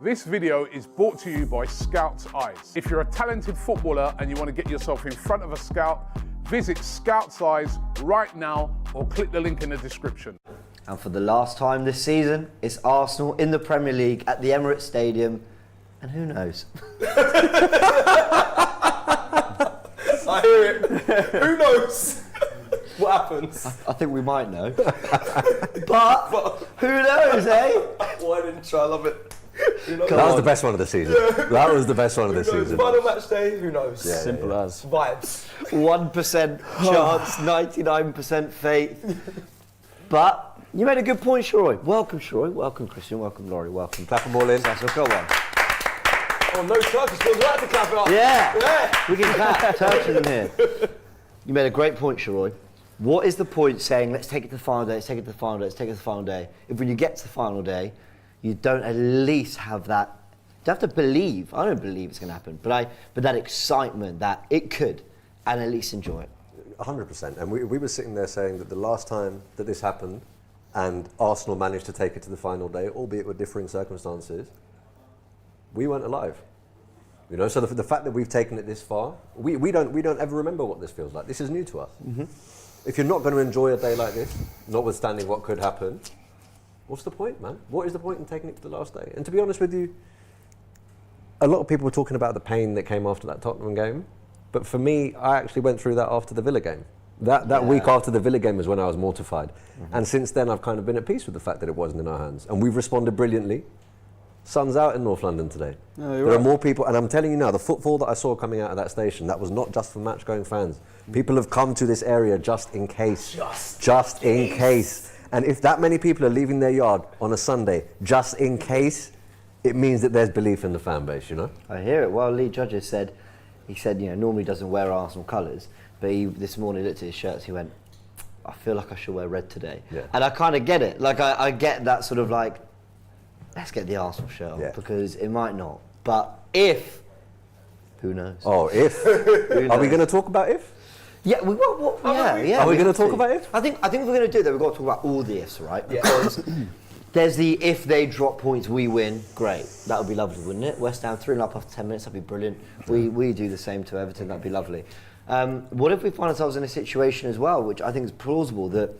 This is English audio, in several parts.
This video is brought to you by Scout's Eyes. If you're a talented footballer and you want to get yourself in front of a scout, visit Scout's Eyes right now or click the link in the description. And for the last time this season, it's Arsenal in the Premier League at the Emirates Stadium. And who knows? I hear it. Who knows what happens? I think we might know. but who knows, eh? Why didn't try? I love it. That was the best one of the season. Yeah. That was the best one of the season. Final match day, who knows? Yeah, Simple as. Vibes. 1% chance, 99% faith. But you made a good point, Shroy. Welcome, Shroy. Welcome, Christian. Welcome, Laurie. Welcome. Clap them all in. That's a good one. Oh, no Turkish ones. We'll have to clap it up. Yeah. We can clap Turkish in here. You made a great point, Shroy. What is the point saying, let's take it to the final day, let's take it to the final day, let's take it to the final day, if when you get to the final day, you don't at least have that, you have to believe, I don't believe it's going to happen, but that excitement that it could, and at least enjoy it. 100%. And we were sitting there saying that the last time that this happened and Arsenal managed to take it to the final day, albeit with differing circumstances, we weren't alive. You know, so the fact that we've taken it this far, we don't ever remember what this feels like. This is new to us. Mm-hmm. If you're not going to enjoy a day like this, notwithstanding what could happen, what's the point, man? What is the point in taking it to the last day? And to be honest with you, a lot of people were talking about the pain that came after that Tottenham game. But for me, I actually went through that after the Villa game. That week after the Villa game was when I was mortified. Mm-hmm. And since then, I've kind of been at peace with the fact that it wasn't in our hands. And we've responded brilliantly. Sun's out in North London today. There are more people, and I'm telling you now, the footfall that I saw coming out of that station, that was not just for match-going fans. People have come to this area just in case. Just in case. And if that many people are leaving their yard on a Sunday, just in case, it means that there's belief in the fan base, you know? I hear it. Well, Lee Judges said, normally doesn't wear Arsenal colours, but he this morning looked at his shirts, he went, I feel like I should wear red today. Yeah. And I kind of get it. Like, I get that sort of like, let's get the Arsenal shirt on, because it might not. But if, who knows? Oh, if? Are we going to talk about if? Yeah, we will. Yeah. Are we going to talk about if? I think if we're going to do that, we've got to talk about all the ifs, right? Because there's the if they drop points, we win. Great, that would be lovely, wouldn't it? West Ham 3.5 after 10 minutes, that'd be brilliant. We do the same to Everton, that'd be lovely. What if we find ourselves in a situation as well, which I think is plausible, that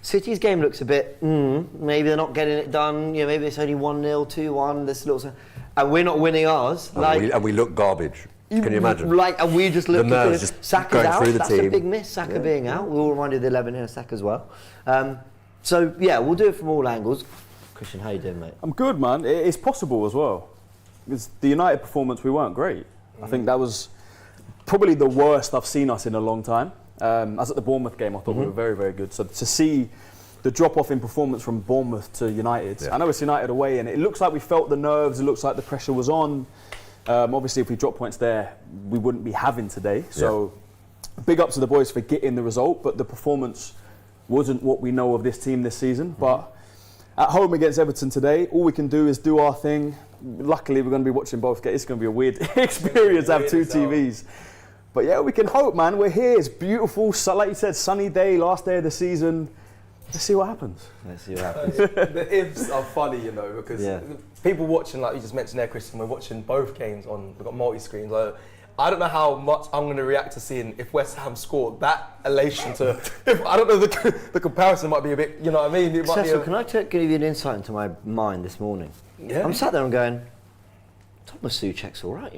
City's game looks a bit, maybe they're not getting it done, maybe it's only 1-0, 2-1, this little, and we're not winning ours. And we look garbage. Can you imagine? And we just look at just Saka's out, that's team. A big miss, Saka being out. We're all reminded of the 11 here, Saka as well. So, we'll do it from all angles. Christian, how you doing, mate? I'm good, man. It's possible as well. Because the United performance, we weren't great. I think that was probably the worst I've seen us in a long time. As at the Bournemouth game, I thought we were very, very good. So to see the drop-off in performance from Bournemouth to United, I know it's United away, and it looks like we felt the nerves, it looks like the pressure was on. Obviously, if we drop points there, we wouldn't be having today. So big up to the boys for getting the result, but the performance wasn't what we know of this team this season. But at home against Everton today, all we can do is do our thing. Luckily, we're going to be watching both games. It's going to be a weird experience to have two TVs. But yeah, we can hope, man. We're here. It's beautiful. So, like you said, sunny day, last day of the season. Let's see what happens. The ifs are funny, because people watching, like you just mentioned there, Christian, we're watching both games we've got multi-screens. I don't know how much I'm going to react to seeing if West Ham scored. That elation to, I don't know, the comparison might be a bit, you know what I mean? It might Cecil, can I give you an insight into my mind this morning? Yeah. I'm sat there and going, Tomiyasu checks all right,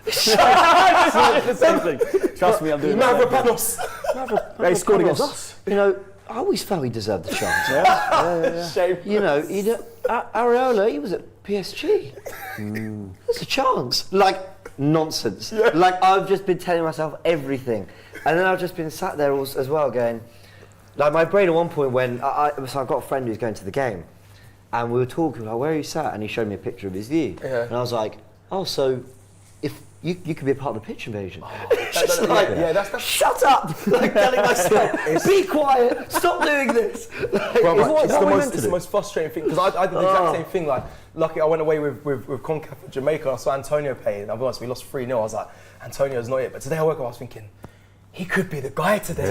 the same thing. Trust me, I'm doing that. They scored against us. I always felt he deserved the chance. Shame. Areola, he was at PSG. There's a chance. Nonsense. I've just been telling myself everything. And then I've just been sat there as well going, my brain at one point when, I've got a friend who's going to the game, and we were talking, where are you sat? And he showed me a picture of his view. Yeah. And I was like, so if you could be a part of the pitch invasion. That's shut up! Telling myself, be quiet, stop doing this. It's the most frustrating thing, because I did the exact same thing. Lucky I went away with CONCACAF for Jamaica, I saw Antonio playing, and I'll be honest, we lost 3-0. I was like, Antonio's not it. But today I woke up, I was thinking, he could be the guy today.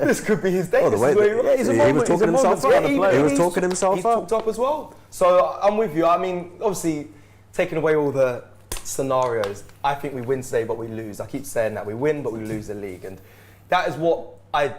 This could be his day. He was talking himself up. He was talking himself up. He's talked up as well. So I'm with you. I mean, obviously, taking away all the scenarios, I think we win today, but we lose. I keep saying that we win, but we lose the league, and that is what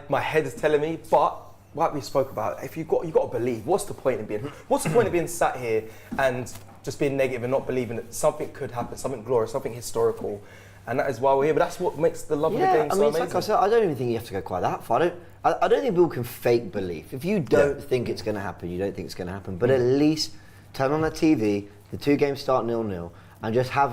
my head is telling me. But like we spoke about, if you got to believe. What's the point of being sat here and just being negative and not believing that something could happen, something glorious, something historical, and that is why we're here. But that's what makes the love of the game so amazing. Like I said, I don't even think you have to go quite that far. I don't think people can fake belief. If you don't think it's going to happen, you don't think it's going to happen. But at least turn on the TV, the 2 games start 0-0, and just have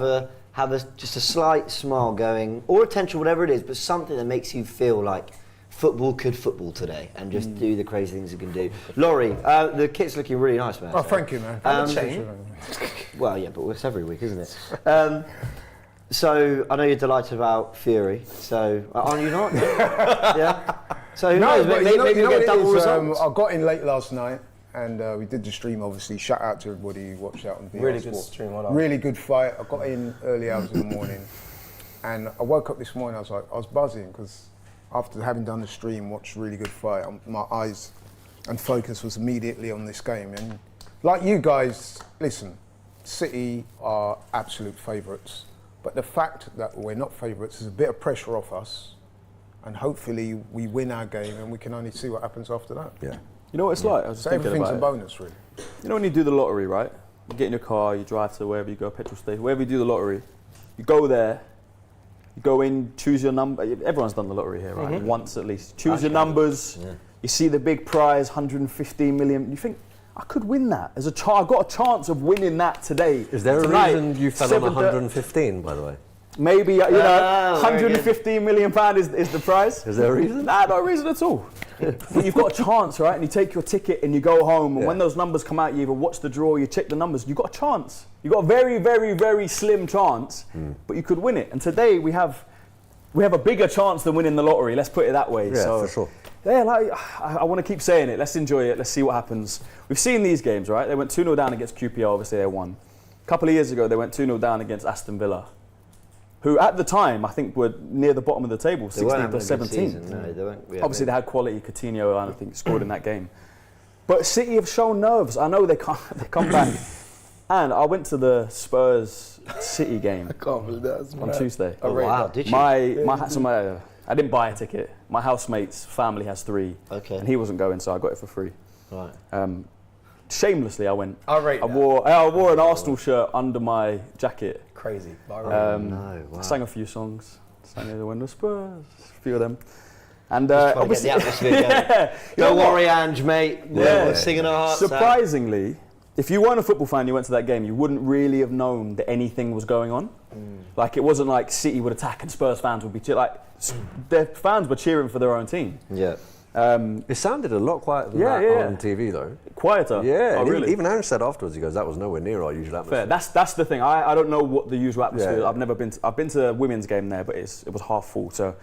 just a slight smile going, or attention, whatever it is, but something that makes you feel like football could football today, and just do the crazy things you can do. Laurie, the kit's looking really nice, man. Oh, thank you, man. Well, yeah, but it's every week, isn't it? So I know you're delighted about Fury. So aren't you not? Yeah. So who knows? Maybe you'll get double results. I got in late last night, and we did the stream. Obviously, shout out to everybody who watched out on VR Really Sport. good stream. Well done. Really good fight. I got in early hours in the morning, and I woke up this morning. I was buzzing because after having done the stream, watched a really good fight, my eyes and focus was immediately on this game. And like you guys, listen, City are absolute favourites. But the fact that we're not favourites is a bit of pressure off us, and hopefully we win our game, and we can only see what happens after that. Yeah. You know what it's like? I was just thinking Everything's about a it. bonus, really. You know when you do the lottery, right? You get in your car, you drive to wherever you go, petrol station, wherever you do the lottery, you go there, you go in, choose your number. Everyone's done the lottery here, right? Once at least. Choose your numbers. Yeah. You see the big prize, 115 million. You think, I could win that. I've got a chance of winning that today. Is there tonight, a reason you fell on 115, by the way? Maybe, 115 million pound is the prize. Is there a reason? Nah, no reason at all. But you've got a chance, right? And you take your ticket and you go home, and when those numbers come out, you either watch the draw, you check the numbers, you've got a chance. You've got a very, very, very slim chance, but you could win it. And today we have a bigger chance than winning the lottery, let's put it that way. Yeah, so, for sure. Yeah, I want to keep saying it. Let's enjoy it. Let's see what happens. We've seen these games, right? They went 2-0 down against QPR, obviously they won. A couple of years ago, they went 2-0 down against Aston Villa, who at the time, I think, were near the bottom of the table, 16th or 17th. No, they weren't. Obviously, they had quality. Coutinho, I think, scored in that game. But City have shown nerves. I know they come back. And I went to the Spurs City game on Tuesday. Oh, wow, did you? I didn't buy a ticket. My housemate's family has 3, and he wasn't going, so I got it for free. Right. Shamelessly, I went. I wore an Arsenal shirt under my jacket. Crazy. I sang a few songs. Sang the When the Spurs, a few of them. And obviously, get the atmosphere going. Don't worry, Ange, mate. We're singing our hearts Surprisingly, if you weren't a football fan, you went to that game, you wouldn't really have known that anything was going on. Like, it wasn't like City would attack and Spurs fans would be their fans were cheering for their own team. Yeah. It sounded a lot quieter than that on TV, though. Quieter? Yeah. Oh, really? Even Ange said afterwards, he goes, that was nowhere near our usual atmosphere. Fair. That's the thing. I don't know what the usual atmosphere is. I've been to a women's game there, but it was half full. So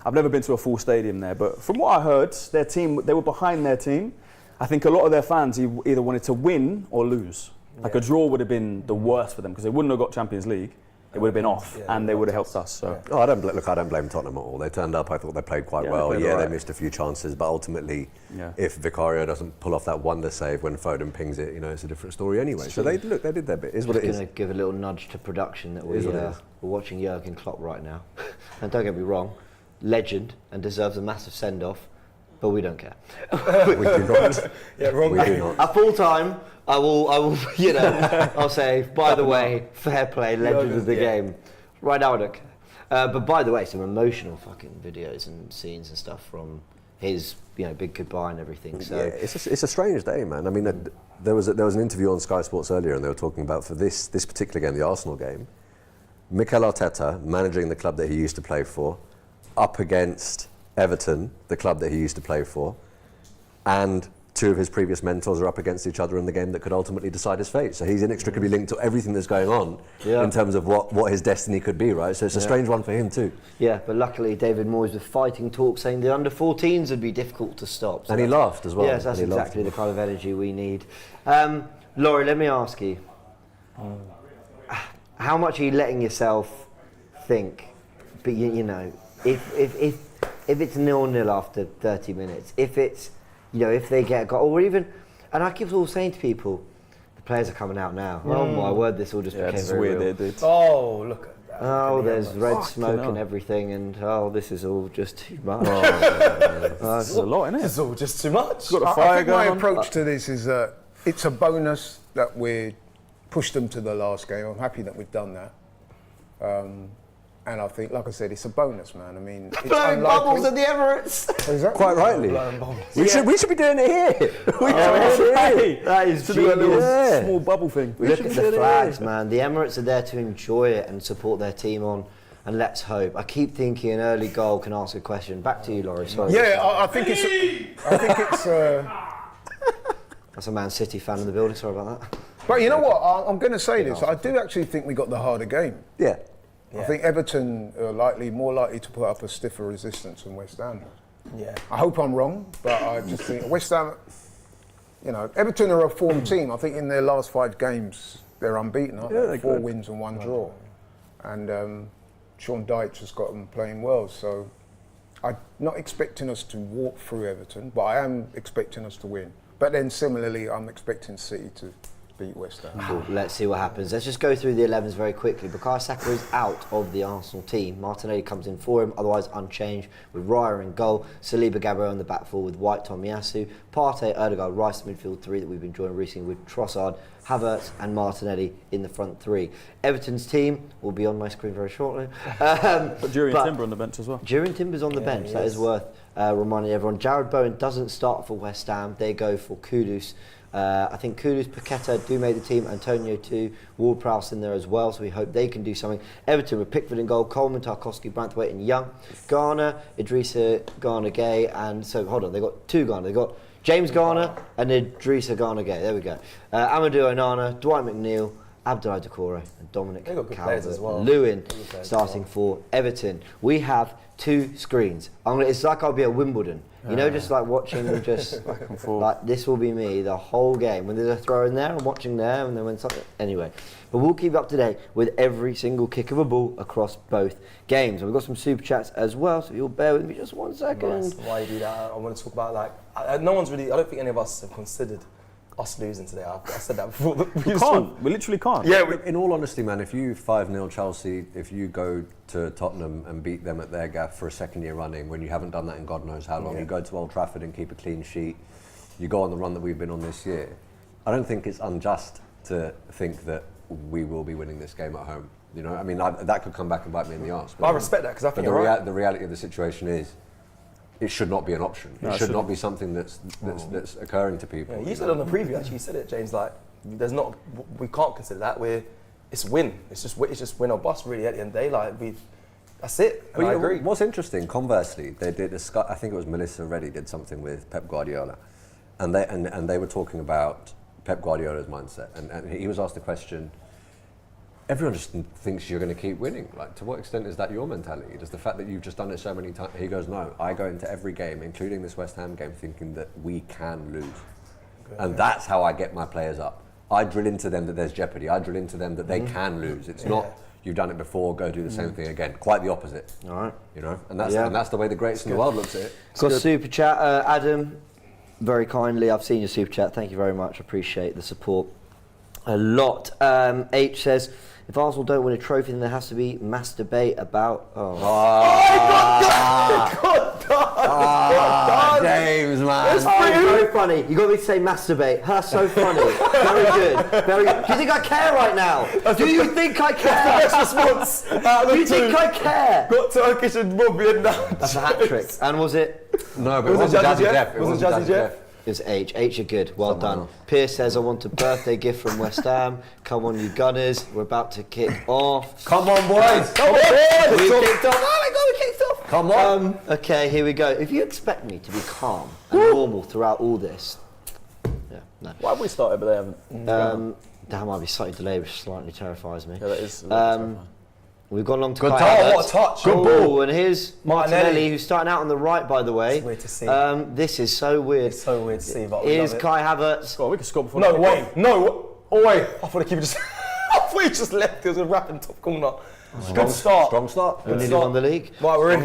I've never been to a full stadium there. But from what I heard, their team, they were behind their team. I think a lot of their fans either wanted to win or lose. Like a draw would have been the worst for them because they wouldn't have got Champions League. It would have been off, and they would have helped us. So. Oh, I don't blame Tottenham at all. They turned up. I thought they played quite well. They missed a few chances, but ultimately, if Vicario doesn't pull off that wonder save when Foden pings it, it's a different story anyway. So they did their bit. Is what it is. Just going to give a little nudge to production that we're watching Jurgen Klopp right now, and don't get me wrong, legend and deserves a massive send off. But we don't care. We do not. We do not. At full time, I will, I'll say, by the way, fair play, legend of the game. Right now, I don't care. But by the way, some emotional fucking videos and scenes and stuff from his, big goodbye and everything. So it's a strange day, man. I mean, there was an interview on Sky Sports earlier, and they were talking about for this particular game, the Arsenal game, Mikel Arteta managing the club that he used to play for, up against Everton, the club that he used to play for, and 2 of his previous mentors are up against each other in the game that could ultimately decide his fate. So he's inextricably linked to everything that's going on in terms of what his destiny could be, right? So it's a strange one for him too. Yeah, but luckily David Moyes was fighting talk, saying the under-14s would be difficult to stop. So and he laughed as well. Yes, that's exactly the kind of energy we need. Laurie, let me ask you, how much are you letting yourself think? But if it's 0-0 after 30 minutes, if it's, if they get a goal, or even, and I keep all saying to people, the Players are coming out now. Oh my word, this all just became it's very weird, real. dude. Oh, look at that. Oh, there's red smoke hell. and everything, and this is all just too much. That's a lot, isn't it? It's all just too much. Got a I fire think my going on. approach to this is it's a bonus that we pushed them to the last game. I'm happy that we've done that. And I think, like I said, it's a bonus, man. I mean, it's Blowing bubbles at unlikely. the Emirates. Exactly. Quite rightly. We should be doing it here. That is To do a little genius. small bubble thing. Look at the flags, man. The Emirates are there to enjoy it and support their team on. And let's hope. I keep thinking an early goal can ask a question. Back to you, Laurie. Sorry. Yeah, I think it's. That's a Man City fan in the building. Sorry about that. But you know what? I'm going to say this. I do actually think we got the harder game. Yeah. I think Everton are more likely to put up a stiffer resistance than West Ham. Yeah. I hope I'm wrong, but I just think West Ham, Everton are a formed team. I think in their last 5 games, they're unbeaten, aren't they? 4 wins and 1 draw. And Sean Dyche has got them playing well. So I'm not expecting us to walk through Everton, but I am expecting us to win. But then similarly, I'm expecting City to beat West Ham. Cool. Let's see what happens. Let's just go through the 11s very quickly. Bukayo Saka is out of the Arsenal team. Martinelli comes in for him, otherwise unchanged, with Raya in goal. Saliba, Gabriel in the back four with White, Tomiyasu. Partey, Odegaard, Rice midfield 3 that we've been enjoying recently with Trossard, Havertz and Martinelli in the front 3. Everton's team will be on my screen very shortly. But Timber on the bench as well. Jurien Timber's on the bench. That is worth reminding everyone. Jared Bowen doesn't start for West Ham. They go for Kudus. I think Kudus, Paqueta do make the team, Antonio too, Ward-Prowse in there as well, so we hope they can do something. Everton with Pickford in goal, Coleman, Tarkowski, Branthwaite and Young. Garner, Idrissa, Garner, Gueye, and so hold on, they've got 2 Garner. They've got James Garner and Idrissa Garner, Gueye. There we go. Amadou Onana, Dwight McNeil, Abdoulaye Doucoure and Dominic They've got good players as well. Lewin starting for Everton. We have 2 screens. It's like I'll be at Wimbledon. You know, just like watching, just like this will be me the whole game. When there's a throw in there, I'm watching there, and then when something. Anyway, but we'll keep up to date with every single kick of a ball across both games. And we've got some super chats as well, so you'll bear with me just 1 second. Nice. Why you do that? I want to talk about I don't think any of us have considered us losing today. I said that before. We literally can't. Yeah. In all honesty, man, if you 5-0 Chelsea, if you go to Tottenham and beat them at their gaff for a 2nd year running, when you haven't done that in God knows how long, you go to Old Trafford and keep a clean sheet, you go on the run that we've been on this year, I don't think it's unjust to think that we will be winning this game at home. You know, I mean, that could come back and bite me in the arse. I respect that because I think the reality of the situation is, it should not be an option. It should not be something that's occurring to people. Yeah, you said on the preview, actually, you said it, James. Like, we can't consider that. It's win. It's just win or bust, really. At the end of the day, that's it. And I agree. What's interesting, conversely, they did. I think it was Melissa Reddy did something with Pep Guardiola, and they were talking about Pep Guardiola's mindset, and he was asked the question. Everyone just thinks you're going to keep winning. Like, to what extent is that your mentality? Does the fact that you've just done it so many times? He goes, no, I go into every game, including this West Ham game, thinking that we can lose. And that's how I get my players up. I drill into them that there's jeopardy. I drill into them that they can lose. It's not, you've done it before, go do the same thing again. Quite the opposite. All right. You know, and that's the way the greatest in the world looks at it. Got a super chat, Adam. Very kindly, I've seen your super chat. Thank you very much. Appreciate the support a lot. H says, if Arsenal don't win a trophy, then there has to be mass debate about. James, man. That's very funny. You got me to say masturbate. That's so funny. Very good. Very good. Do you think I care right now? Do you think I care? Response. Do you think I care? Got Turkish and Bobby now. That's a hat trick. And was it? No, but it wasn't Jazzy Jeff. It wasn't Jazzy Jeff. It's H. H, you're good. Well done. Pierce says, I want a birthday gift from West Ham. Come on, you Gunners. We're about to kick off. Come on, boys. Come on, boys. We kicked off. Oh my God, we kicked off. Come on. Okay, here we go. If you expect me to be calm and normal throughout all this, no. Why have we started, but they haven't? That might be slightly delayed, which slightly terrifies me. Yeah, that is. terrifying. We've gone along to Good Kai touch. Havertz. What a touch. Good ball. And here's Martinelli, Martinelli, who's starting out on the right, by the way. It's weird to see. This is so weird. It's so weird to see, but we Here's love it. Kai Havertz. God, we could score before. No, the wait. game. No. Oh, wait. I thought the keeper just... I thought he just left. He was going to wrap in top corner. Good start. Strong start. We're nearly won the league. Right, we're in.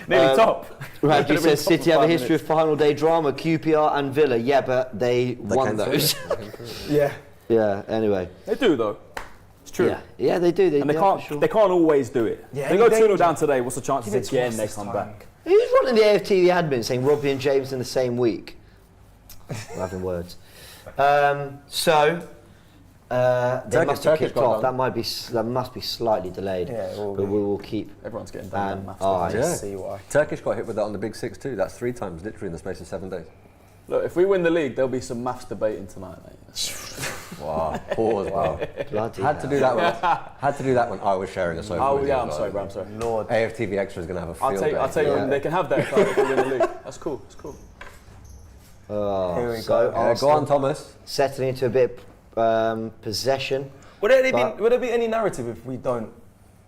Nearly top. Radji says Top for City have a 5 history of final day drama, QPR and Villa. Yeah, but they won came those. through. Yeah. Yeah. Anyway. They do though. It's true. Yeah, they do. And they can't always do it. Yeah, they go 2-0 danger. down today. What's the chances Give it to again us they this come time. back? Who's running the AFTV admin saying Robbie and James in the same week? We're having words. They must have kicked off. That must be slightly delayed. Yeah, it will but be. we will keep Everyone's getting an done. eye. Yeah. See why. Turkish got hit with that on the Big Six too. That's 3 times literally in the space of 7 days. Look, if we win the league, there'll be some maths debating tonight, mate. Wow. Pause. Wow. Bloody Had to do that one. Had to do that when I was sharing a sofa. Oh with yeah, you I'm as sorry, well. bro. I'm sorry. Lord. AFTV Extra is going to have a field day. I'll take them. They can have that if we win the league. That's cool. It's cool. Here we So go. Go on, Thomas. settling into a bit of possession. Would there be any narrative if we don't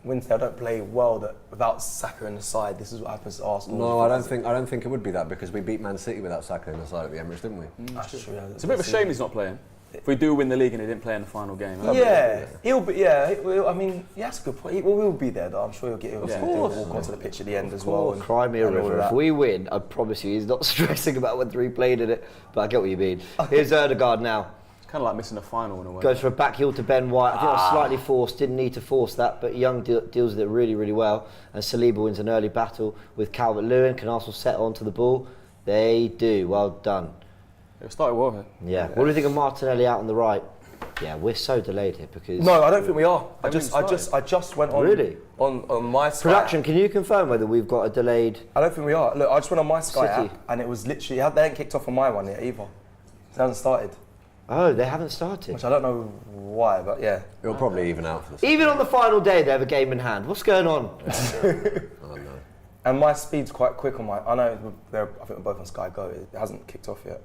win today, I don't play well, that without Saka in the side, this is what happens to Arsenal? No, I don't think it would be that, because we beat Man City without Saka in the side at the Emirates, didn't we? That's true. Yeah. It's a bit of a shame he's not playing. If we do win the league and he didn't play in the final game. Yeah, he'll be. Yeah, I mean, yeah, that's a good point. We'll be there, though. I'm sure he'll walk onto the pitch at the end as well. And, Cry me a and all of river. If that. we win, I promise you, he's not stressing about whether he played in it. But I get what you mean. Here's Odegaard now. It's kind of like missing a final in a way. Goes for a back heel to Ben White. I think that was slightly forced. Didn't need to force that, but Young deals with it really, really well. And Saliba wins an early battle with Calvert-Lewin. Can Arsenal set onto the ball? They do. Well done. It started well here. Yeah. What do you think of Martinelli out on the right? Yeah, we're so delayed here because. No, I don't think we are. I Haven't just went on. Really? On my Sky Production, app. can you confirm whether we've got a delayed? I don't think we are. Look, I just went on my Sky City. app, and it was literally they hadn't kicked off on my one yet either. It hasn't started, Oh, they haven't started. which I don't know why, but yeah. It'll probably even out for the Even on the final day, they have a game in hand. What's going on? Oh, no. And my speed's quite quick on my. I know I think we're both on Sky Go. It hasn't kicked off yet.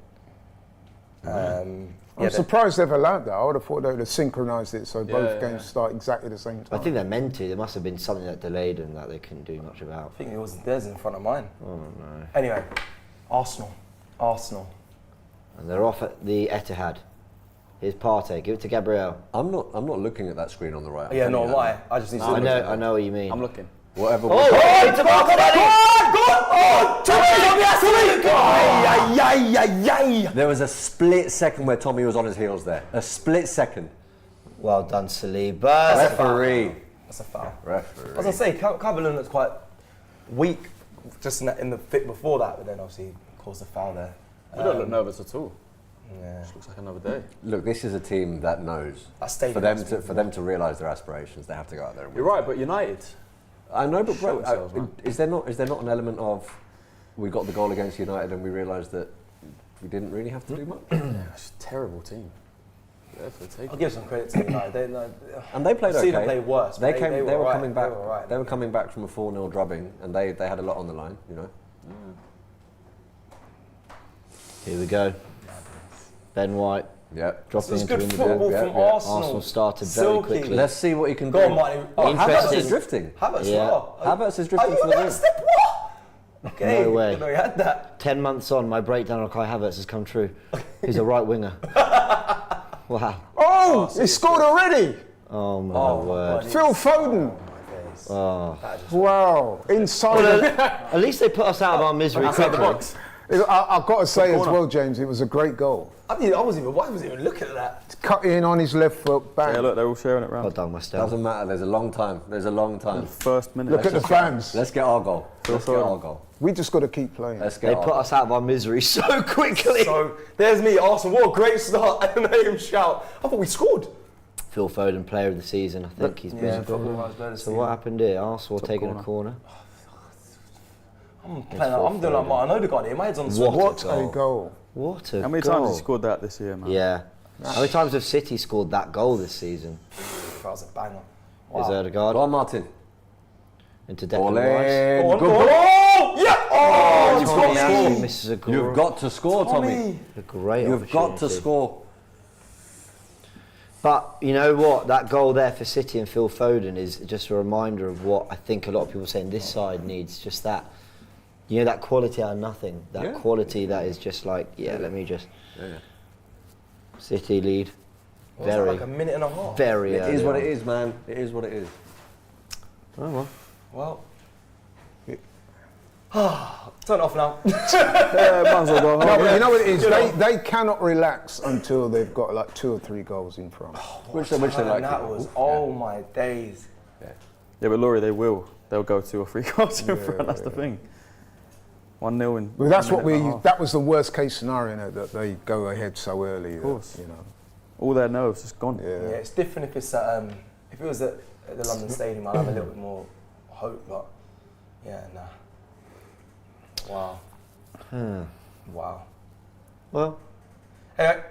I'm surprised they've allowed that. I would have thought they would have synchronised it so both yeah. games start exactly the same I time. think they're meant to. There must have been something that delayed and that they couldn't do much about. I think it was theirs in front of mine. Oh no. Anyway, Arsenal. And they're off at the Etihad. Here's Partey. Give it to Gabriel. I'm not looking at that screen on the right. I'm Yeah, telling no, you why? that. I just need to. I know what you mean. I'm looking. Whatever. Oh, it's a Tomiyasu! There was a split second where Tommy was on his heels there. A split second. Well done, Saliba. Referee. That's a foul. Referee. I was gonna say, Calvert-Lewin looks quite weak just in the fit before that, but then obviously caused a foul there. We don't look nervous at all. Yeah. Just looks like another day. Look, this is a team that knows. That stadium For them to realise their aspirations, they have to go out there and win. You're right, but United. I know, but Show bro, themselves, man. is there not an element of we got the goal against United and we realised that we didn't really have to do much? It's a terrible team. Yeah, for the taking. I'll give some credit to United. And they played I've okay. seen them play worse. They but were right. coming back. They were right. They were coming back from a 4-0 drubbing, and they had a lot on the line. You know. Here we go. Ben White Yeah. dropping It's into good in the football ball. from yeah. Arsenal. Arsenal started very Silky. quickly. Let's see what he can Go do. on, Marty. Oh, Havertz Interesting. is drifting. Havertz, Yeah. wow. Havertz is drifting Are for you the that win. step? What? Okay. No way. I didn't know you had that. 10 months on, my breakdown on Kai Havertz has come true. He's a right winger. Wow. Oh, he scored already! Oh my Oh, word. my Phil Foden! Oh. Wow, inside. At least they put us out of our misery Outside the quickly. box. I've got to say as corner. well, James, it was a great goal. Why was even looking at that? Cut in on his left foot, bang. Yeah, look, they're all sharing it Well round. done, Weston. Doesn't matter. There's a long time. There's a long time. First minute. Look at the fans. Let's get our goal. Let's get our goal. We just got to keep playing. Let's get They our put goal. us out of our misery so quickly. So there's me, Arsenal. What a great start! I didn't hear him shout. I thought we scored. Phil Foden, player of the season, I think he's been. So what happened here? Arsenal taking a corner. I'm doing like Martin Odegaard here. My head's on the swing. What a goal. What a How many goal. times has he scored that this year, man? Yeah. How many times have City scored that goal this season? That was a banger. Is Wow. Odegaard Go on, Martin. into Ball Declan Rice. in. Go on, Good go on. ball. Oh, yeah! Oh, you've got Tomiyasu me. misses a goal. You've got to score, Tommy. A great You've got to opportunity. score. But you know what? That goal there for City and Phil Foden is just a reminder of what I think a lot of people are saying this side needs. Just that, you know, that quality out of nothing. That Yeah. quality that is just like, let me just. Yeah. City lead. What was that, Very, like a minute and a half. very It is early what on. it is, man. It is what it is. Oh well. Well, Turn it off now. Yeah, might as well go home. No, but you know what it is? They cannot relax until they've got like 2 or 3 goals in front. Which they like. That was, oh my days. Yeah, but Laurie, they will. They'll go 2 or 3 goals in front. That's the thing. 1-0 in. Well, that's what that was the worst case scenario, that they go ahead so early. Of course. You know. All their nerves just gone. Yeah. Yeah, it's different if it's at, if it was at the London Stadium, I'd have a little bit more hope, but yeah, nah. Wow. Wow. Well, Anyway,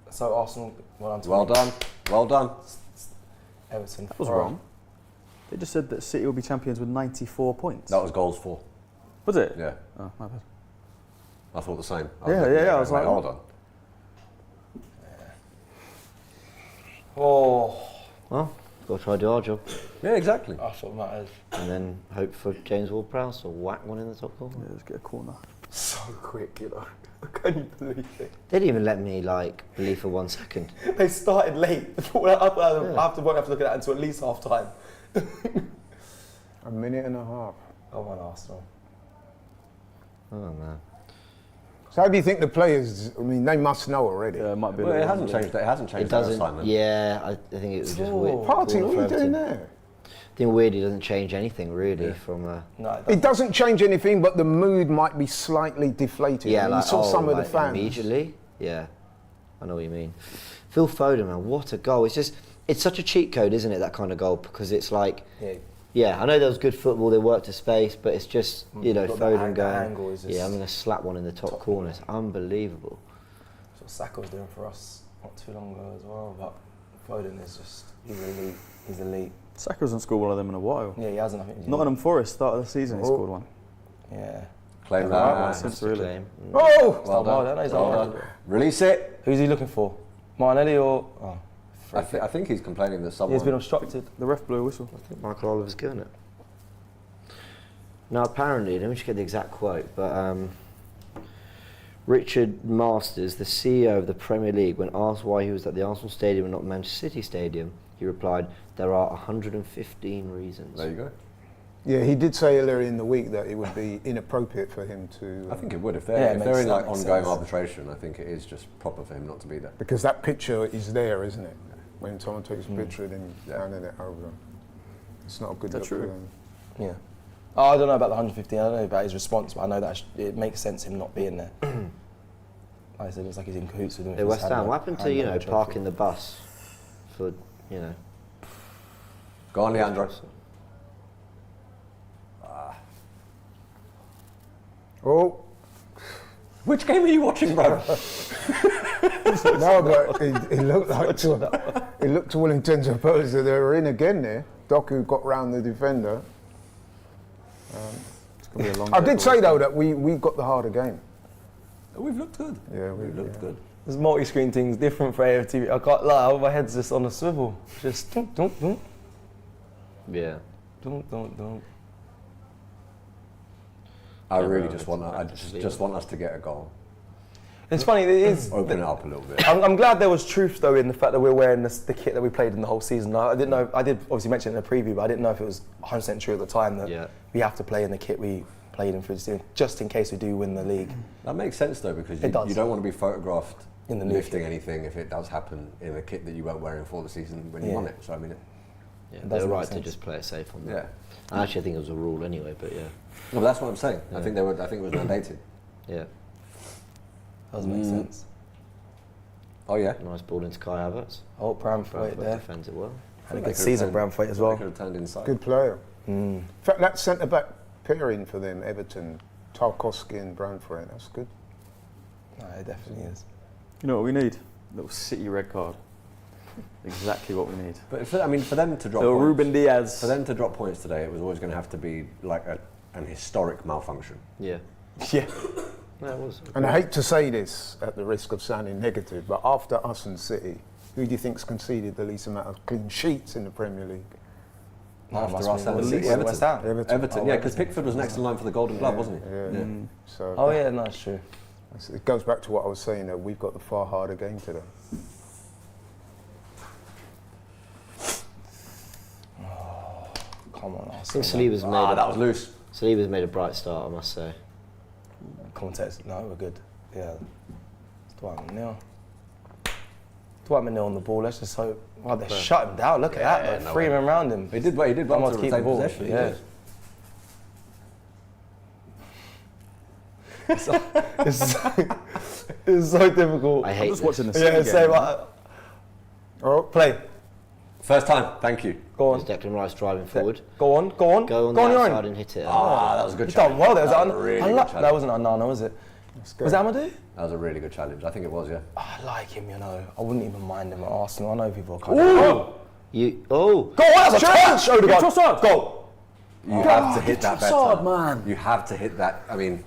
so Arsenal, well done. Well done. Everton. That was wrong. They just said that City will be champions with 94 points. That was goals for. Was it? Yeah. Oh, my bad. I thought the same. Yeah, I was like, well done. Oh, well, got to try to do our job. Yeah, exactly. that's what matters. And then hope for James Ward-Prowse to whack one in the top corner. Yeah, just get a corner. So quick, you know. Can you believe it? They didn't even let me believe for 1 second. They started late. I won't have to look at that until at least half time. A minute and a half. Oh, on Arsenal. Oh man. So how do you think the players? I mean, they must know already. Yeah, it might be. Well, it hasn't changed. It hasn't changed. It doesn't. assignment. Yeah, I think it was just weird. Partey, what are you Everton. doing there? I think weirdly doesn't change anything really from. No, It doesn't change anything, but the mood might be slightly deflated. Yeah, I mean, like you saw some of the like fans. immediately. Yeah, I know what you mean. Phil Foden, man, what a goal! It's such a cheat code, isn't it? That kind of goal, because it's like, yeah, I know there was good football. They worked to space, but it's just Foden going. Yeah, I'm gonna slap one in the top corner. It's unbelievable. That's what Saka was doing for us not too long ago as well. But Foden is he's elite. He's elite. Saka hasn't scored one of them in a while. Yeah, he hasn't. I think. Nottingham Forest start of the season, he scored one. Yeah. Claim Right, that. since really. Oh! Well done. He's Well done. Release it. Who's he looking for? Martinelli or? Oh, I think he's complaining that someone. he's been obstructed. The ref blew a whistle. I think Michael Oliver's given it. Now, apparently, let me just get the exact quote, but Richard Masters, the CEO of the Premier League, when asked why he was at the Arsenal Stadium and not Manchester City Stadium, he replied, "There are 115 reasons." There you go. Yeah, he did say earlier in the week that it would be inappropriate for him to. I think it would if Yeah, they're in like makes ongoing sense. arbitration. I think it is just proper for him not to be there. Because that picture is there, isn't it? When someone takes a picture, then he's handing it over. It's not a good look for them. Yeah. Oh, I don't know about the 115. I don't know about his response, but I know that it makes sense him not being there. Like I said, it's like he's in cahoots with him. Hey, West Ham, what happened to parking the bus for Go on, Leandro. Oh. Which game are you watching, bro? No, but it looked like it looked to all intents and purposes that they were in again there. Doucoure got round the defender. It's gonna be a long I day did for say West though Ham. that we got the harder game. We've looked good. Yeah, We've looked good. This multi-screen thing's different for AFTV. I can't lie, my head's just on a swivel. Just don't. Yeah. Don't. I really just want us to get a goal. It's funny, it is. Open it up a little bit. I'm glad there was truth though in the fact that we're wearing the kit that we played in the whole season. I didn't know. I did obviously mention it in the preview, but I didn't know if it was 100% true at the time that we have to play in the kit we played in for the season, just in case we do win the league. That makes sense though, because you don't want to be photographed in the lifting anything if it does happen in a kit that you weren't wearing for the season when you won it. So I mean, they're right to just play it safe on that. Yeah. Actually, I think it was a rule anyway, but yeah. No, but that's what I'm saying. I think it was mandated. Yeah. Doesn't make sense. Oh yeah. Nice ball into Kai Havertz. Oh, Bramthwaite there. Defends it well. Had a good season, Bramthwaite as well. Could have turned inside. Good player. In fact, that centre back pairing for them, Everton, Tarkowski and Bramthwaite, that's good. No, it definitely is. You know what we need? A little City red card. Exactly what we need. But for them to drop Little points, Ruben Diaz. for them to drop points today, it was always going to have to be like an historic malfunction. Yeah. Yeah. Yeah, it was. And I hate to say this at the risk of sounding negative, but after us and City, who do you think's conceded the least amount of clean sheets in the Premier League? After us and City, West Ham. Everton, yeah, because Pickford was next in line for the Golden Glove, wasn't he? Yeah. So Oh yeah, no, it's true. it goes back to what I was saying, that we've got the far harder game today. Come on, I think Saliba's made that was loose. Saliba's made a bright start, I must say. Context, no, we're good. Yeah. It's Dwight McNeil. Dwight McNeil on the ball, let's just hope. Wow, they shut him down, look at that, man. Three men around him. He did well to keep the retain ball. possession. Yeah. It's so difficult. I hate Just this. watching the Yeah, City game. same. Play. First time, thank you. Go on. Declan Rice driving forward. Go on. Go on the your outside own. and hit it. That was a good You've challenge. done well there. Was that that, was a really good challenge. that wasn't Anana, was it? Was that Amadou? That was a really good challenge. I think it was, yeah. I like him, you know. I wouldn't even mind him at Arsenal. I know people are kind of... Oh! Go on, that's a chance! Odegaard. Trossard. Go! You have to hit that better. Trossard, man. You have to hit that. I mean,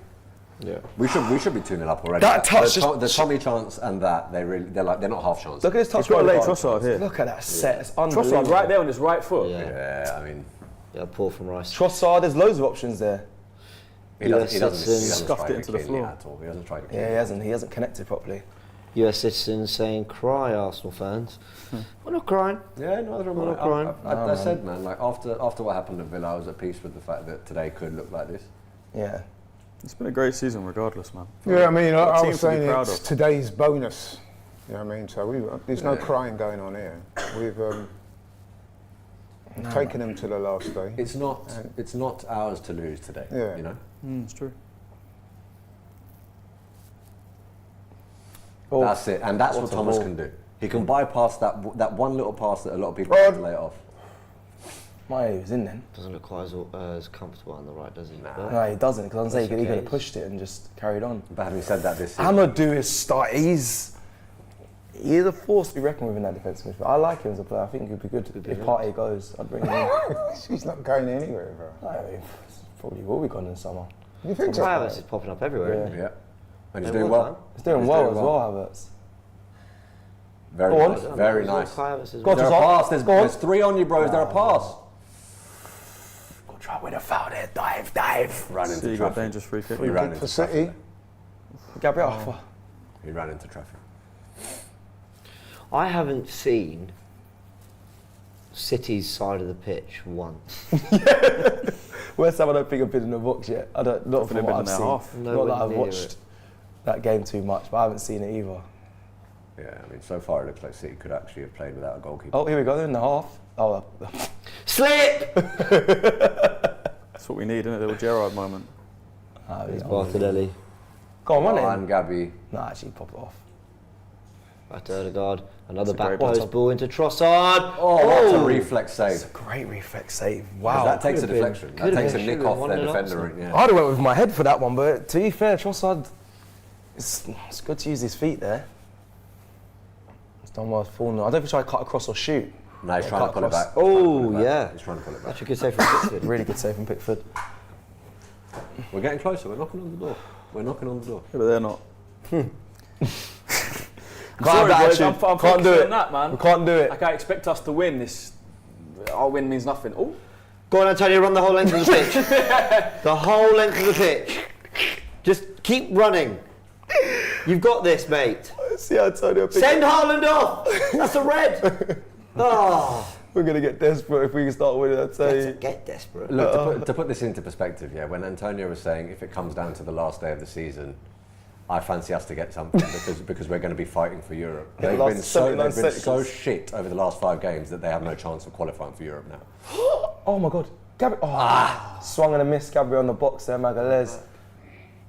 Yeah. we should be 2-0 up already. That touch the Tommy chance and that they're not half chance. Look at this touch. He's got to lay Odegaard. Trossard here. Look at that set. It's unbelievable. Trossard right there on his right foot. Yeah. Yeah, I mean, Yeah, poor from Rice. Trossard, there's loads of options there. he doesn't Citizens scuffed strike it into the cleanly floor. at all. He doesn't strike it Yeah, cleanly. he hasn't connected properly. US citizens saying, cry, Arsenal fans. We're not crying. Yeah, no, We're not crying. I said, man, like after what happened at Villa, I was at peace with the fact that today could look like this. Yeah. It's been a great season regardless, man. Yeah, I mean, I Team was to be saying proud it's of. today's bonus. You know what I mean? So there's no crying going on here. We've taken them to the last day. It's not ours to lose today. Yeah. You know. It's true. Oh, That's it, and that's what what a Thomas ball. can do. He can bypass that one little pass that a lot of people have to lay it off. My was in then. Doesn't look quite as comfortable on the right, does he? But No, he doesn't, because I'm saying he could okay. have pushed it and just carried on. But having said that, this season, Amadou is start. He's a force to be reckoned with in that defensive midfield. I like him as a player. I think he'd be good if Partey goes. I'd bring him in. He's not going anywhere, bro. I mean, probably will be gone in summer. You think so? Havertz is popping up everywhere, isn't he? yeah, and he's Yeah, doing well well. done. He's doing He's well doing as well, Havertz. Very Go on. nice, very nice. Kai Havertz is Go on, There's a Trossard. pass. Go on. There's three on you, bro. Is there a pass? Go try with a foul there. Dive. Ran So into you got traffic. dangerous free kick. He ran For into City, traffic. Gabriel. He ran into traffic. I haven't seen City's side of the pitch once. West Ham, I don't think have been in the box yet. I don't. Not from They've what been I've in their seen. half. Not Nowhere that I've near watched it. that game too much, but I haven't seen it either. Yeah, I mean, so far it looks like City could actually have played without a goalkeeper. Oh, here we go. They're in the half. Oh, Slip! That's what we need, isn't it? A little Gerrard moment. he's Martinelli. Go on, run it. And Gabby. No, actually, pop it off. Back to Odegaard. Another That's a back great post ball into Trossard. Oh, that's a reflex save. Great reflex save. 'Cause Wow. that takes a could've been- deflection. That could've takes a been, nick should've off won their it defender. Arsenal. Yeah. I'd have went with my head for that one, but to be fair, Trossard, it's good to use his feet there. He's done well falling. I don't think he's trying to cut across or shoot. No, he's Yeah, trying to cut pull it across. back. Oh, yeah. He's trying to pull it back. That's a good save from Pickford. Really good save from Pickford. We're getting closer. We're knocking on the door. We're knocking on the door. Yeah, but they're not. Can't I'm do focusing it. on that, man. We can't do it. Like, I expect us to win this. Our win means nothing. Oh, Go on, Antonio, run the whole length of the pitch. The whole length of the pitch. Just keep running. You've got this, mate. See Antonio pick Send Haaland off. That's a red. Oh. We're going to get desperate if we can start winning, I'd say. Get desperate. Look, to put this into perspective, yeah, when Antonio was saying if it comes down to the last day of the season, I fancy us to get something because we're going to be fighting for Europe. Yeah, They've last been 79 so seconds. shit over the last 5 games that they have no chance of qualifying for Europe now. Oh my God. Gabriel. Oh, swung and a miss, Gabriel on the box there, Magalhaes.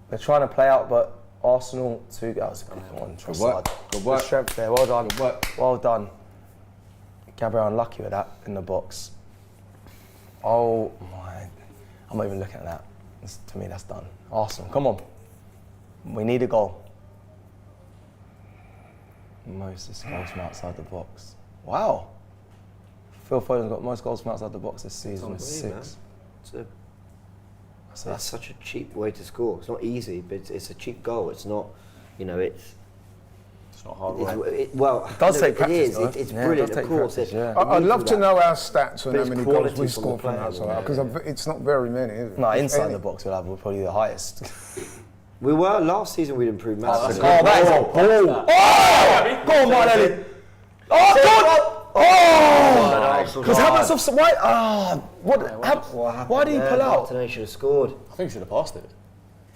They're trying to play out, but Arsenal, that was a good one. Good work. Good work. Good strength there. Well done. Good work. Well done. Gabriel unlucky with that in the box. Oh my. I'm not even looking at that. To me, that's done. Arsenal, come on. We need a goal. Most goals from outside the box. Wow. Phil Foden's got most goals from outside the box this season with 6. That's such a cheap way to score. It's not easy, but it's a cheap goal. It's not, it's not hard it's, work. it does take it practice, is. though. It's Yeah, it brilliant, does of take course. practice, yeah. I'd love to know our stats on But how it's many quality goals we from the score from players, outside, yeah. because it's not very many, is it? No, If inside any. the box we'll have probably the highest. We were last season. We'd improved massively. Oh, that is a ball! Oh! Go on, Martinelli! Oh, God! Oh! Because Havertz off. Why? What happened? Why did he pull out? Martinelli should have scored. I think he should have passed it.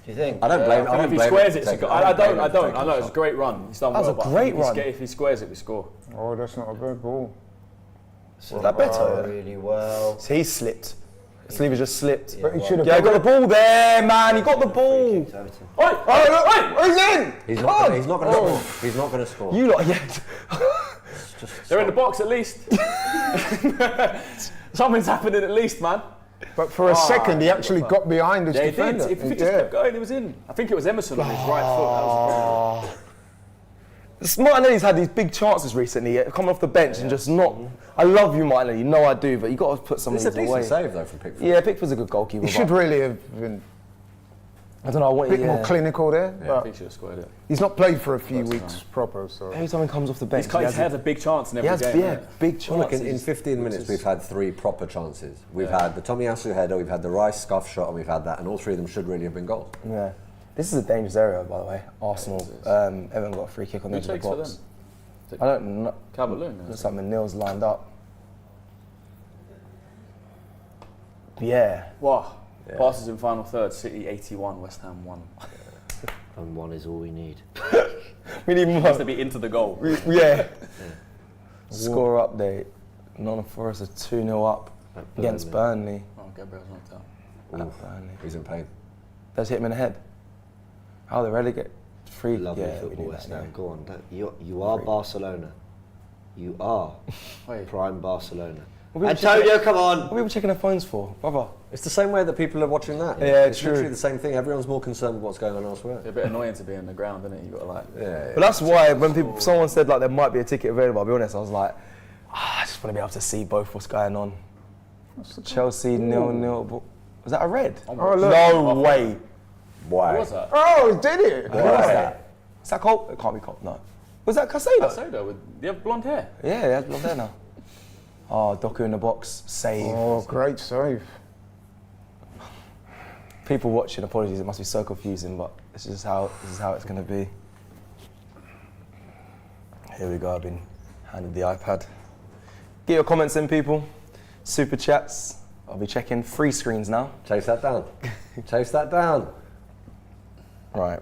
Do you think? I don't blame. I think if he squares it, it's a goal. I don't. I know it's a great run. He's done That was well, a but great I think run. If he squares it, we score. Oh, that's not a good ball. So that better? Really well. So he slipped. Sleever just slipped. But he should have. Yeah, got the ball there, man. He got the ball. Everton. He's in. He's not going to score. He's not going to score. You lot, yeah. They're in the box at least. Something's happening at least, man. But for a second, he actually got behind his Yeah, he defender. did. If he just kept going, he was in. I think it was Emerson on his right foot. That was Martinelli's had these big chances recently, coming off the bench and just not. I love you, Martinelli. You know I do, but you got to put some of It's a these away. decent save though from Pickford. Yeah, Pickford's a good goalkeeper. He should really have been I don't know. I want a bit more clinical there. I But think he should have scored it. he's not played for a few weeks proper, so. Every time he comes off the bench, He's had a big chance in he every has game. yeah, big Well, look, chances. in 15 minutes we've had 3 proper chances. We've had the Tomiyasu header, we've had the Rice scuff shot, and we've had that, and all 3 of them should really have been goals. Yeah. This is a dangerous area, by the way. Arsenal. Everton got a free kick on the Who edge of takes the for box. them? I don't know. Calvert-Lewin. Looks like Manil's lined up. Yeah. Wow. Passes in final third. City 81, West Ham 1. And 1 is all we need. We need Has more. to be into the goal. Yeah. Score update. Nottingham Forest are 2-0 up against Burnley. Oh, Gabriel's knocked out. At Burnley. He's in pain. Does hit him in the head? How they relegate? Free. Lovely yeah, we football, knew West that, Ham. yeah. Go on. You are Barcelona. You are Wait. prime Barcelona. What Antonio, come on. What are people checking their phones for, brother? It's the same way that people are watching that. Yeah, it's true. literally the same thing. Everyone's more concerned with what's going on elsewhere. It's a bit annoying to be in the ground, isn't it? You got to like. Yeah. But that's why when someone said like there might be a ticket available, I'll be honest, I was like, I just want to be able to see both what's going on. Chelsea 0-0. Was that a red? Oh, look. No way. Why? What was that? Oh, he did it! Who was that? Is that Cole? It can't be Cole. No. Was that Casado? Soda with you have blonde hair. Yeah, he has blonde hair now. Oh, Doucoure in the box, save. Oh, great save. People watching, apologies, it must be so confusing, but this is how it's going to be. Here we go, I've been handed the iPad. Get your comments in, people. Super chats. I'll be checking 3 screens now. Chase that down. Chase that down. Right.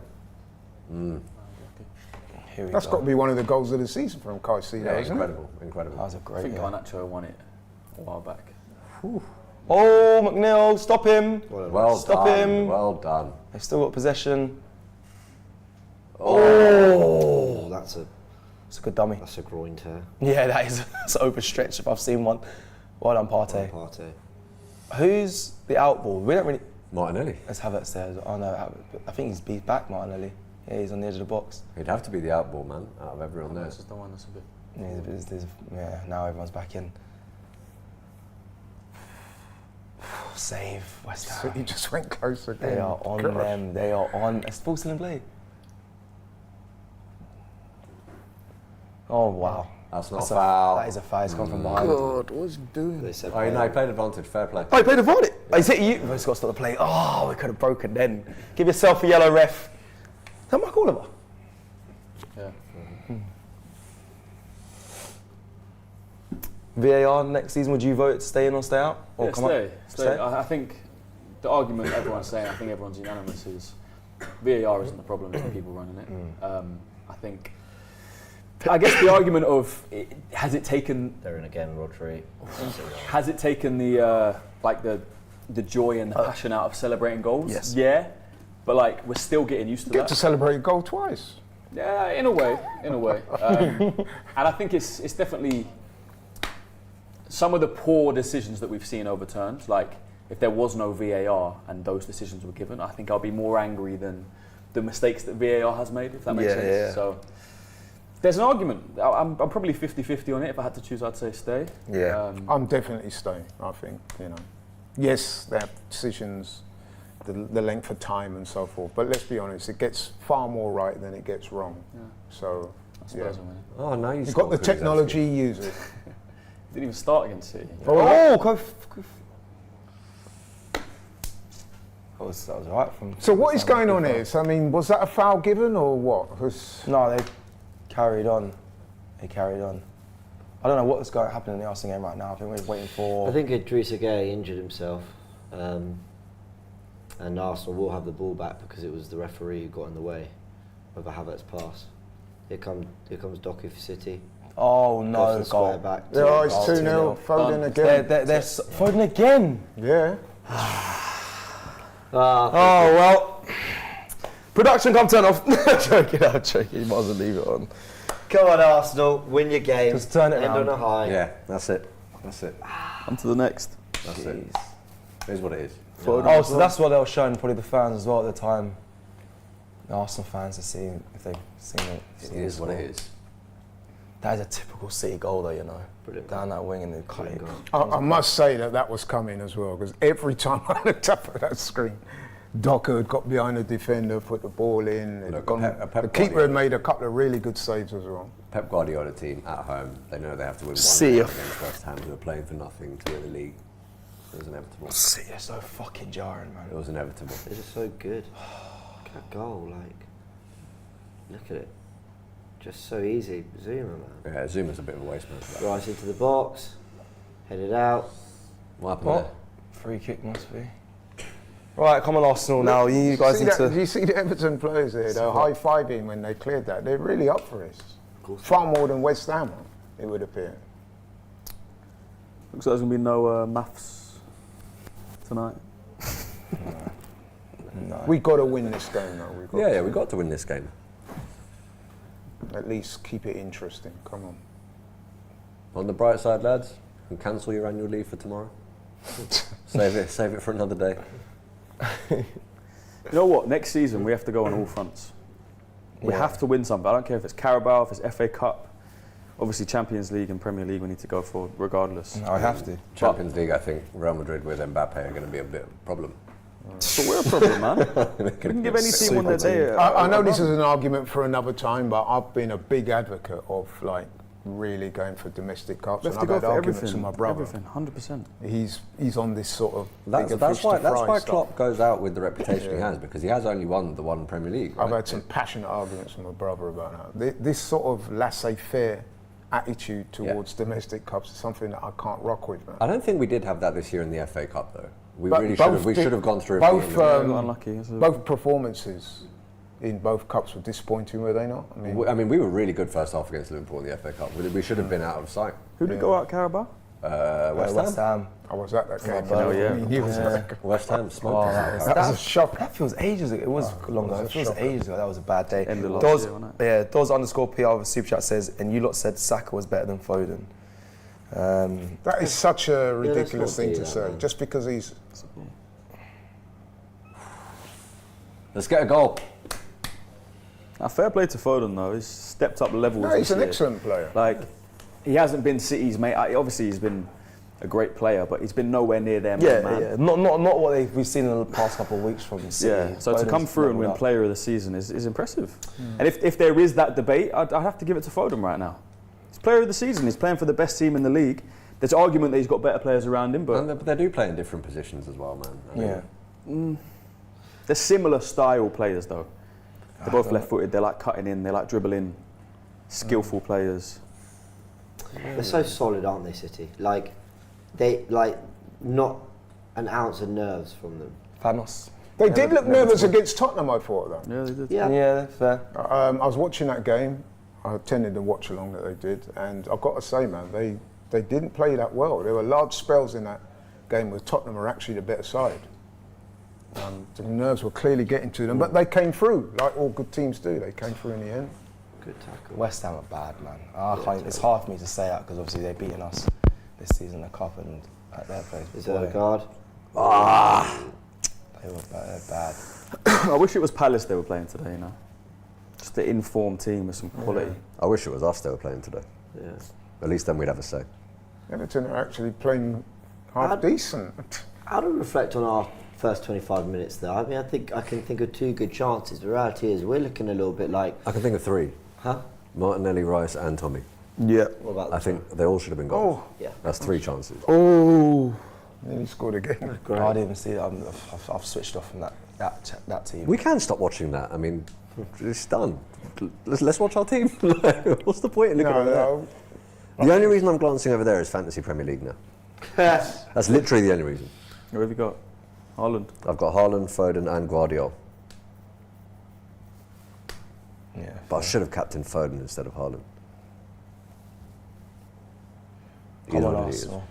Here we That's go. got to be one of the goals of the season from Caicedo, Yeah, isn't incredible, incredible. That was a I great think yeah. Garnacho won it a while back. Oh, McNeil, stop him. Well Stop done. him. Well done. They've still got possession. Oh, that's It's a good dummy. a groin tear. Yeah, that's overstretched if I've seen one. Well done, Partey. Partey. Who's the outball? We don't really. Martinelli. Let's have it there. Oh no, I think he's back, Martinelli. Yeah, he's on the edge of the box. He'd have to be the outball man out of everyone there. This is the one that's a bit. Yeah, now everyone's back in. Save West So Ham. he just went close again. They are on Gosh. them. They are on. Is the ball still in play? Oh wow. That's not That's a foul. That is a foul. It's come from behind. God, what's he doing? They said Oh, no, he played advantage. Fair play. Oh, he played the it. Oh, he's hit you. He's got to stop the play. Oh, we could have broken then. Give yourself a yellow, ref. Is that Mark Oliver? Yeah. VAR next season, would you vote to stay in or stay out? Or Yeah, come stay. up? Stay. I think the argument everyone's saying, I think everyone's unanimous, is VAR isn't the problem, it's the people running it. I guess the argument of has it taken they're in again, Rodri. has it taken the the joy and the passion out of celebrating goals? Yes. Yeah, but like we're still getting used to Get that. to celebrate a goal twice. Yeah, in a way. And I think it's definitely some of the poor decisions that we've seen overturned. Like if there was no VAR and those decisions were given, I think I'll be more angry than the mistakes that VAR has made, if that makes sense. Yeah. So there's an argument. I'm probably 50-50 on it. If I had to choose, I'd say stay. Yeah. I'm definitely staying, I think, you know. Yes, they have decisions, the length of time and so forth, but let's be honest, it gets far more right than it gets wrong. Yeah. So, I suppose I'm winning. Oh, no, you've got the technology, use it. Didn't even start against City. Oh, that was right from. So what is going on here? So, I mean, was that a foul given or what? 'Cause No, they carried on. They carried on. I don't know what's going to happen in the Arsenal game right now. I think we're waiting for... I think Idrissa Gueye injured himself. And Arsenal will have the ball back because it was the referee who got in the way of a Havertz pass. Here comes Doucoure for City. Oh no, goal. Back yeah, it's 2-0. Foden again. Foden again. Yeah. Oh well. Production, come turn off. I'm joking. You might as well leave it on. Come on, Arsenal, win your game. Just turn it End around. on a high. Yeah, that's it. On to the next. That's it. It is what it is. Oh, so that's what they were showing probably the fans as well at the time. The Arsenal fans are seeing if they've seen it. It is what it is. That is a typical City goal, though, you know. Brilliant. Down that wing and then cut it. I must say that was coming as well, because every time I looked up at that screen, Doucoure had got behind the defender, put the ball in. Look, The keeper had made a couple of really good saves as well. Pep Guardiola team at home, they know they have to win one See game ya. against West Ham, who are playing for nothing to win the league. It was inevitable. City are so fucking jarring, man. It was inevitable. They're just so good. That goal, like, look at it. Just so easy. Zuma, man. Yeah, Zuma's a bit of a waste man for that. Right into the box, headed out. What happened What? Free kick must be. Right, come on Arsenal now. You guys need Do to... you see the Everton players there? They're high-fiving when they cleared that. They're really up for this. Far more than West Ham, it would appear. Looks like there's going to be no maths tonight. No. We got to win this game, though. Yeah, we got to win this game. At least keep it interesting. Come on. On the bright side, lads, you can cancel your annual leave for tomorrow. Save it for another day. You know what? Next season we have to go on all fronts. We have to win something. I don't care if it's Carabao, if it's FA Cup. Obviously, Champions League and Premier League we need to go for regardless. I have to. Champions League, I think Real Madrid with Mbappe are going to be a bit of a problem. But we're a problem, man. We can give any team on their day. I know this is an argument for another time, but I've been a big advocate of like really going for domestic cups. We have And to I've go had for arguments everything. with my brother. Everything, 100%. He's on this sort of That's bigger fish why to fry stuff. Klopp goes out with the reputation he has, because he has only won the one Premier League. I've right? had some passionate arguments with my brother about that. This sort of laissez-faire attitude towards domestic cups is something that I can't rock with, man. I don't think we did have that this year in the FA Cup, though. We But really both should have gone through. Both, it. got unlucky. both performances in both cups were disappointing, were they not? I mean, we were really good first half against Liverpool in the FA Cup. We should have been out of sight. Who did go out, Carabao? West Ham. I was at that game. hell, yeah. He was like, West Ham smoked us. that was a shock. That feels ages ago. It was longer. It feels ages ago. That was a bad day. End of last Doz, year, wasn't yeah, Doz _ PR with Super Chat says, and you lot said Saka was better than Foden. That is such a ridiculous not thing be to that, say. man. Just because he's... Let's get a goal. Fair play to Foden though. He's stepped up levels. No, he's this an year. excellent player. Like, he hasn't been City's mate. Obviously, he's been a great player, but he's been nowhere near their man. Yeah. Not what we've seen in the past couple of weeks from City. Yeah, so to come Foden's through and win leveled up. Player of the Season is impressive. And if there is that debate, I'd have to give it to Foden right now. He's Player of the Season. He's playing for the best team in the league. There's argument that he's got better players around him, but They do play in different positions as well, man. I mean, they're similar style players though. They're both left-footed. They like cutting in. They like dribbling. Skillful players. They're so solid, aren't they, City? Like, they not an ounce of nerves from them. Thanos. They did look nervous against Tottenham, I thought, though. Yeah, they did. Yeah, fair. I was watching that game. I attended the watch along that they did, and I've got to say, man, they didn't play that well. There were large spells in that game where Tottenham were actually the better side. The nerves were clearly getting to them, but they came through, like all good teams do. They came through in the end. Good tackle. West Ham are bad, man. It's hard for me to say that because obviously they've beaten us this season in the cup and at their place. Is that a guard? They were bad. I wish it was Palace they were playing today. You know, just the informed team with some quality. I wish it was us they were playing today. Yeah. At least then we'd have a say. Everton are actually playing half decent. How do we reflect on our first 25 minutes there? I mean, I think I can think of 2 good chances. The reality is we're looking a little bit like... I can think of 3. Huh? Martinelli, Rice and Tommy. Yeah. What about I think they all should have been goals. Oh, Yeah. That's 3 chances. Oh. nearly scored again. Great. I didn't even see it. I've switched off from that team. We can stop watching that. I mean, it's done. Let's watch our team. What's the point in looking at that? The only reason I'm glancing over there is Fantasy Premier League now. That's literally the only reason. Who have you got? Haaland. I've got Haaland, Foden and Guardiola. Yeah. But I should have captained Foden instead of Haaland. You Come know on, what it is. Arsenal.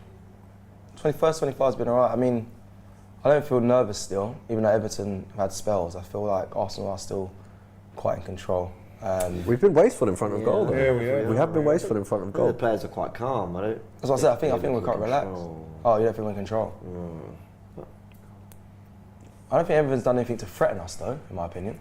21st, 25's been alright. I mean, I don't feel nervous still, even though Everton have had spells. I feel like Arsenal are still quite in control. We've been wasteful in front of goal, though. Yeah, We have been wasteful in front of The goal. players are quite calm. That's what I said. I think we're quite relaxed. Oh, you don't feel in control? I don't think Everton's done anything to threaten us, though, in my opinion.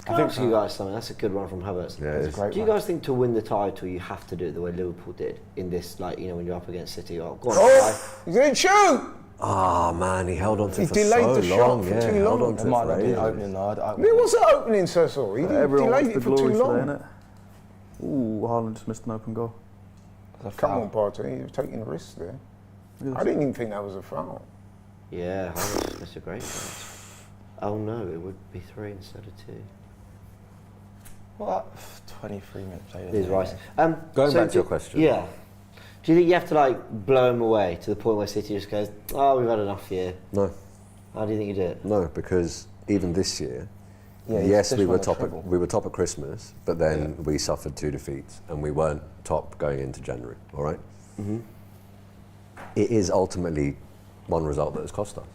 I think you guys something. That's a good one from Havertz. Yeah, It's a great Do you one. guys think to win the title you have to do it the way Liverpool did in this, like, you know, when you're up against City? Oh, go on, Oh, he didn't shoot! Ah, man, he held on to He it for delayed so the shot long. for Yeah, too he held long. on to It it might for not be ages. opening, though. It was an opening, Cecil. He Everyone delayed wants it the for glory too today, long. innit? Ooh, Haaland just missed an open goal. Come on, Partey, you're taking a risk there. I didn't even think that was a foul. Yeah, Havertz, that's a great one. Oh no, it would be 3 instead of 2. What? 23 minutes played. He's right. Going back to your question. Yeah. Do you think you have to like blow him away to the point where City just goes, oh, we've had enough here? No, How do you think you do it? no, because even this year, Yeah, he's yes, just we were won a top. treble. We were top at Christmas, but then we suffered 2 defeats, and we weren't top going into January. All right? It is ultimately one result that has cost us.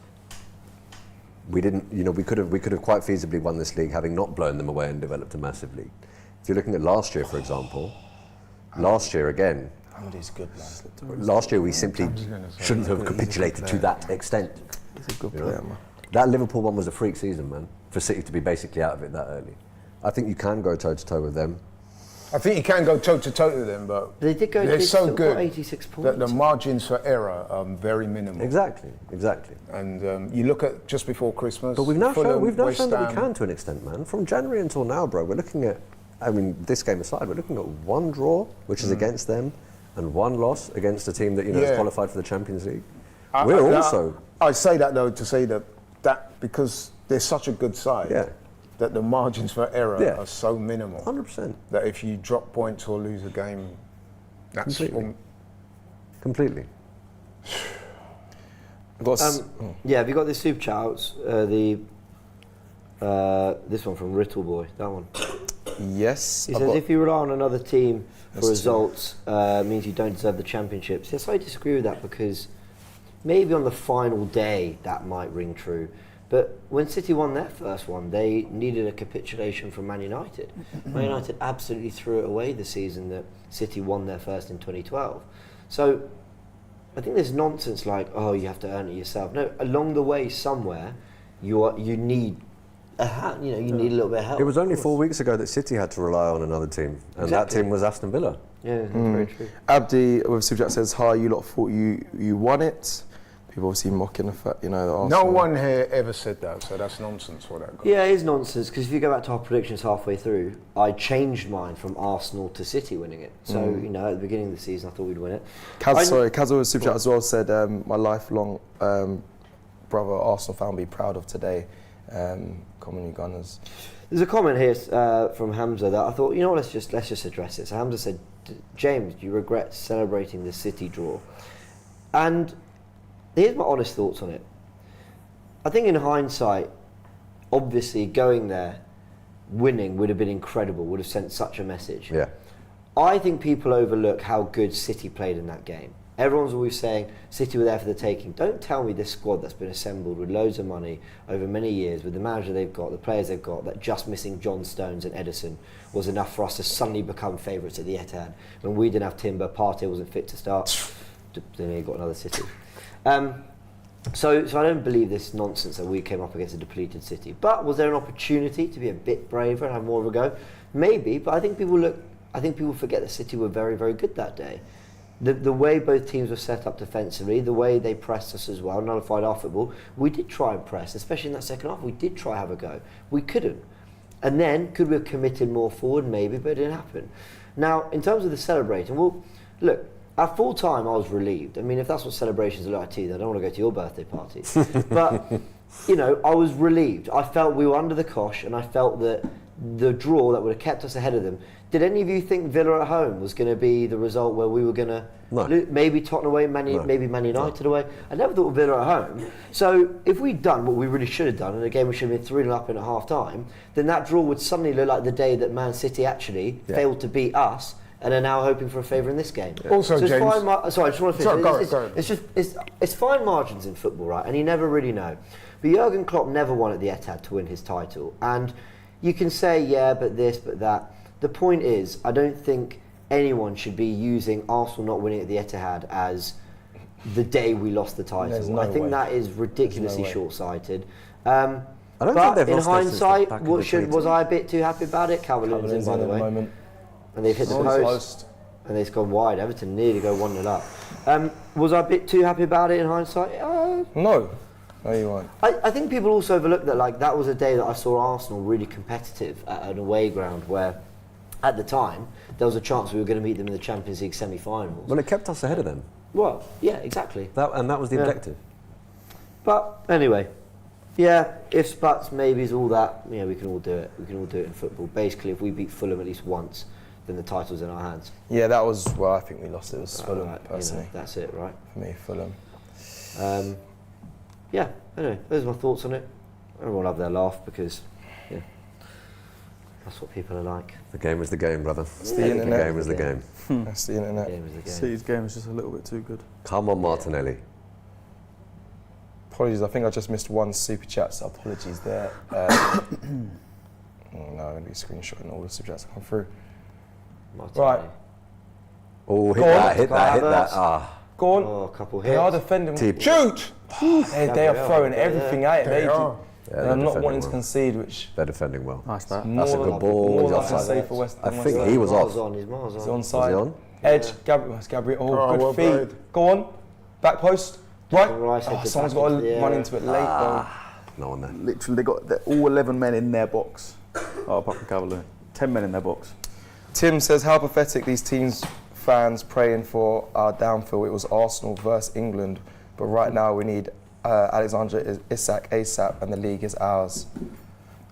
We didn't, you know, we could have quite feasibly won this league having not blown them away and developed a massive league. If you're looking at last year, for example, last year again, Andy's good, man. last year we simply shouldn't have capitulated to that extent. He's a good You know? player, man. That Liverpool one was a freak season, man, for City to be basically out of it that early. I think you can go toe-to-toe with them. I think you can go toe-to-toe with them, but They did go. they're They so still good got 86 points. that the margins for error are very minimal. Exactly. And you look at just before Christmas. But we've now Fulham, shown West that we Ham. can to an extent, man. From January until now, bro, we're looking at, I mean, this game aside, we're looking at 1 draw, which is against them, and 1 loss against a team that, you know, is Yeah. qualified for the Champions League. I say that though to say that because they're such a good side, Yeah. that the margins for error Yeah. are so minimal 100%. that if you drop points or lose a game, that's Completely. Completely. I've got Yeah, have you got the super chats? This one from Rittle Boy, that one. yes. He I've says, got- if you rely on another team for That's results, means you don't deserve the championships. Yes, I disagree with that because maybe on the final day that might ring true. But when City won their first one, they needed a capitulation from Man United. Man United absolutely threw it away the season that City won their first in 2012. So I think there's nonsense like, oh, you have to earn it yourself. No, along the way somewhere, you need a hand, you know, you need a little bit of help. It was only 4 weeks ago that City had to rely on another team, and that Exactly. team was Aston Villa. Yeah, that's very true. Abdi with Super Chat says, hi, you lot thought you won it. People obviously mocking the fact, you know, the No Arsenal. one here ever said that, so that's nonsense for that guy. Yeah, it is nonsense because if you go back to our predictions halfway through, I changed mine from Arsenal to City winning it. So, you know, at the beginning of the season, I thought we'd win it. Kaz with Super Chat as well said, my lifelong brother Arsenal fan will be proud of today. Common you Gunners. There's a comment here from Hamza that I thought, you know what, let's just address it. So Hamza said, James, do you regret celebrating the City draw? And here's my honest thoughts on it. I think in hindsight, obviously going there, winning would have been incredible, would have sent such a message. Yeah. I think people overlook how good City played in that game. Everyone's always saying City were there for the taking. Don't tell me this squad that's been assembled with loads of money over many years, with the manager they've got, the players they've got, that just missing John Stones and Edison was enough for us to suddenly become favourites at the Etihad. When we didn't have Timber, Partey wasn't fit to start. Then he got another City. So I don't believe this nonsense that we came up against a depleted City. But was there an opportunity to be a bit braver and have more of a go? Maybe, but I think people forget that City were very, very good that day. The way both teams were set up defensively, the way they pressed us as well, nullified our football, we did try and press, especially in that second half. We did try have a go. We couldn't. And then, could we have committed more forward? Maybe, but it didn't happen. Now, in terms of the celebrating, well, look, at full time I was relieved. I mean, if that's what celebrations are like to you, then I don't want to go to your birthday party. But, you know, I was relieved. I felt we were under the cosh, and I felt that the draw that would have kept us ahead of them. Did any of you think Villa at home was going to be the result where we were going to maybe Tottenham away, maybe Man United away? I never thought of Villa at home. So if we'd done what we really should have done, and the game we should have been 3-0 up in at half time, then that draw would suddenly look like the day that Man City actually failed to beat us and are now hoping for a favour in this game. Also, so James. Sorry, I just want to finish. Go ahead. It's fine margins in football, right? And you never really know. But Jurgen Klopp never won at the Etihad to win his title. And you can say, yeah, but this, but that. The point is, I don't think anyone should be using Arsenal not winning at the Etihad as the day we lost the title. I think that is ridiculously short-sighted. I don't think they've in lost hindsight, was I a bit too happy about it? Calvert-Lewin's in, by the way. Moment. And they've hit the post. And they've gone wide. Everton nearly go 1-0 up. Was I a bit too happy about it in hindsight? No, you weren't. I think people also overlook that that was a day that I saw Arsenal really competitive at an away ground where, at the time, there was a chance we were going to meet them in the Champions League semi-finals. Well, it kept us ahead of them. Well, yeah, exactly. And that was the objective. But anyway, yeah, ifs, buts, maybes, all that, we can all do it. We can all do it in football. Basically, if we beat Fulham at least once, then the title's in our hands. Yeah, that was where I think we lost. It was Fulham, personally. That's it, right? For me, Fulham. Yeah, anyway, those are my thoughts on it. Everyone will have their laugh because, that's what people are like. The game is the game, brother. It's the internet. The game is the game. That's the internet. The game is the game. City's game is just a little bit too good. Come on, Martinelli. Apologies, I think I just missed one super chat, so apologies there. No, I'm going to be screenshotting all the super chats that come through. Martinelli. Right. Oh, hit that. Go on. Oh, a couple hits. They are defending. Shoot! They are throwing everything at it. They are. They're not wanting to concede, which... They're defending well. Nice that. That's a good ball. More He's than I can offside. say for West I Ham. think he was off. He's miles He's on. onside. Was he on? Edge, Gabriel. It's Gabriel. Oh, well good feed. played. Go on. Back post. Right. Rice hit it Someone's back got to into the run area. into it late, though. No one there. Literally, they got all 11 men in their box. Oh, apart from Calvert-Lewin. 10 men in their box. Tim says, how pathetic these teams fans praying for our downfall. It was Arsenal versus England, but right now we need Alexander Isak ASAP, and the league is ours.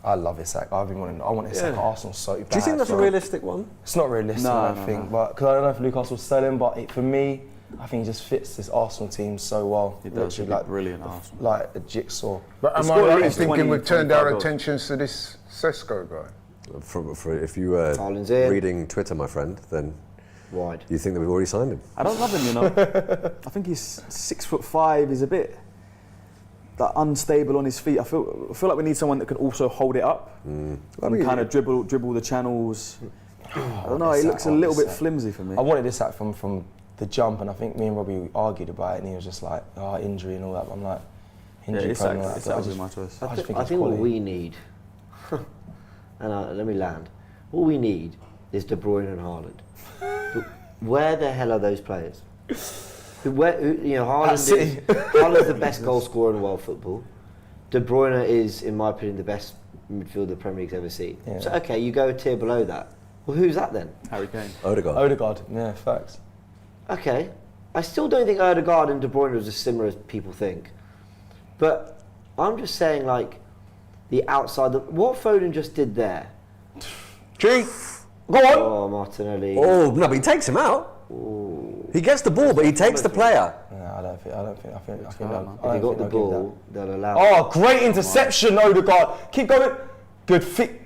I love Isak. I want Isak at Arsenal so bad. Do you think that's a realistic one? It's not realistic, I don't think, but because I don't know if Lucas will sell him, but for me, I think he just fits this Arsenal team so well. He does. Literally, Brilliant Arsenal. like a jigsaw. But am I right in thinking we've turned our attentions to this Sesko guy? If you were Haaland's in. reading Twitter, my friend, then Wide. you think that we've already signed him. I don't love him, I think he's 6'5". He's a bit unstable on his feet. I feel like we need someone that can also hold it up and kind of dribble the channels. I don't know. He looks a little bit flimsy for me. I wanted Isak from the jump, and I think me and Robbie argued about it, and he was just like, injury and all that. But I'm like, injury prone and all that. Isak would be my choice. I think what we need, and let me land, what we need is De Bruyne and Haaland. Where the hell are those players? Haaland's the best goal scorer in world football. De Bruyne is, in my opinion, the best midfielder the Premier League's ever seen. Yeah. So, okay, you go a tier below that. Well, who's that then? Harry Kane. Odegaard, yeah, facts. Okay. I still don't think Odegaard and De Bruyne was as similar as people think. But I'm just saying, the outside... what Foden just did there... Go on! Oh, Martinelli. Oh, no, but he takes him out. Ooh. He gets the ball, but he takes the player. No, I think If he got the ball, they'll allow... Oh, great interception, Odegaard. Keep going. Good fit.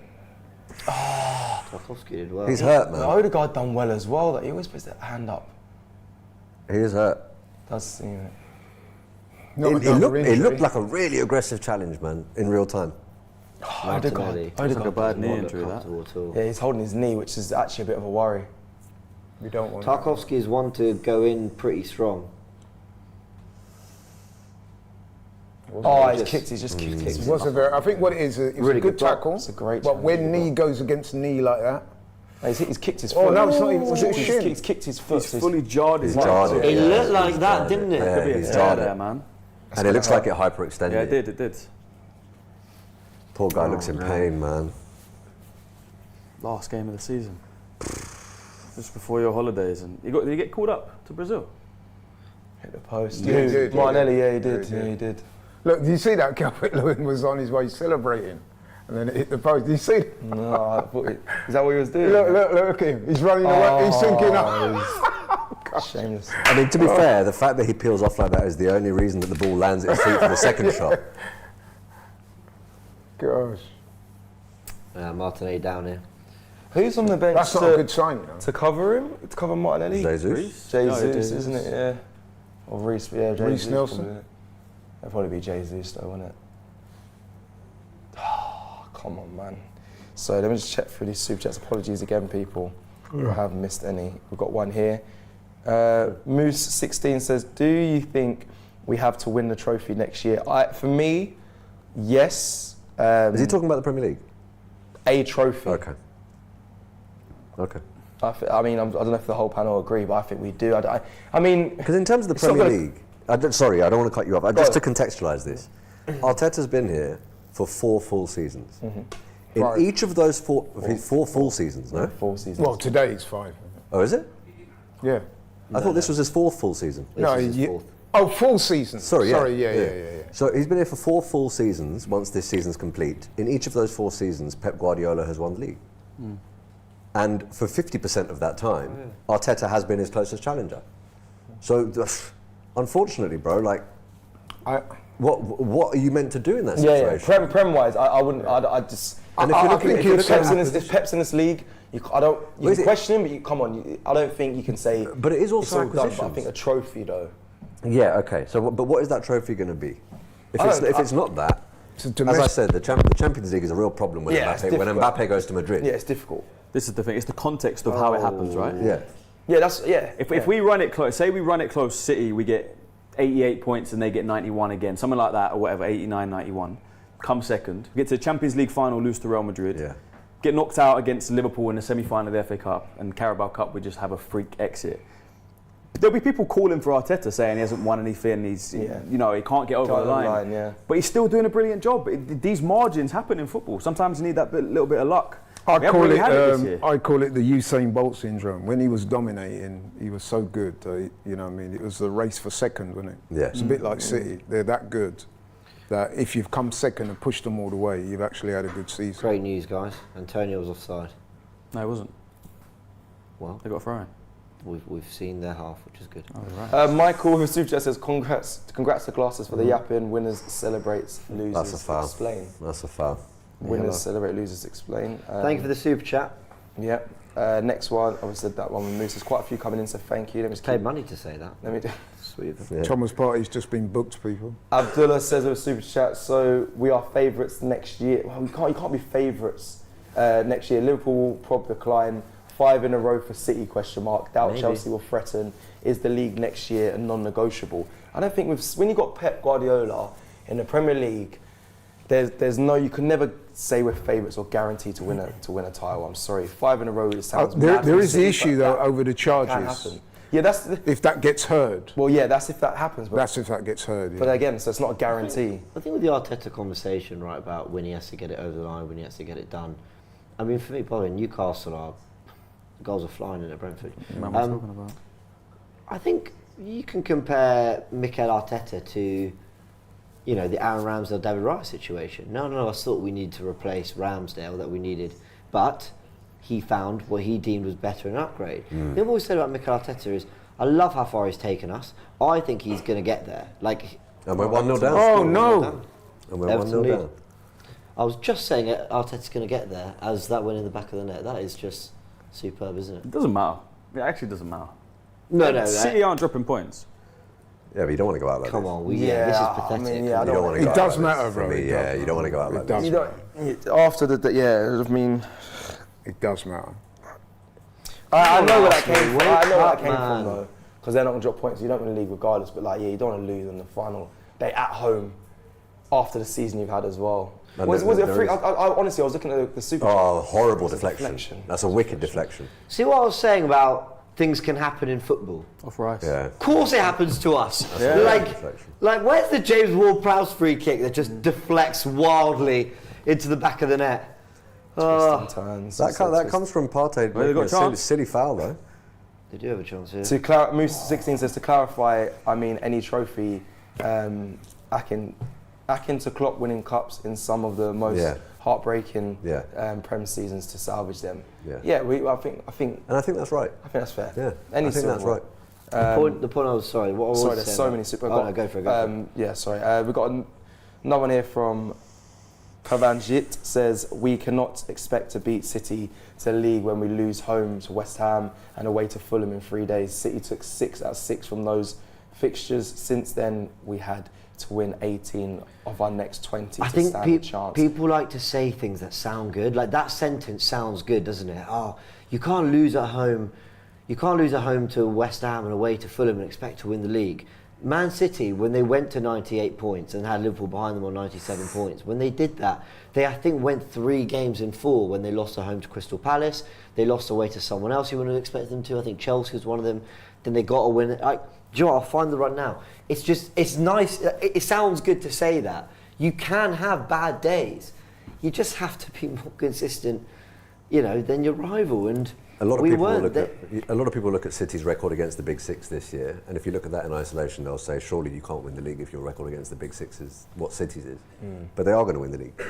Tarkowski did well. He's hurt, man. Odegaard done well as well. He always puts that hand up. He is hurt. Does you It know. looked like a really aggressive challenge, man, in real time. Martinelli. Bad knee injury, that. Yeah, he's holding his knee, which is actually a bit of a worry. We don't want Tarkowski is one to go in pretty strong. He's just kicked. It was I think what it is, it was Really a good good tackle. It's a great But challenge, when knee goes against knee like that, he's kicked his foot. Oh, no, it's not even... Was it He's shin? kicked his foot. He's fully jarred his jarred leg. it. It looked like that, didn't it? Yeah, Could be a he's tear jarred there, it. man. And it looks like it hyperextended. Yeah, it did. Poor guy looks in pain, man. Last game of the season. Just before your holidays. And did he get called up to Brazil? Hit the post. Yeah, he did. Martinelli, he did. did. Look, do you see that Calvert-Lewin was on his way celebrating? and then it hit the post. Did you see? No, I thought is that what he was doing? Look at him. He's running away. He's thinking, oh. Shameless. I mean, to be fair, the fact that he peels off like that is the only reason that the ball lands at his feet for the second shot. Gosh. Martinelli down here. Who's on the bench That's not a good sign, you know. to cover him? To cover Martinelli? Jesus. Jesus, isn't it? Yeah. Or Reece, yeah, Jesus. Reece Nelson? It'd probably be Jesus though, wouldn't it? Oh, come on, man. So let me just check through these super chats. Apologies again, people. I have missed any. We've got one here. Moose16 says, do you think we have to win the trophy next year? For me, yes. Is he talking about the Premier League? A trophy. Okay. I mean, I don't know if the whole panel agree, but I think we do. I mean, Because in terms of the it's not Premier gonna- League, sorry, I don't want to cut you off. Just on. to contextualise this, Arteta's been here for 4 full seasons. In Right. each of those 4 full seasons, no? 4 seasons. Well, today it's 5. Oh, is it? Yeah. I thought this was his 4th full season. No, This is his fourth. Oh, full season. Sorry, yeah. So he's been here for 4 full seasons. Once this season's complete, in each of those 4 seasons, Pep Guardiola has won the league, and for 50% of that time, Arteta has been his closest challenger. So, unfortunately, bro, like, what are you meant to do in that situation? Yeah. Prem-wise, I wouldn't. I just. And if you're looking- think if you're if Pep's in this league, you Well, can question him, but come on, I don't think you can say. But it is also it's all done, but I acquisitions. think a trophy though. Yeah, okay. So, but what is that trophy going to be? If it's not that, It's a as I domestic. said, the Champions League is a real problem when Yeah, it's Mbappe difficult. goes to Madrid. Yeah, it's difficult. This is the thing. It's the context of how it happens, right? Yeah. Yeah, that's yeah. If we run it close, say we run it close, City, we get 88 points and they get 91 again, something like that, or whatever, 89, 91. Come second, get to the Champions League final, lose to Real Madrid. Yeah. Get knocked out against Liverpool in the semi-final of the FA Cup, and Carabao Cup, we just have a freak exit. There'll be people calling for Arteta saying he hasn't won anything. He can't get over the line. Yeah. But he's still doing a brilliant job. These margins happen in football. Sometimes you need that little bit of luck. I We haven't really had it this year. call it the Usain Bolt syndrome. When he was dominating, he was so good. You know what I mean? It was the race for second, wasn't it? Yeah. It's a bit like City. They're that good that if you've come second and pushed them all the way, you've actually had a good season. Great news, guys. Antonio was offside. No, it wasn't. Well, They got a throw in. we've seen their half, which is good. Michael with Super Chat says, congrats to Glasses for the yapping. Winners celebrates, losers That's a foul. explain. That's a foul. Winners celebrate, losers explain. Thank you for the super chat. Yeah. Next one, I said that one with Moose. There's quite a few coming in, so thank you. Let me just Paid keep, money to say that. let me do. Sweet of them. Yeah. Thomas Partey's just been booked, people. Abdullah says with a super chat, so we are favourites next year. Well, you can't be favourites next year. Liverpool will probably decline. 5 in a row for City, question mark. Doubt Maybe. Chelsea will threaten. Is the league next year a non-negotiable? I don't think when you got Pep Guardiola in the Premier League, there's no, you can never say we're favourites or guaranteed to win a title. I'm sorry. 5 in a row, it sounds mad There from is the City, issue, but though, that over the can charges. happen. Yeah, that's If that gets heard, that's if that happens. But, that's if that gets heard. but Yeah. again, so it's not a guarantee. I think with the Arteta conversation, right, about when he has to get it over the line, when he has to get it done. I mean, for me, probably Newcastle the goals are flying in at Brentford. What am I talking about? I think you can compare Mikel Arteta to, the Aaron Ramsdale, David Raya situation. No, I thought we needed to replace Ramsdale, that we needed, but he found what he deemed was better an upgrade. The thing I've always said about Mikel Arteta is, I love how far he's taken us. I think he's going to get there. And we're 1-0 down. Oh, no. And we're Everton 1-0 lead. down. I was just saying it, Arteta's going to get there, as that went in the back of the net. That is just superb, isn't it? It doesn't matter. It actually doesn't matter. No, City aren't dropping points. Yeah, but you don't want to go out like come this. on, this is pathetic. I mean, You don't want to It go out does like matter, this. bro. For me, It yeah, does. you don't want to go out It like does. this. After I mean, It does matter. I know where that came from. Wake I know where up, that came from man. though, because they're not gonna drop points. You don't win the league regardless, but you don't want to lose in the final day at home after the season you've had as well. And Was it a there free? is- Honestly, I was looking at the Super. Oh, horrible It's a deflection. That's a wicked deflection. See what I was saying about things can happen in football? Off Rice. Yeah. Of course it happens to us. Yeah. Deflection. Where's the James Ward-Prowse free kick that just deflects wildly into the back of the net? Turns. That comes from Partey Well, they making got a a chance. silly foul, though. They do have a chance here. Moose 16 says to clarify. I mean, any trophy, I can back into Klopp winning cups in some of the most heartbreaking Prem seasons to salvage them. I think that's right. I think that's fair. Yeah, I think that's right. The point I was sorry. What I was sorry, there's so saying, many super. no, go for it. Yeah, sorry. We've got another one here from Kavanjit. Says we cannot expect to beat City to the league when we lose home to West Ham and away to Fulham in 3 days. City took 6 out of 6 from those fixtures. Since then, we had to win 18 of our next 20 I to think stand a chance. people like to say things that sound good. Like that sentence sounds good, doesn't it? Oh, you can't lose at home. You can't lose at home to West Ham and away to Fulham and expect to win the league. Man City, when they went to 98 points and had Liverpool behind them on 97 points, when they did that, they I think went 3 games in 4 when they lost at home to Crystal Palace. They lost away to someone else you wouldn't have expected them to. I think Chelsea was one of them. Then they got a win. Do you know what? I'll find the run now. It's nice. It sounds good to say that. You can have bad days. You just have to be more consistent, than your rival. And a lot of people look at City's record against the Big Six this year, and if you look at that in isolation, they'll say, surely you can't win the league if your record against the Big Six is what City's is. But they are going to win the league.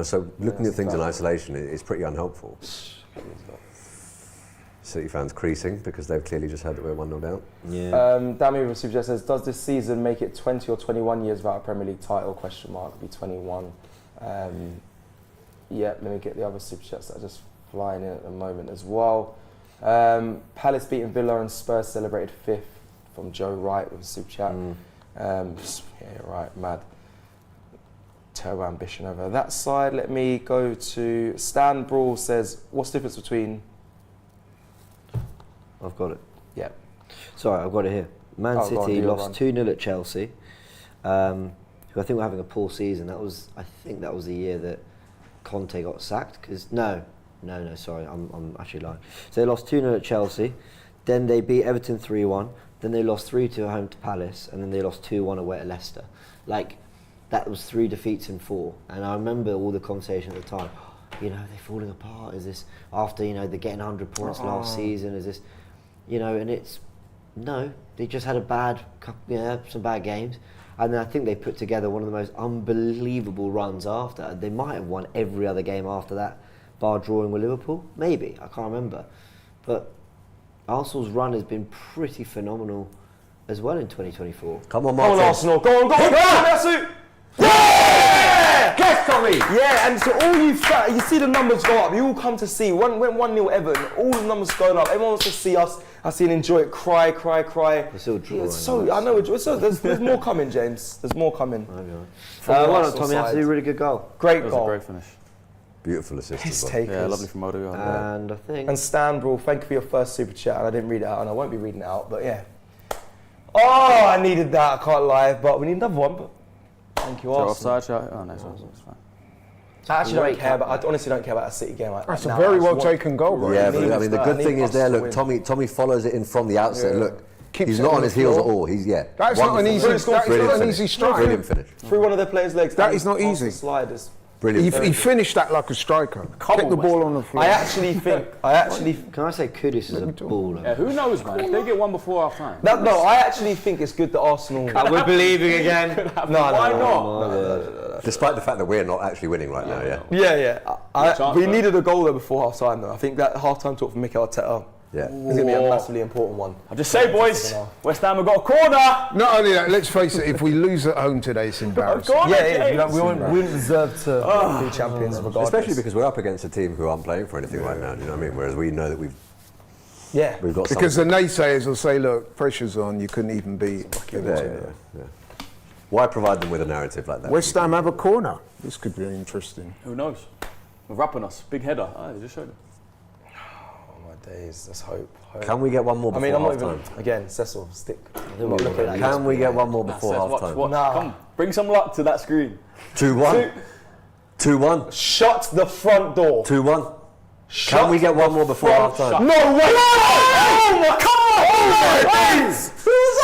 So looking at things in isolation is pretty unhelpful. City fans creasing because they've clearly just had that we're 1-0 down. Yeah. Dami from Super Chat says, does this season make it 20 or 21 years without a Premier League title? Be 21. Let me get the other Super Chats that are just flying in at the moment as well. Palace beating Villa and Spurs celebrated 5th from Joe Wright with a Super Chat. Mad. Terrible ambition over that side. Let me go to Stan Brawl says, what's the difference between... I've got it. Yeah. Sorry, I've got it here. Man City lost 2-0 at Chelsea, who I think were having a poor season. I think that was the year that Conte got sacked. No, sorry, I'm actually lying. So they lost 2-0 at Chelsea, then they beat Everton 3-1, then they lost 3-2 at home to Palace, and then they lost 2-1 away at Leicester. That was 3 defeats in 4. And I remember all the conversation at the time. They're falling apart. Is this after they're getting 100 points last season? Is this, and it's no. They just had some bad games, and then I think they put together one of the most unbelievable runs after. They might have won every other game after that, bar drawing with Liverpool. Maybe, I can't remember, but Arsenal's run has been pretty phenomenal as well in 2024. Come on, Martin. Go on, Arsenal. Go on, Tomiyasu. Yeah! Guess Tommy! Yeah, and so all you see the numbers go up. You all come to see. Went 1-0 Everton. All the numbers going up. Everyone wants to see us and enjoy it. Cry. It's still drawing. I know. There's more coming, James. There's more coming. Well done, Tommy. That's a really good goal. Great goal. A great finish. Beautiful assist. His takers. Yeah, lovely from Rodri. And I think. And Stan Brawl, thank you for your first super chat. And I didn't read it out, and I won't be reading it out. But yeah. Oh, I needed that. I can't lie, but we need another one. But thank you, Arsenal. Offside? Oh, no, it's fine. I honestly don't care about a City game like that. That's a very well taken goal, bro. Yeah, but the good thing is there, look, Tommy follows it in from the outset. Look, he's not on his heels at all. That's not an easy strike. Brilliant finish. Through one of their players' legs. That is not easy. Sliders. Brilliant. He finished that like a striker. Kicked the ball on the floor. I actually think. Can I say Kudus is a baller? Yeah, who knows, man? If they get one before half time. No, I actually think it's good that Arsenal. We're believing again. Why not? Despite the fact that we're not actually winning right now, yeah. Yeah. We needed a goal there before half time, though. I think that half time talk from Mikel Arteta. Yeah. It's going to be a massively important one. I'll just say, boys, West Ham have got a corner. Not only that, let's face it, if we lose at home today, it's embarrassing. We wouldn't deserve to be champions regardless. Especially because we're up against a team who aren't playing for anything right now, do you know what I mean? Whereas we know that we've got because the naysayers will say, look, pressure's on, you couldn't even beat Everton. Yeah. Why provide them with a narrative like that? West Ham have a corner. This could be interesting. Who knows? We're rapping us. Big header. They just showed it. Days, let's hope. Can we get one more before half time? Again, Cecil, stick. Can we get one more before half time? Come, bring some luck to that screen. 2-1. 2-1. Shut the front door. 2-1. Can we get one more before half time? No way! Oh, come on! Who's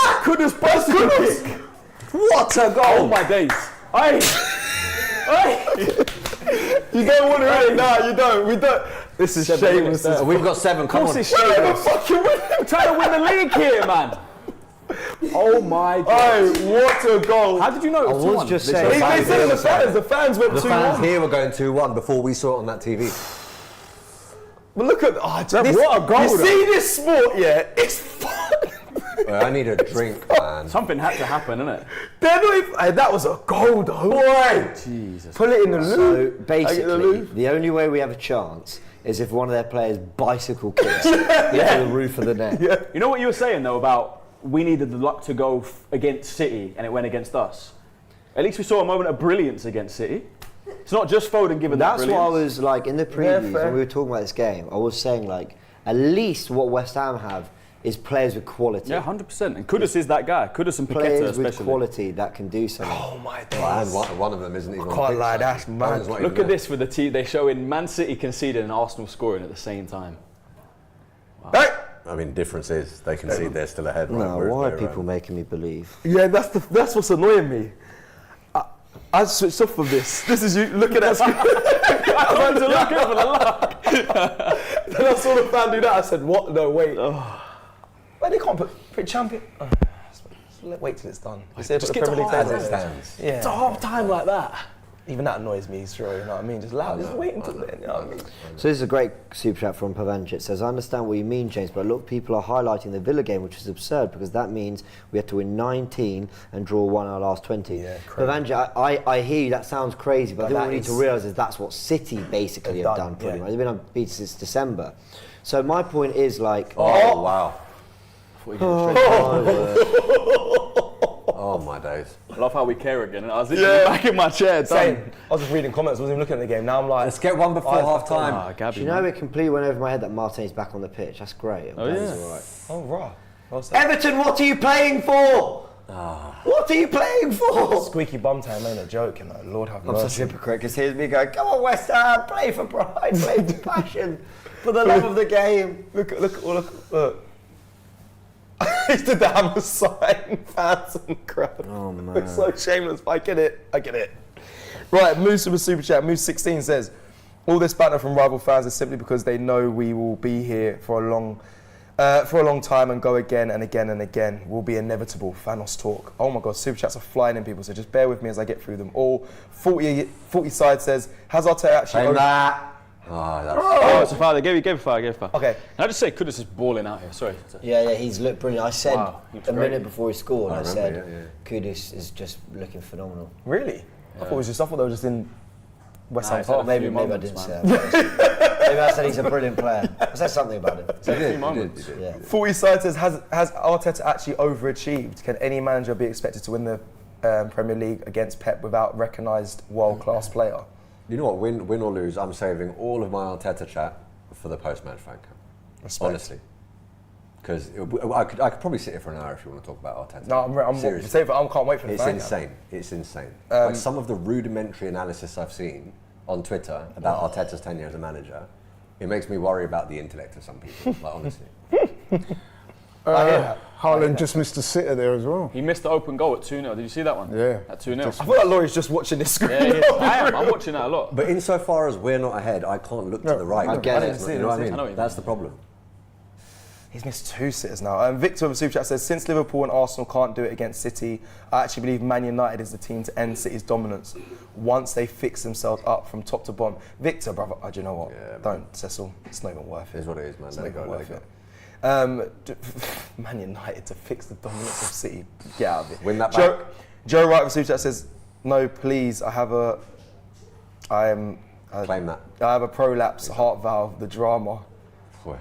that? Kudus busted kick. What a goal! Oh my days. You don't want to read it? No, you don't. We don't. This is shameless. We've got 7. Come on. Of course it's shameless. We're trying to win the league here, man. Oh my God. Oh, what a goal! How did you know it was I was 2-1? just They saying- showed- They said the fans went The 2-1. fans here were going 2-1 before we saw it on that TV. But look at this, what a goal, You though. see this sport, yeah? It's fun. Well, I need a drink, man. Something had to happen, innit? They're not even, hey, that was a goal, though. Boy, Jesus. pull it in the So loop. basically, the only way we have a chance is if one of their players bicycle kicks into the roof of the net. Yeah. You know what you were saying though about we needed the luck to go against City and it went against us? At least we saw a moment of brilliance against City. It's not just Foden giving that That's what I brilliance. was like in the previews fair. when we were talking about this game. I was saying like, at least what West Ham have is players with quality. Yeah, 100%. And Kudus is that guy. Kudus and Paqueta Players with especially. quality that can do something. Oh my And days. one of them isn't even on the can't pitch. lie, that's mad. Owen's not Look even at there. this with the team. They show in Man City conceding and Arsenal scoring at the same time. Hey! I mean, difference is they can see they're still ahead. Right? No, Whereas why are they're, people making me believe? Yeah, that's what's annoying me. I switched off of this. This is you looking at screen. I wanted to look over the luck. Then I saw the fan do that. I said, "What? No, wait. Wait, they can't put champion. Wait till it's done. Just get to half as time. it stands. Yeah. It's a half time like that. Even that annoys me, sure, you know what I mean? Just loud, just wait until then, you know what I mean? So this is a great super chat from Pavanch. It says, I understand what you mean, James, but look, people are highlighting the Villa game, which is absurd because that means we had to win 19 and draw 1 out of our last 20. Yeah, crazy. Pavanch, I hear you, that sounds crazy, but I think what we need to realise is that's what City basically have done pretty much. They've been unbeaten since December. So my point is like... Oh, wow. Oh, my days. I love how we care again. And I was literally back in my chair. Same. Done. I was just reading comments, I wasn't even looking at the game. Now I'm like, Let's get one before half time. Ah, Gabriel. Do you know it completely went over my head that Martinelli's back on the pitch? That's great. I'm glad he's yeah. all right. oh, right. What's that? Everton, what are you playing for? What are you playing for? Squeaky bum time ain't a joke, you know. Lord have I'm such a mercy. hypocrite because here's me going, come on West Ham, play for pride, play for passion, for the love of the game. Look. He did the hammer sign, fans and crowd. Oh, man. It's so shameless, but I get it. Right, Moose with a super chat. Moose 16 says, all this banter from rival fans is simply because they know we will be here for a long time and go again and again and again. Will be inevitable. Thanos talk. Oh my God, super chats are flying in, people. So just bear with me as I get through them all. 40 side says, has Arteta actually? Same that. Oh, that's Oh, it's a foul. They gave a foul. Okay. Can I just say Kudus is balling out here? Sorry. Yeah, he's looked brilliant. I said Wow, he was a great. minute before he scored, I remember, said, Kudus is just looking phenomenal. Really? I thought they were just in West Ham Nah, Park. Maybe I didn't say that. Maybe I said he's a brilliant player. I said something about him. You did. Yeah. 40 side says, has Arteta actually overachieved? Can any manager be expected to win the Premier League against Pep without recognised world-class player? You know what? Win or lose, I'm saving all of my Arteta chat for the post-match fan cam. Respect. Honestly. Because I could probably sit here for an hour if you want to talk about Arteta. No, I'm Seriously. safe. I can't wait for the It's fan. insane. It's insane. Like some of the rudimentary analysis I've seen on Twitter about Arteta's tenure as a manager, it makes me worry about the intellect of some people. Like honestly, Haaland just missed a sitter there as well. He missed the open goal at 2-0. Did you see that one? Yeah. At 2-0. I feel like Laurie's just watching this screen. Yeah, he is. I am. I'm watching that a lot. but insofar as we're not ahead, I can't look to the right. I get it. You know what I I know what mean? you That's mean. the problem. He's missed 2 sitters now. Victor of the Super Chat says, since Liverpool and Arsenal can't do it against City, I actually believe Man United is the team to end City's dominance once they fix themselves up from top to bottom. Victor, brother, do you know what? Yeah, Don't, Cecil. It's not even worth it. It is what it is, man. It's Let not it go. even Let it worth go. it. Man United to fix the dominance of City. Get out of it. Win that Joe, back. Joe Wright of the Super Chat says, no, please, I have a Claim that. prolapse heart valve, the drama. Boy.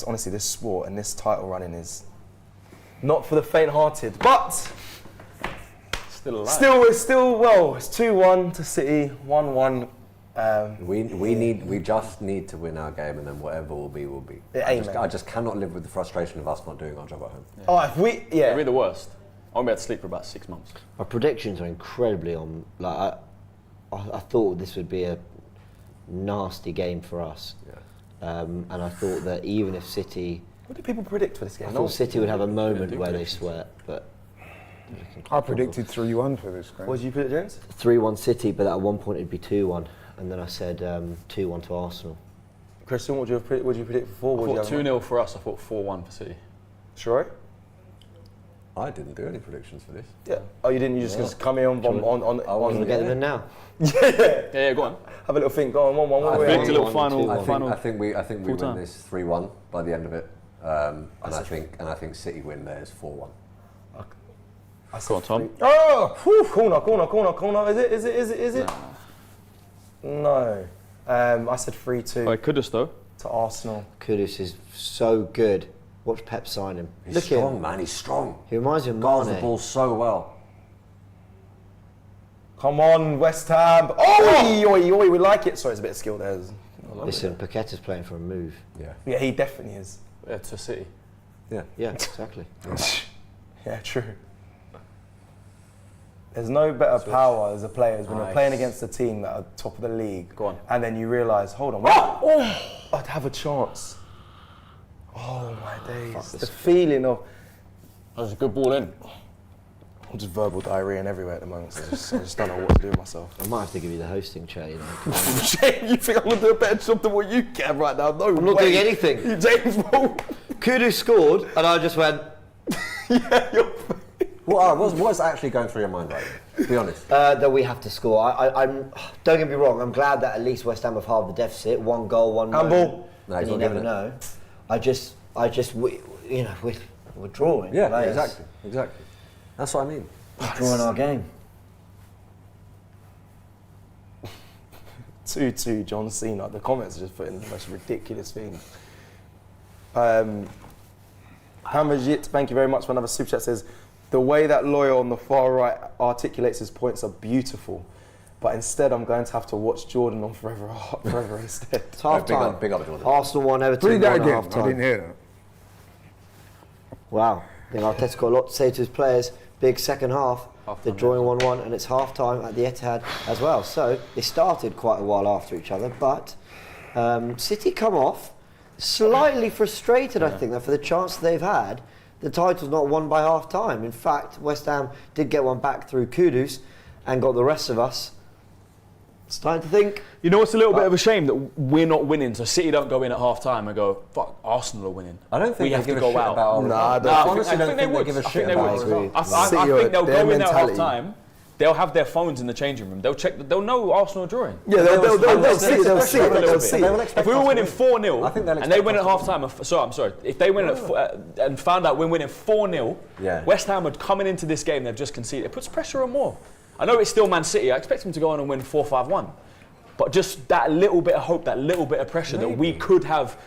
Honestly, this sport and this title running is not for the faint-hearted, but Still alive. it's still it's 2-1 to City, 1-1. We just need to win our game, and then whatever will be, will be. Amen. I just cannot live with the frustration of us not doing our job at home. Oh, if we We're the worst. I won't be able to sleep for about 6 months. My predictions are incredibly on. Like I thought this would be a nasty game for us, and I thought that even if City, what do people predict for this game? I thought City would have a moment where they sweat, but I predicted 3-1 for this game. What did you predict, James? 3-1 City, but at one point it'd be 2-1, and then I said 2-1 to Arsenal. Christian, what do you predict for 4? I thought 2-0 for us. I thought 4-1 for City. Sure. I didn't do any predictions for this. Yeah. Oh, you didn't? You just come in on. I want to get them in now. Yeah, go on. Have a little think. Go on, one. Predict a little One, final. I think we win time. this 3-1 by the end of it, and I think City win theirs 4-1. Go on, Tom. Oh, whew, corner. Is it? No. I said 3-2 Right, Kudus though. to Arsenal. Kudus is so good. Watch Pep sign him. He's Look strong, at him. man. He's strong. He reminds me of Guards the Mane. ball so well. Come on, West Ham. Oi, we like it. Sorry, it's a bit of skill there. Listen, Paqueta's playing for a move. Yeah, he definitely is. Yeah, to City. Yeah. Yeah, exactly. Yeah, true. There's no better power as a player when you're playing against a team that are top of the league. Go on. And then you realise, hold on, I'd have a chance. Oh my days. The feeling of... That was a good ball in. I'm just verbal diarrhea everywhere at the moment, so I just don't know what to do with myself. I might have to give you the hosting chair, you know. James, you think I'm going to do a better job than what you can right now? No, I'm not doing anything. James, bro. Kudus scored, and I just went, What's actually going through your mind right now? Be honest. that we have to score. I'm. Don't get me wrong. I'm glad that at least West Ham have halved the deficit. 1 goal, 1 Handball. moment. No, And he's you not never giving know. We're drawing. Yeah, players. exactly. That's what I mean. We're drawing our game. 2-2, John Cena. The comments are just putting the most ridiculous things. Hamajit, thank you very much for another super chat. Says, the way that lawyer on the far right articulates his points are beautiful, but instead I'm going to have to watch Jordan on Forever instead. It's half time. Big up, Jordan. Arsenal 1, Everton 1 Read that at again. half I time. didn't hear that. Wow. I think Arteta's got a lot to say to his players. Big second half. They're drawing 1-1 and it's half time at the Etihad as well. So they started quite a while after each other, but City come off slightly frustrated, I think, that for the chance they've had, the title's not won by half time. In fact, West Ham did get one back through Kudus and got the rest of us starting to think. You know, it's a little bit of a shame that we're not winning, so City don't go in at half time and go, fuck, Arsenal are winning. I don't think we they have give to a go shit out. about our result. I honestly don't think they give a shit about our result. I City think they'll their go in at half mentality. time. They'll have their phones in the changing room. They'll check. They'll know Arsenal are drawing. Yeah, they'll see. If we were winning 4-0 I think they'll and they expect win at us half time, I'm sorry. If they win and found out we're winning 4-0, Yeah. West Ham would coming into this game. They've just conceded. It puts pressure on more. I know it's still Man City. I expect them to go on and win 4-5-1, but just that little bit of hope, that little bit of pressure that we could have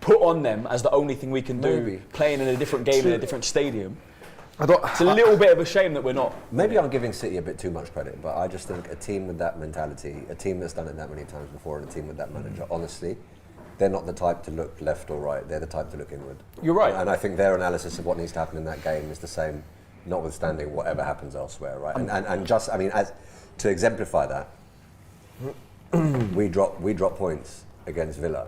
put on them as the only thing we can do, playing in a different game in a different stadium. It's a little bit of a shame that we're not. Maybe I'm giving City a bit too much credit, but I just think a team with that mentality, a team that's done it that many times before, and a team with that manager, honestly, they're not the type to look left or right. They're the type to look inward. You're right. And I think their analysis of what needs to happen in that game is the same, notwithstanding whatever happens elsewhere, right? And just, I mean, as to exemplify that, we drop points against Villa.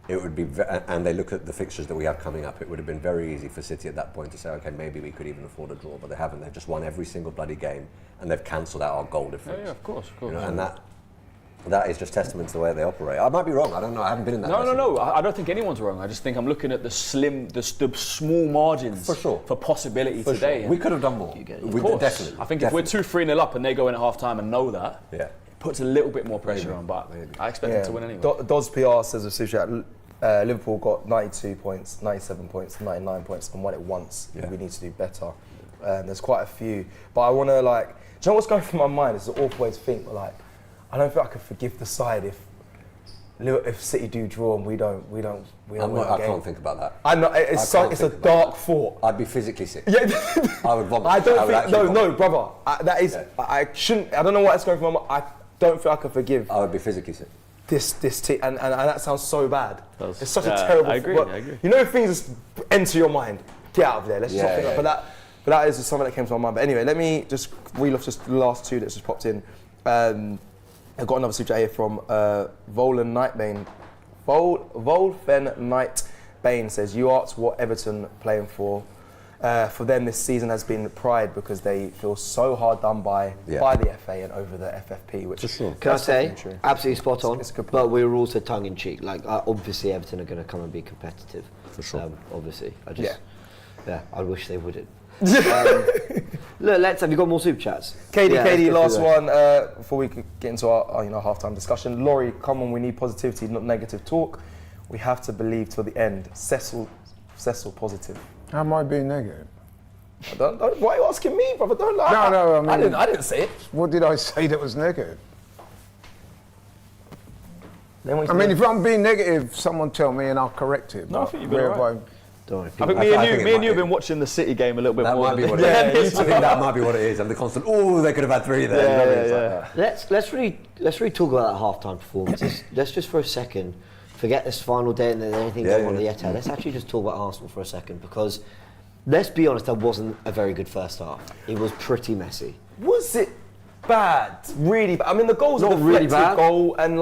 It would be, and they look at the fixtures that we have coming up, it would have been very easy for City at that point to say, okay, maybe we could even afford a draw, but they haven't. They've just won every single bloody game, and they've cancelled out our goal difference. Yeah, of course. You know, and that is just testament to the way they operate. I might be wrong. I don't know. I haven't been in that. No. I don't think anyone's wrong. I just think I'm looking at the small margins For sure. for possibility For today. sure. We could have done more. Of course. Definitely. I think if we're 2-3-0 up and they go in at half time and know that, Yeah. it puts a little bit more pressure on. But I expect them to win anyway. Doz PR says of Sushi, Liverpool got 92 points, 97 points, 99 points, and won it once. Yeah. We need to do better. There's quite a few, but I want to do you know what's going through my mind? It's an awful way to think, but I don't think I could forgive the side if City do draw and we don't win I a game. can't think about that. I know it's a dark thought. I'd be physically sick. Yeah, I would vomit. I don't would think. actually No, vomit. brother. That is. Yeah. I shouldn't. I don't know what's going through my mind. I don't think I could forgive I would be physically sick. this team, and that sounds so bad. Does. It's such a Yeah, terrible. I agree, but I agree. You know, things just enter your mind. Get out of there. Let's just not think Yeah, about that. But that is just something that came to my mind. But anyway, let me just reel off just the last two that's just popped in. I've got another super chat here from Volen Nightbane. Volfen Nightbane says, you asked what Everton playing for. For them this season has been pride because they feel so hard done by the FA and over the FFP, which Can I say, true. absolutely spot on, It's a good point. but we were also tongue-in-cheek. Obviously Everton are going to come and be competitive. For sure. Obviously. Yeah, I wish they wouldn't. Look, have you got more super chats? KD, last one before we can get into our halftime discussion. Laurie, come on, we need positivity, not negative talk. We have to believe till the end. Cecil positive. How am I being negative? Why are you asking me, brother? Don't lie. No, I mean, I didn't say it. What did I say that was negative? I mean, if I'm being negative, someone tell me and I'll correct it. No, I think you've been right. Don't I think me and you have been watching the City game a little bit That more. might be what it is. I think that might be what it is. And the constant, they could have had 3 there. Let's really talk about that halftime performance. Let's just for a second forget this final day and anything going on at the Etihad. Let's actually just talk about Arsenal for a second, because let's be honest, that wasn't a very good first half. It was pretty messy. Was it bad? Really bad? I mean, the goal's Not a really deflected bad. goal, and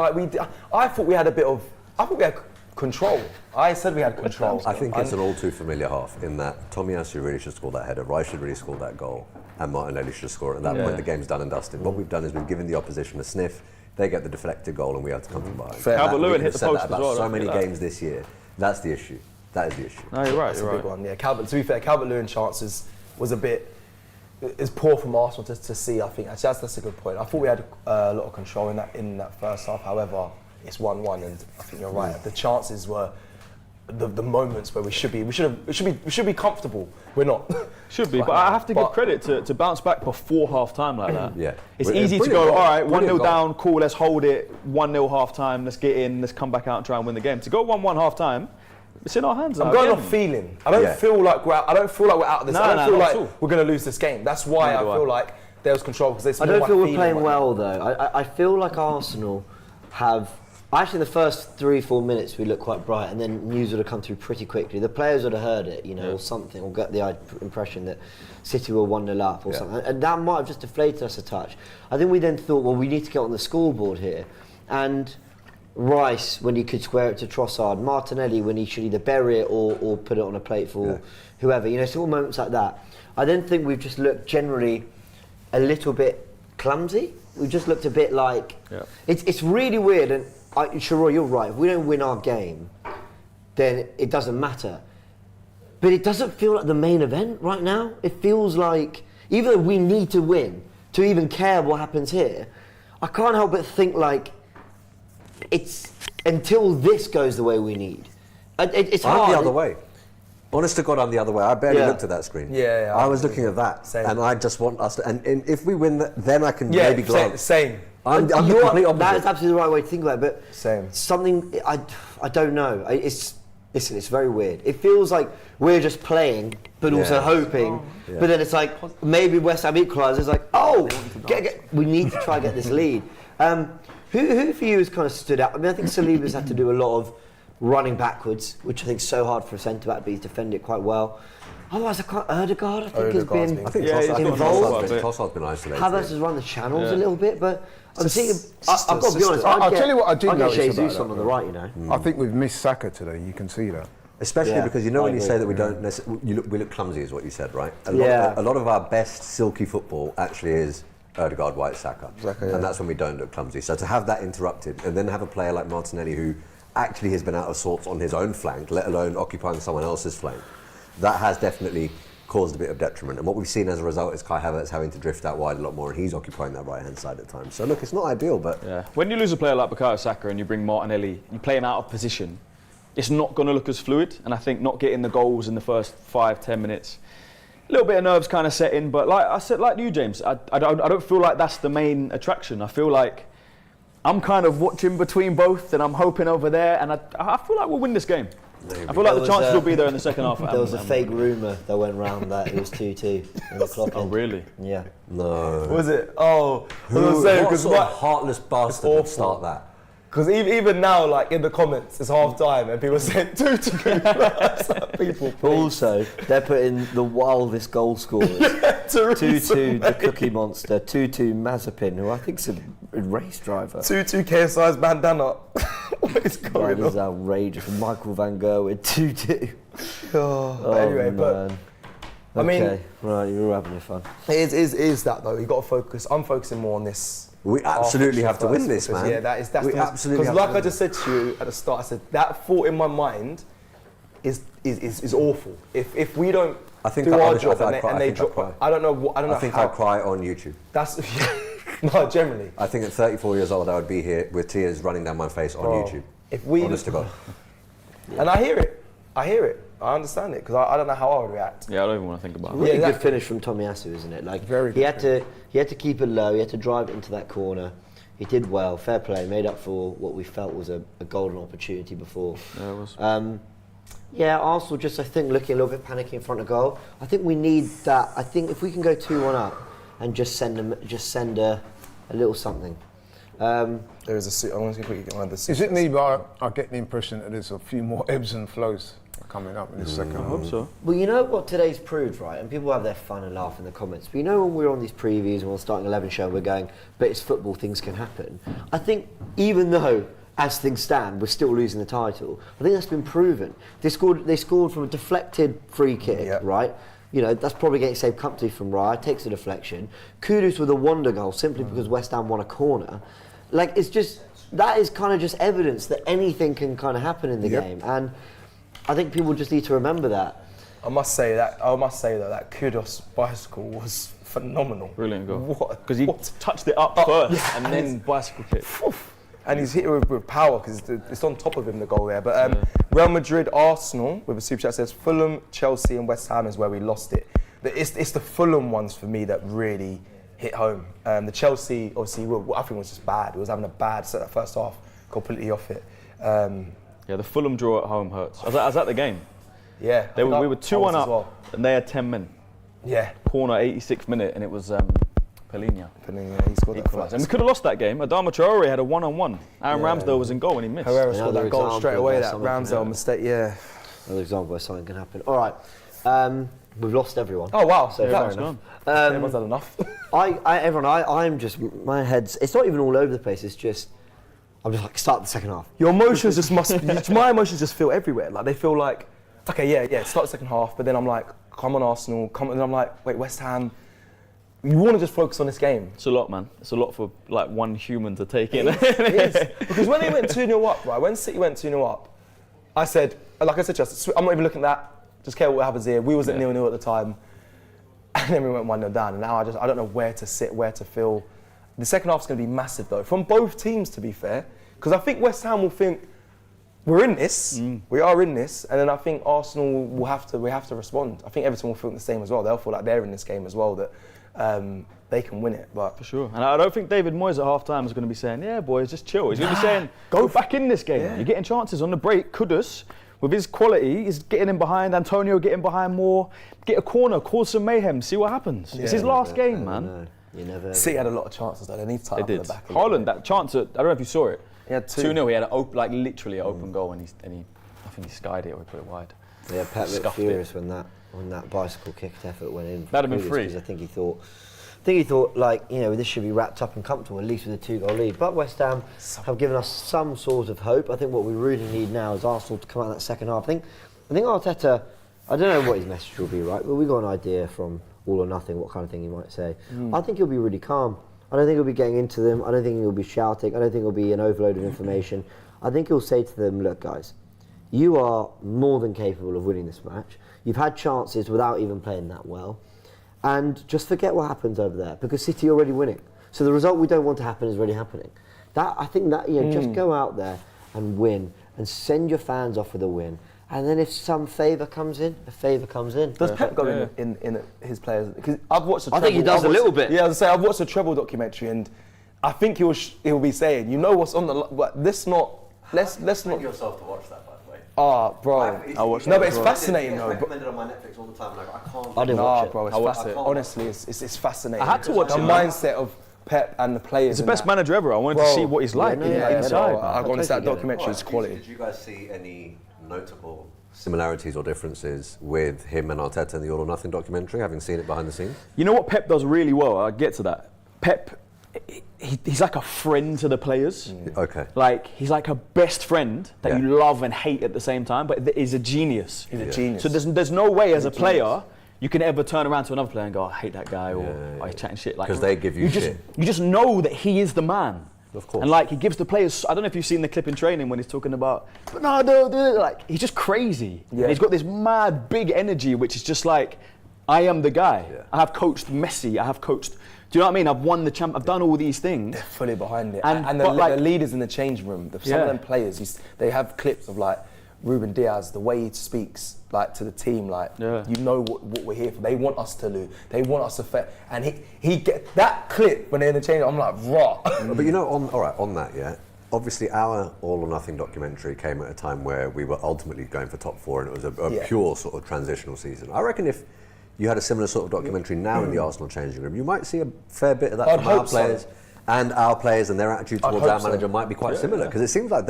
I thought we had control. I said we had control. I think it's an all too familiar half in that Tomiyasu really should score that header, Raya should really score that goal, and Martinelli should score it. At that point, the game's done and dusted. What we've done is we've given the opposition a sniff, they get the deflected goal, and we have to come from behind. Calvert-Lewin hit the post as well. So many games this year. That's the issue. That is the issue. No, you're right. That's a big one. Yeah, to be fair, Calvert-Lewin chances was a bit. It's poor from Arsenal to see. I think actually that's a good point. I thought we had a lot of control in that first half. However, it's 1-1, and I think you're right. The chances were the moments where we should be comfortable. We're not. Should be, but I have to give credit to bounce back before half time like that. Yeah. It's easy to go, all right, 1-0 down, cool, let's hold it, 1-0 half time, let's get in, let's come back out and try and win the game. To go 1-1 half time, it's in our hands. I'm going off feeling. I don't feel like we're out. I don't feel like we're out of this. I don't feel like we're going to lose this game. That's why I feel like there was control, because I don't feel we're playing well though. I feel like Arsenal have. Actually, in the first 3-4 minutes, we looked quite bright, and then news would have come through pretty quickly. The players would have heard it, or something, or get the impression that City were 1-0 up or something, and that might have just deflated us a touch. I think we then thought, well, we need to get on the scoreboard here, and Rice, when he could square it to Trossard, Martinelli, when he should either bury it or put it on a plate for whoever, small moments like that. I then think we've just looked generally a little bit clumsy. We've just looked a bit like it's really weird. And Sharoy, you're right. If we don't win our game, then it doesn't matter. But it doesn't feel like the main event right now. It feels like, even though we need to win to even care what happens here, I can't help but think like it's until this goes the way we need. It's hard. I'm the other way. Honest to God, I'm the other way. I barely looked at that screen. I was looking at that, and I just want us to. And if we win, then I can maybe glance. Same. I'm the complete opposite. That is absolutely the right way to think about it. But same. Something I don't know. Listen, it's very weird. It feels like we're just playing, but also hoping. But then it's like maybe West Ham equalises. It's like, we need to try and get this lead. Who for you has kind of stood out? I mean, I think Saliba's had to do a lot of running backwards, which I think is so hard for a centre back, but he's defended it quite well. Otherwise, Ødegaard, I think, has been involved. Trossard's been isolated. Havertz has run the channels a little bit, but I'm seeing. I've got to be honest. I'll tell you what I do notice Jesus about on the right. I think we've missed Saka today. You can see that. Especially because when you say that we don't necessarily, we look clumsy, is what you said, right? A lot of our best silky football actually is Ødegaard, White, Saka, and that's when we don't look clumsy. So to have that interrupted, and then have a player like Martinelli who actually has been out of sorts on his own flank, let alone occupying someone else's flank, that has definitely caused a bit of detriment. And what we've seen as a result is Kai Havertz having to drift out wide a lot more, and he's occupying that right-hand side at times. So look, it's not ideal, but... When you lose a player like Bukayo Saka and you bring Martinelli, you play him out of position, it's not going to look as fluid. And I think not getting the goals in the first 5-10 minutes, a little bit of nerves kind of set in. But like I said, like you, James, I don't feel like that's the main attraction. I feel like I'm kind of watching between both, and I'm hoping over there, and I feel like we'll win this game. Maybe. I feel like the chances will be there in the second half. There was a fake rumour that went round that it was 2-2 in the clock. Oh, really? Yeah. No. Was it? Oh, what sort of heartless bastard would start that? Because even now, like in the comments, it's half time and people are saying 2-2. People, but also, they're putting the wildest goal scorers. 2-2, the Cookie Monster. 2-2, Mazepin, who I think's a race driver. 2-2, KSI's bandana. What is going on? That is outrageous. Michael Van Gerwen, 2-2. Anyway, but I mean, right, you're having your fun. It is that though. You got to focus. I'm focusing more on this. We absolutely have to win this, man. Yeah, that's we absolutely. Because like I just said to you at the start, I said that thought in my mind is awful. If we don't do our job and they drop, I don't know how. I think I'd cry on YouTube. That's no, generally. I think at 34 years old I would be here with tears running down my face on YouTube. If we, honest to God. And I hear it. I understand it because I don't know how I would react. Yeah, I don't even want to think about it. Really good finish from Tomiyasu, isn't it? Like he had to keep it low. He had to drive it into that corner. He did well. Fair play. Made up for what we felt was a golden opportunity before. Yeah, it was. Arsenal just, I think, looking a little bit panicky in front of goal. I think we need that. I think if we can go 2-1 up and just send a little something. There is a. I want to quickly get one of the. Is it me, but I get the impression that there's a few more ebbs and flows coming up in the second half? I hope so. Well, you know what today's proved, right? And people have their fun and laugh in the comments. But you know when we're on these previews and we're starting 11 show, we're going, but it's football, things can happen. I think even though, as things stand, we're still losing the title, I think that's been proven. They scored from a deflected free kick, right? You know, that's probably getting saved comfortably from Raya, takes a deflection. Kudus with a wonder goal simply because West Ham won a corner. Like, it's just, that is kind of just evidence that anything can kind of happen in the game. And I think people just need to remember that. I must say that that Kudus bicycle was phenomenal. Brilliant goal. What? Because he touched it up first and then bicycle kick. And he's hit it with power because it's on top of him, the goal there. But Real Madrid, Arsenal, with a super chat says Fulham, Chelsea and West Ham is where we lost it. It's the Fulham ones for me that really hit home. The Chelsea, obviously, I think was just bad. It was having a bad set that first half, completely off it. The Fulham draw at home hurts. I was at the game. Yeah. We were 2-1 up and they had 10 men. Yeah. Corner, 86th minute, and it was Pellegrini. He scored that for us. And we could have lost that game. Adama Traore had a one-on-one. Aaron Ramsdale was in goal and he missed. Herrera scored that goal straight away, that Ramsdale mistake, Another example where something can happen. All right, we've lost everyone. Oh wow, so fair enough. Everyone's had enough. I'm just, my head's, it's not even all over the place, it's just, I'm just like, start the second half. Your emotions just my emotions just feel everywhere. Like they feel like, okay, start the second half, but then I'm like, come on Arsenal, and then I'm like, wait, West Ham. You want to just focus on this game. It's a lot, man. It's a lot for like one human to take in. It is. Because when they went 2-0 up, right, when City went 2-0 up, I said, I'm not even looking at that, just care what happens here. We was at 0-0 at the time, and then we went 1-0 down, and now I don't know where to sit, where to feel. The second half's going to be massive though, from both teams to be fair, because I think West Ham will think, we're in this, we are in this, and then I think Arsenal will have to respond. I think Everton will feel the same as well. They'll feel like they're in this game as well, that they can win it. But for sure. And I don't think David Moyes at half-time is going to be saying, yeah, boys, just chill. He's going to be saying, go back in this game. You're getting chances on the break. Kudus, with his quality, he's getting in behind. Antonio getting behind more. Get a corner, cause some mayhem, see what happens. It's his last game, man. City had a lot of chances though. They need to tie up in the back. Haaland, that chance, I don't know if you saw it. He had 2-0, he had literally an open goal and I think he skied it or he put it wide. Yeah, Pep looked furious when that bicycle kicked effort went in. That'd have been free. Because I think he thought like, you know, this should be wrapped up and comfortable, at least with a 2-goal lead. But West Ham have given us some sort of hope. I think what we really need now is Arsenal to come out in that second half. I think Arteta, I don't know what his message will be, right? But we got an idea from All or Nothing, what kind of thing he might say. I think he'll be really calm. I don't think he'll be getting into them. I don't think he'll be shouting. I don't think it'll be an overload of information. I think he'll say to them, look guys, you are more than capable of winning this match. You've had chances without even playing that well. And just forget what happens over there, because City are already winning. So the result we don't want to happen is already happening. I think that just go out there and win and send your fans off with a win. And then if some favour comes in, a favour comes in. Does Pep go in his players? Because I've watched. I think he does a little bit. Yeah, I was say I've watched a treble documentary, and I think he'll be saying, you know what's on the. Let's not. yourself to watch that, by the way. Oh, bro. I watched. No, but it's fascinating though. It's recommended on my Netflix all the time. Like I can't. I didn't watch it. Bro, I watched it. Honestly, it's fascinating. I had to watch the mindset of Pep and the players. He's the best manager ever. I wanted to see what he's like inside. I got into that documentary. It's quality. Did you guys see any notable similarities or differences with him and Arteta in the All or Nothing documentary, having seen it behind the scenes? You know what Pep does really well? I'll get to that. Pep, he's like a friend to the players. Okay. Like, he's like a best friend that you love and hate at the same time, but he's a genius. He's a genius. So there's no way as a player you can ever turn around to another player and go, I hate that guy, or he's chatting shit. Because they give you shit. You just know that he is the man. Of course. And like he gives the players, I don't know if you've seen the clip in training when he's talking about, but no, like he's just crazy. Yeah. And he's got this mad big energy, which is just like, I am the guy. Yeah. I have coached Messi. I have coached. Do you know what I mean? I've won the champ. I've done all these things. They're fully behind it. And- the but like- leaders in the change room, some Yeah. of them players, they have clips of like Ruben Diaz, the way he speaks like to the team, like you know what we're here for. They want us to lose. They want us to fail. And he get that clip when they're in the change. I'm like, raw. But you know, on that, yeah. Obviously, our All or Nothing documentary came at a time where we were ultimately going for top 4, and it was a pure sort of transitional season. I reckon if you had a similar sort of documentary now in the Arsenal changing room, you might see a fair bit of that I'd from our hope so. players, and our players and their attitude I'd towards hope our manager so. might be quite similar, because it seems like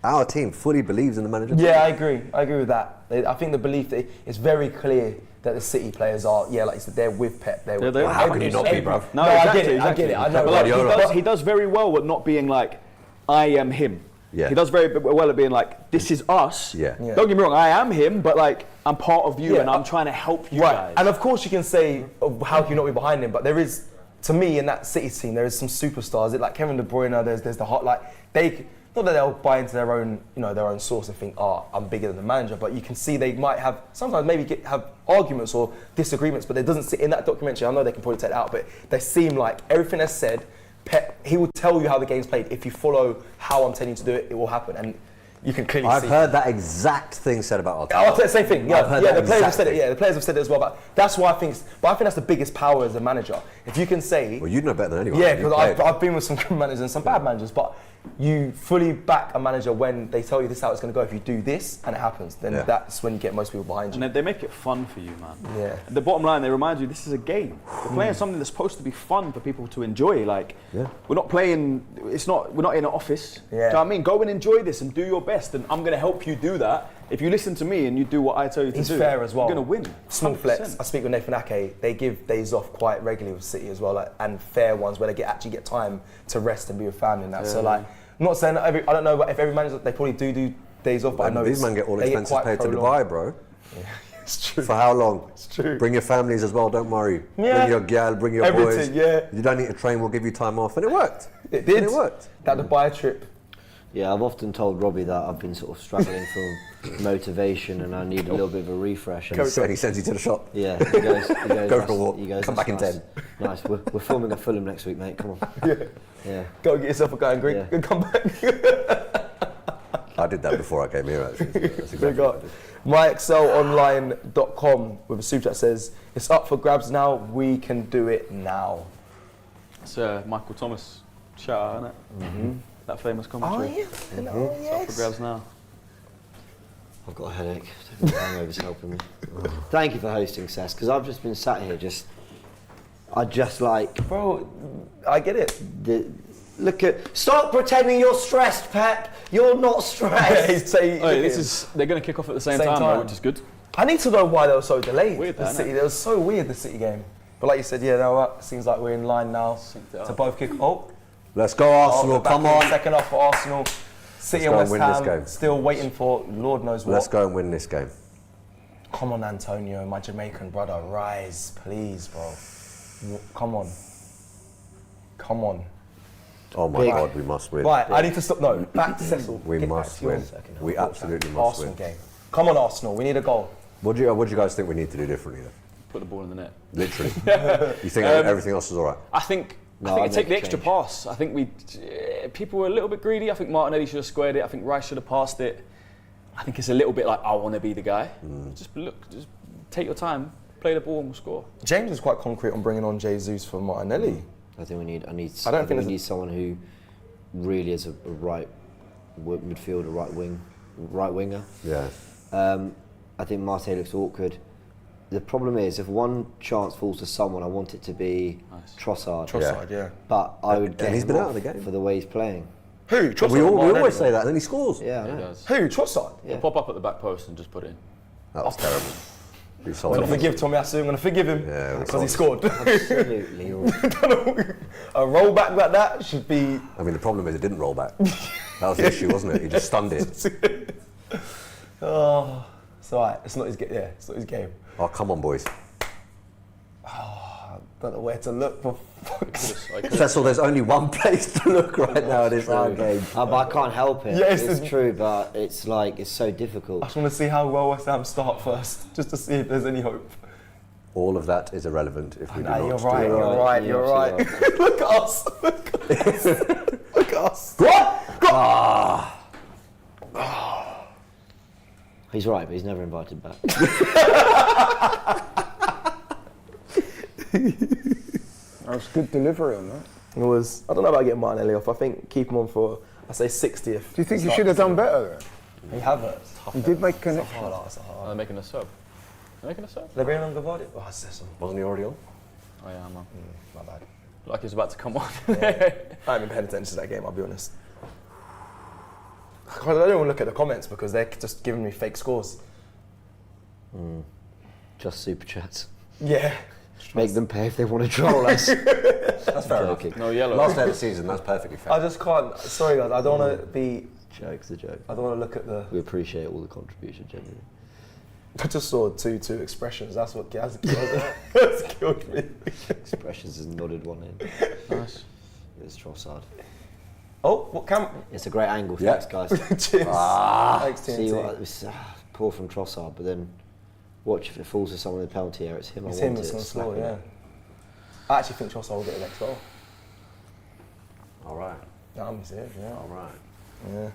our team fully believes in the manager. Yeah, I agree with that. I think the belief that it's very clear that the City players are, like you said, they're with Pep. They're how can you not be, bruv? No, I exactly, get it. I exactly. get it. I know. But like, he does very well at not being like, I am him. Yeah. He does very well at being like, this is us. Yeah. Don't get me wrong, I am him, but like, I'm part of you and I'm trying to help you guys. And of course you can say, how can you not be behind him? But there is, to me, in that City team, there is some superstars. Like Kevin De Bruyne, there's the hot, like, not that they'll buy into their own source and think, I'm bigger than the manager, but you can see they might have, sometimes maybe have arguments or disagreements, but it doesn't sit in that documentary. I know they can probably take it out, but they seem like everything that's said, Pep, he will tell you how the game's played. If you follow how I'm telling you to do it, it will happen. And you can clearly see. I've heard that exact thing said about Arteta. I'll say the same thing. I've heard that the players have said exact it. Yeah, the players have said it as well. But that's why I think that's the biggest power as a manager. If you can say, Well, you'd know better than anyone. yeah, You because played. I've been with some good managers and some bad managers, but you fully back a manager when they tell you this is how it's going to go. If you do this and it happens, then that's when you get most people behind you. And they make it fun for you, man. Yeah. The bottom line, they remind you this is a game. We're playing something that's supposed to be fun for people to enjoy. Like, we're not playing. We're not in an office. Yeah. Do you know what I mean? Go and enjoy this and do your best, and I'm going to help you do that. If you listen to me and you do what I tell you to He's do, fair as well. you're going to win. Small 100%. flex. I speak with Nathan Ake. They give days off quite regularly with City as well, like, and fair ones where they actually get time to rest and be with family and that. So like, I'm not saying that I don't know if every manager, they probably do days off, but I know these men get all they expenses quite paid to prolonged. Dubai, bro. Yeah, it's true. For how long? It's true. Bring your families as well, don't worry. Yeah. Bring your gal, bring your Everything, boys. yeah. You don't need to train, we'll give you time off. And it worked. It did. And it worked. That Dubai trip. Yeah, I've often told Robbie that I've been sort of struggling for motivation and I need a little bit of a refresh. And And he sends you to the shop. yeah, he goes, Go for a "That's- walk. he goes, Come "That's back in nice. 10. Nice. We're filming a Fulham next week, mate. Come on. Yeah. Go get yourself a guy and Greek Yeah. and come back. I did that before I came here, actually. So that's There you exactly go. what I did. myexcelonline.com with a super chat says, it's up for grabs now, we can do it now. It's Michael Thomas shout out, isn't it? Mm-hmm. That famous commentary. It's up for grabs now. I've got a headache. The hangover's helping me. Thank you for hosting, Sess, because I've just been sat here Bro, I get it. Stop pretending you're stressed, Pep. You're not stressed. They're going to kick off at the same time, though, which is good. I need to know why they were so delayed. Weird, the that, City, innit? they were so weird, the City game. But like you said, seems like we're in line now to both kick. Let's go, Arsenal. Back Come in the on. second half for Arsenal. City Let's and go West and win this Ham game. still waiting for Lord knows what. Let's go and win this game. Come on, Antonio, my Jamaican brother, rise, please, bro. Come on. Come on. Oh my God, we must win. Right, I need to stop. No, back to Cecil. We Get back must to your win. We absolutely must Arsenal win. game. Come on, Arsenal. We need a goal. What do you guys think we need to do differently, though? Put the ball in the net. Literally. You think everything else is all right? I think No, I'd take make the a extra change. pass. I think people were a little bit greedy. I think Martinelli should have squared it. I think Rice should have passed it. I think it's a little bit like, I want to be the guy. Just take your time, play the ball and we'll score. James is quite concrete on bringing on Jesus for Martinelli. I think we need someone who really is a right midfielder, right winger. Yeah. I think Martinelli looks awkward. The problem is, if one chance falls to someone, I want it to be Trossard. Trossard, yeah. But I would get he's him been out off of the game. for the way he's playing. Who? Trossard? We Martinelli? always say that, and then he scores. Yeah, I He know. does. Who? Trossard? Yeah. He'll pop up at the back post and just put it in. That was terrible. He I'm sold going to it. forgive Tomiyasu. I'm going to forgive him Yeah, because he scored. Absolutely. A roll back like that should be. I mean, the problem is it didn't roll back. That was the issue, wasn't it? He just stunned it. Oh, it's alright. It's not his game. Yeah, it's not his game. Oh, come on, boys. Don't know where to look for. Cecil, there's only one place to look right now in this game. But I can't help it. Yes, it's true, but it's like, it's so difficult. I just want to see how well West Ham start first, just to see if there's any hope. All of that is irrelevant if we do not. You're do right, it. you're right. Look at us. Look at us. Look at us. What? He's right, but he's never invited back. That was good delivery on that. It was. I don't know about getting Martinelli off. I think keep him on for, I say 60th. Do you think you should have done better there? He Havertz. You did make a connection. They're making a sub. They're making a sub? They're bringing on Gavardi? Oh, it's this one. Wasn't he already on? Oh yeah, man. My bad. Like he's about to come on. I haven't been paying attention to that game, I'll be honest. I don't even look at the comments because they're just giving me fake scores. Just super chats. Yeah. Make them pay if they want to troll us. That's fair enough. No yellow. Last day of the season, that's perfectly fair. I just can't. Sorry, guys. I don't want to be. Joke's a joke. I don't want to look at the. We appreciate all the contributions, genuinely. I just saw 2-2 expressions. That's what that's killed me. Expressions has nodded one in. Nice. It's Trossard. Oh, what cam? It's a great angle, Yeah. thanks guys. Cheers. Thanks, TNT. See what it's poor from Trossard, but then watch if it falls to someone in the penalty area. It's him. It's I him want that's it. going to score, Slap yeah. him. I actually think Trossard will get the next goal. All right. No, I'm serious, yeah. All right. Yeah.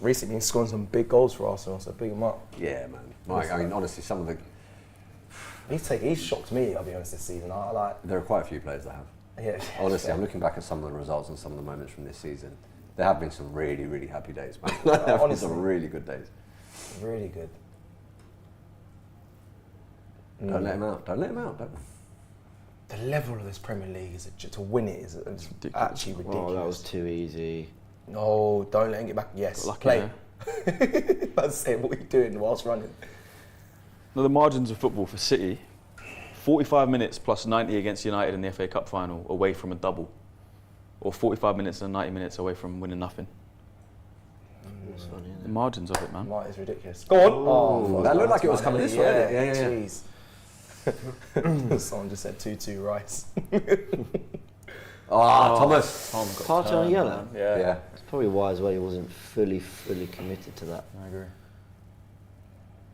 Recently, he's scoring some big goals for Arsenal, so big him up. Yeah, man. Mike, I mean, honestly, some of the... He's shocked me, I'll be honest, this season. I like. There are quite a few players that have. Yeah. Honestly, I'm looking back at some of the results and some of the moments from this season. There have been some really, really happy days, man. There have been Honestly. some really good days. Really good. Don't let him out. Don't let him out. Don't. The level of this Premier League is to win it is actually ridiculous. Oh, that was too easy. No, don't let him get back. Yes, Lucky play. That's it. What are you doing whilst running? No, the margins of football for City, 45 minutes plus 90 against United in the FA Cup final away from a double, or 45 minutes and 90 minutes away from winning nothing. It's funny, isn't The margins of it, man. Right, it's ridiculous. Go on. Oh, that looked like it was coming this way. Yeah. Jeez. Someone just said 2-2 Rice. Thomas. Partey on yellow? Yeah. It's probably why as well he wasn't fully committed to that. I agree.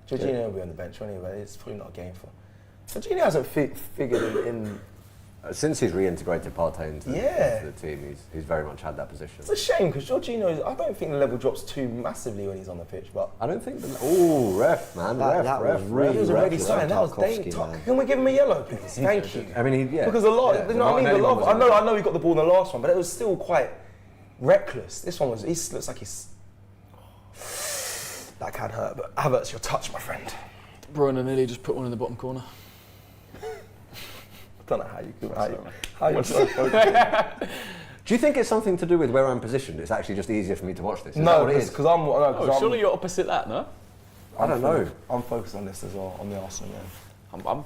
Jorginho will be on the bench anyway. It's probably not a game for. Jorginho hasn't figured in. Since he's reintegrated Partey into Yeah. the team, he's very much had that position. It's a shame because Jorginho, I don't think the level drops too massively when he's on the pitch, but. I don't think. Ref, man. That was really He was already reckless signed. That was Tarkowski, dangerous. man. Can we give him a yellow, please? Thank you. I mean, Because a lot, you know what I mean? The Martinelli last, one was I know he got the ball in the last one, but it was still quite reckless. This one was, he looks like he's. That can hurt, but Havertz, your touch, my friend. Bruno and Nelli just put one in the bottom corner. I don't know how you do it. Do you think it's something to do with where I'm positioned? It's actually just easier for me to watch this. Is that No, what it is? because I'm. No, Oh, surely you're opposite that, no? I don't know. I'm focused on this as well, on the Arsenal game. I'm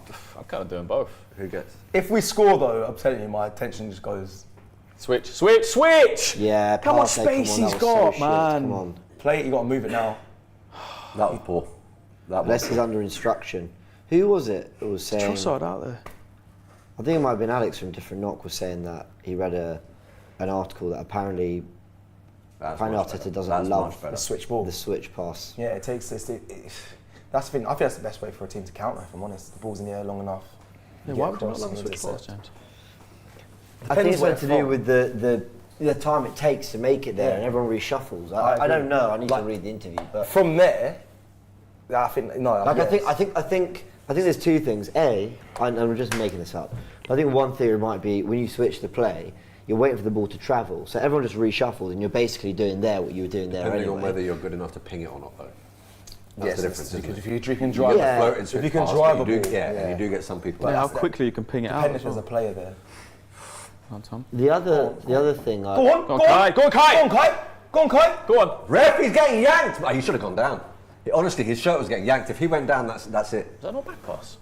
kind of doing both. Who gets? If we score though, I'm telling you, my attention just goes. Switch, switch, switch! Yeah, Come on, Partey, space that he's was got, so shit, man. Come on. Play it, you got to move it now. That was poor. That Unless was. he's under instruction. Who was it who was saying... Trossard out there. I think it might have been Alex from Different Knock was saying that he read an article that apparently Arteta doesn't love The switch ball. the switch pass. Yeah, it takes this. That's the thing. I think that's the best way for a team to counter. If I'm honest, the ball's in the air long enough. Yeah, you why get would you not across love a and switch intercept. pass, James? I think Depends it's where something to do from. with the time it takes to make it there, Yeah. and everyone reshuffles. I I don't agree. know. I need to Like- read the interview, but From there, I think no. like yes. I think there's two things. And I'm just making this up. I think one theory might be when you switch the play, you're waiting for the ball to travel, so everyone just reshuffles, and you're basically doing there what you were doing there Depending anyway. on whether you're good enough to ping it or not, though. That's Yes, the difference, isn't because it? if you can drive, Yeah. Floating if switch you can pass, drive but a you ball, do, and you do get some people. Yeah, how that's quickly you can ping it out. depending as if there's a well. player there. Come on, Tom. The other thing, Go on, Go on, Kai. Go on, Kai. Go on, Kai. Go on, Kai. Go on. Ref, he's getting yanked! Oh, he should have gone down. Honestly, his shirt was getting yanked. If he went down, that's it. Is that not back pass?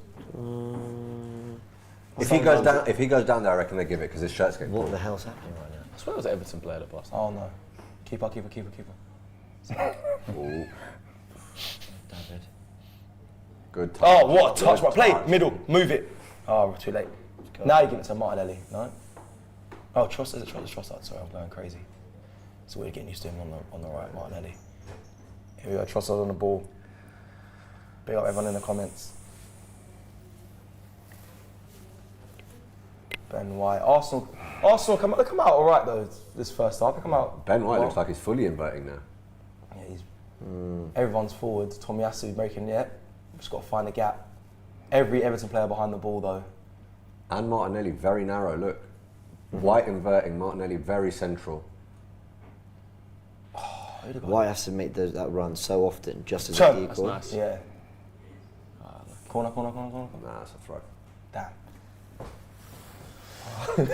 If he goes down there, I reckon they give it because his shirt's getting what pulled. the hell's happening right now? I swear it was an Everton player that passed. Oh no. Keeper. Ooh, David. good touch. Oh, what a touch! Good Right, play touch. middle, move it. Oh, too late. Now you give it to Martinelli, no? Oh, Trossard, Trossard, sorry, I'm going crazy. So we're getting used to him on the right, Martinelli. Here we go, Trossard on the ball. Big up everyone in the comments. Ben White, Arsenal come out all right though this first half. They come out. Ben White well. looks like he's fully inverting now. Yeah, he's. Everyone's forward. Tomiyasu breaking it. Just got to find a gap. Every Everton player behind the ball though. And Martinelli very narrow. Look, White inverting, Martinelli very central. White has to make that run so often, just as Chum. a decoy. That's nice. Yeah. Corner. Nah, that's a throw. Damn.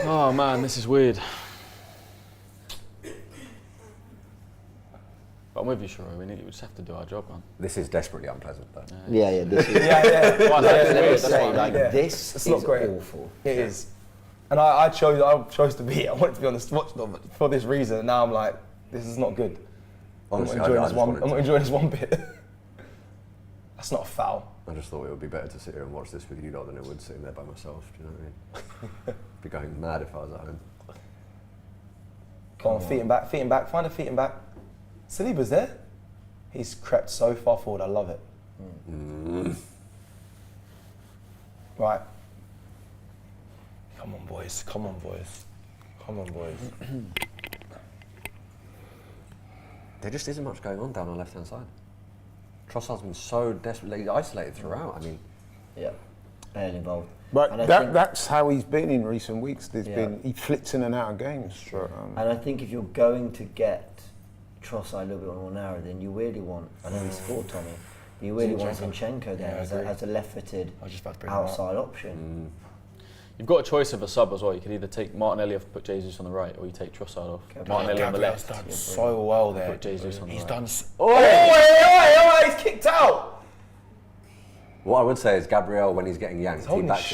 Oh man, this is weird. But I'm with you, Shiro. We just have to do our job, man. This is desperately unpleasant, though. Yeah, this is. Well, Let me that's say, fine. like, Yeah. this It's is not great. awful. It is. And I chose to be. I wanted to be on the watchdog for this reason. And now I'm like, this is not good. Honestly, I'm I not just wanted I'm not to. enjoying this one bit. That's not a foul. I just thought it would be better to sit here and watch this with you lot than it would sitting there by myself. Do you know what I mean? Be going mad if I was at home. Come on, feet and back, find a feet and back. Saliba's there. He's crept so far forward, I love it. Right. Come on, boys. There just isn't much going on down our left-hand side. Trossard's been so desperately isolated throughout. I mean, Yeah, and involved. But And I think- that's how he's been in recent weeks. Yeah. He flits in and out of games. And I think if you're going to get Trossard a little bit more narrow, then you really want, I know he scored, Tommy, but you really want Zinchenko there as a left-footed I was just about to bring him up. outside option. You've got a choice of a sub as well. You could either take Martinelli off and put Jesus on the right, or you take Trossard off. Martinelli on the Gabriel's left. done so well there. Put Jesus on the He's right. done. Oh, he's kicked out. what I would say is Gabriel, when he's getting yanked, he holding his backs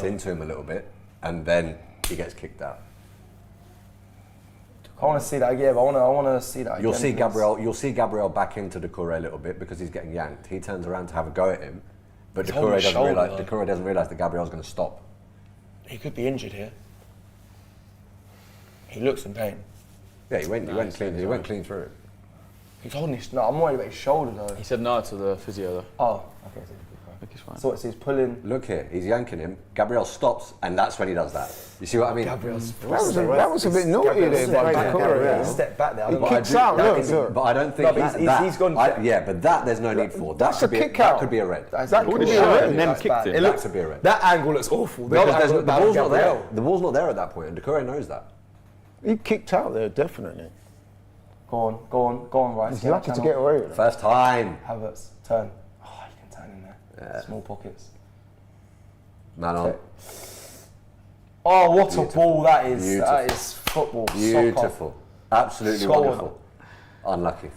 shoulder. into him a little bit, and then he gets kicked out. I want to see that again. I want to see that again. You'll see please. You'll see Gabriel back into Doucoure a little bit because he's getting yanked. He turns around to have a go at him, but He's holding his shoulder, though. Doucoure doesn't realise that Gabriel's going to stop. He could be injured here. He looks in pain. Yeah, he went clean through it. He's holding his. No, I'm worried about his shoulder though. He said no to the physio though. Oh, okay. I think he's fine. So he's pulling. Look here, he's yanking him. Gabriel stops, and that's when he does that. You see what I mean? Gabriel's. That was a bit naughty there by Doucoure. Step back there. I He don't know. kicks out, that look, is- look. But I don't think No, but he's gone- yeah, but that there's no need for. That's a kick that out. could be a red. That could be a red. And then That's kicked bad. him. It That looks. could be a red. That angle looks awful. Because The the ball's not there. Gabriel. The ball's not there at that point, and Doucoure knows that. He kicked out there, definitely. Go on, right. He's lucky to get away with it. First time. Havertz, turn. Oh, you can turn in there. Yeah. Small pockets. Man on. Oh, what a Beautiful. ball that is. Beautiful. That is football. Beautiful. Absolutely Scored. wonderful. Unlucky.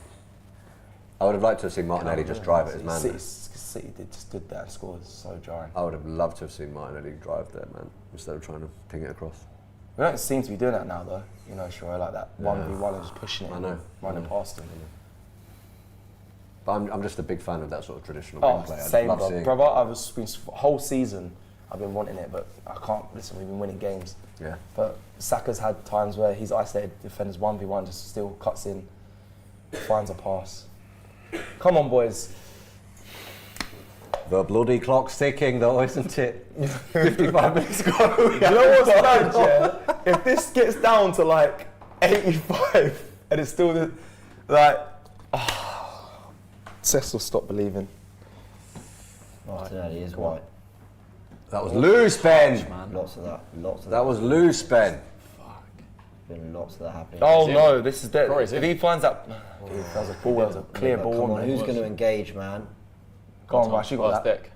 I would have liked to have seen Martinelli just drive at his man. there. City just did that and scored. So jarring. I would have loved to have seen Martinelli drive there, man, instead of trying to ping it across. We don't seem to be doing that now, though. You know, sure, like that 1v1 and just pushing it. I know. Running past him. But I'm just a big fan of that sort of traditional Oh, wing play. I same, love bro. seeing it. Brother, I've been whole season. I've been wanting it, but I can't. Listen, we've been winning games. Yeah. But Saka's had times where he's isolated defenders 1v1, just still cuts in, finds a pass. Come on, boys. The bloody clock's ticking, though, isn't it? 55 minutes ago. You know what's bad, yeah? If this gets down to like 85 and it's still like, Cecil stop believing. Martinelli is Come on. white. That was loose, Ben. Lots of that. Lots of That was loose, Ben. been lots of that happening. Oh no, this is dead. Or is If it? he finds that, that was a ball, that was a clear But ball. come on, man. who's going to engage, man? Go on, Rice, you got Last that. deck.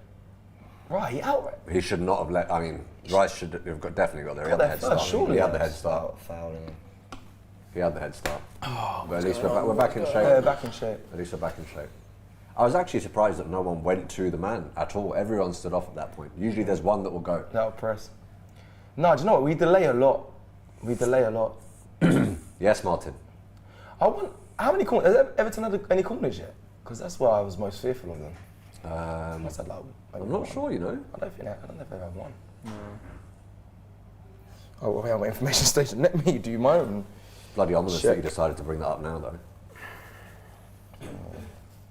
Right, he outright. He should not have let. I mean, Rice should have definitely got there. He had the there head first, start. surely. He had the head start. Fouling. He had the head start. But at least we're back in shape. Yeah, back in shape. At least we're back in shape. I was actually surprised that no one went to the man at all. Everyone stood off at that point. Usually there's one that will go. That'll press. No, do you know what? We delay a lot. Yes, Martin. I want. How many corners? Has Everton had any corners yet? Because that's why I was most fearful of them. I said like. I'm not sure, you know. I don't know if they have one. Oh, well, we have my information station. Let me do my own. Bloody ominous Check. that you decided to bring that up now, though.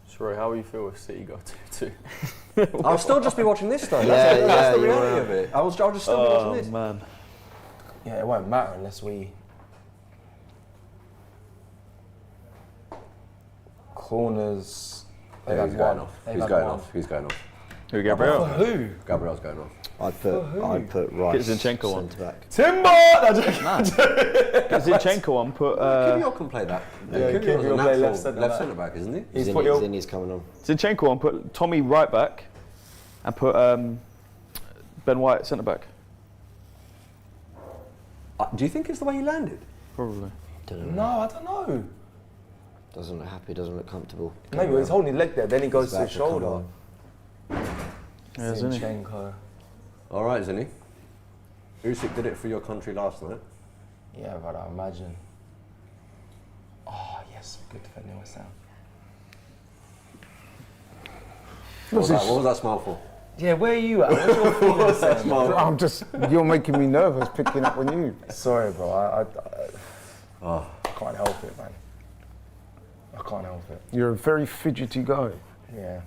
Sorry, how will you feel if City go 2-2? I'll still just be watching this, though. Yeah, That's the you reality will. of it. I'll just still be watching this. Man. Yeah, it won't matter unless we. Corners. Yeah, he's going off. They've He's had going one. off. He's going off. Who, Gabriel? For who? Gabriel's going off. I'd put Rice Zinchenko on. centre back. Timber! Get Zinchenko on, put Kivior can play that. Yeah, Kivior's Kivior a will play natural left centre-back. centre-back, isn't he? He's put your. Zinni's coming on. Zinchenko on, put Tommy right back, and put Ben White centre back. Do you think it's the way he landed? Probably. Don't know. No, I don't know. Doesn't look happy. Doesn't look comfortable. Maybe he's holding his leg there, then he goes to his Back will come shoulder. on. Yeah, isn't he? Zinchenko. All right, Zinni. Usyk did it for your country last night. Yeah, but I imagine. Oh, yes, good defending West Ham. What was that smile for? Yeah, where are you at? What's your feelings then? I'm just, you're making me nervous picking up on you. Sorry, bro. Oh. I can't help it, man. I can't help it. You're a very fidgety guy. Yeah.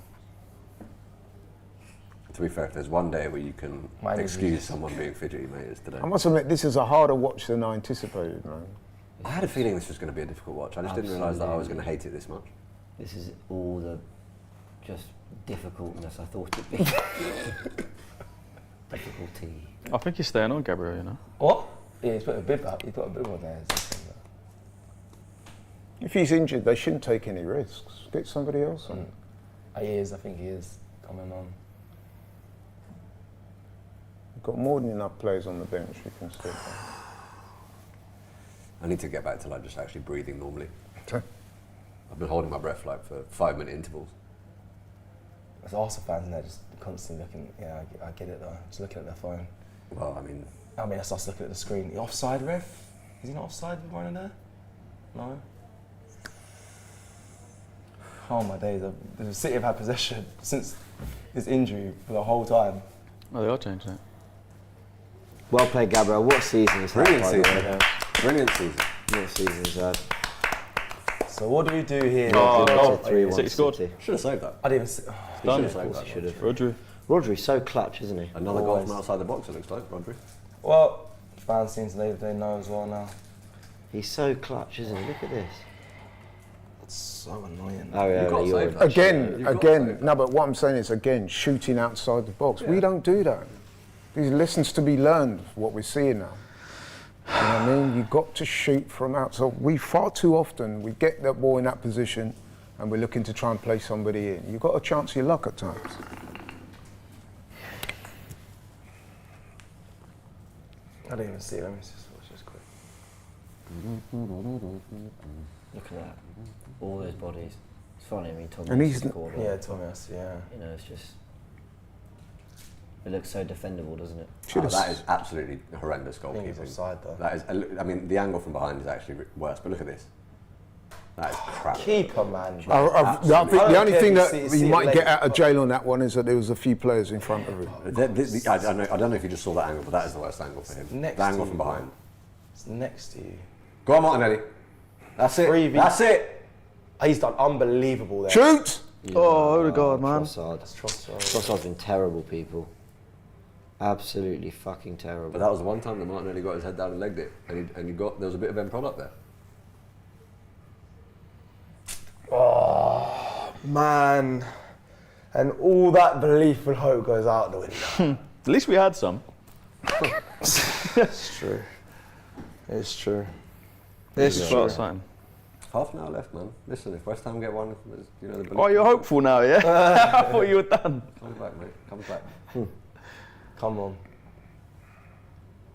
To be fair, if there's one day where you can Mine is excuse just- someone being fidgety, mate, it's today. I must admit, this is a harder watch than I anticipated, man. I had a feeling this was going to be a difficult watch. I just didn't realise that I was going to hate it this much. This is all the just difficultness I thought it'd be. Difficulty. I think he's staying on, Gabriel, you know. What? Yeah, he's put a bib up. He's got a bib on there. If he's injured, they shouldn't take any risks. Get somebody else on. He is. I think he is coming on. You've got more than enough players on the bench you can stick on. I need to get back to like just actually breathing normally. Okay. I've been holding my breath like for 5-minute intervals. There's Arsenal fans in there just constantly looking. Yeah, I get it though. Just looking at their phone. Well, I mean, That's us looking at the screen. The offside ref? Is he not offside with one in there? No. Oh my days! The City have had possession since his injury for the whole time. Oh, they are changing it. Well played, Gabriel. What season is that? brilliant by the way? season. Brilliant season. What season is that? So what do we do here? Oh, Goal. 3-1 City scored. City. Should have saved that. I didn't even see. He Done. should have saved that. Should have. Rodri. Rodri's so clutch, isn't he? Another goal from Always. outside the box, it looks like, Rodri. Well, fans seem they know as well now. He's so clutch, isn't he? Look at this. It's so annoying. Oh yeah, You've got to you're save that. Again, You've got to save no, but what I'm saying is, again, shooting outside the box. We don't do that. There's lessons to be learned, what we're seeing now. You know what I mean? You've got to shoot from outside. We far too often, we get that ball in that position and we're looking to try and play somebody in. You've got a chance of your luck at times. I didn't even see it. Let me just watch this quick. Look at that. All those bodies. It's funny, I mean, And Tomiyasu he's- scored. Yeah, Tomiyasu, yeah. You know, it's just. It looks so defendable, doesn't it? That is absolutely horrendous I think he's goalkeeping. offside though. That is, I mean, the angle from behind is actually worse, but look at this. That is crap. Keeper, man. I think the only thing that see you it might late. get out of jail on that one is that there was a few players in front of him. I don't know if you just saw that angle, but that is the worst angle for him. Next the angle to from you, behind. It's next to you. Go on, Martinelli. That's it. 3v. That's it. He's done unbelievable there. Shoot! Oh, Odegaard, man. Trossard. That's Trossard. Trossard's been terrible, people. Absolutely fucking terrible. But that was the one time that Martinelli got his head down and legged it, and there was a bit of end product there. Oh, man. And all that belief and hope goes out the window. At least we had some. It's true. It's true. It's Well, true. that's fine. Half an hour left, man. Listen, if West Ham get one, you know the. Oh, you're hopeful now, yeah? I thought you were done. Comes back, mate. Comes back. Come on.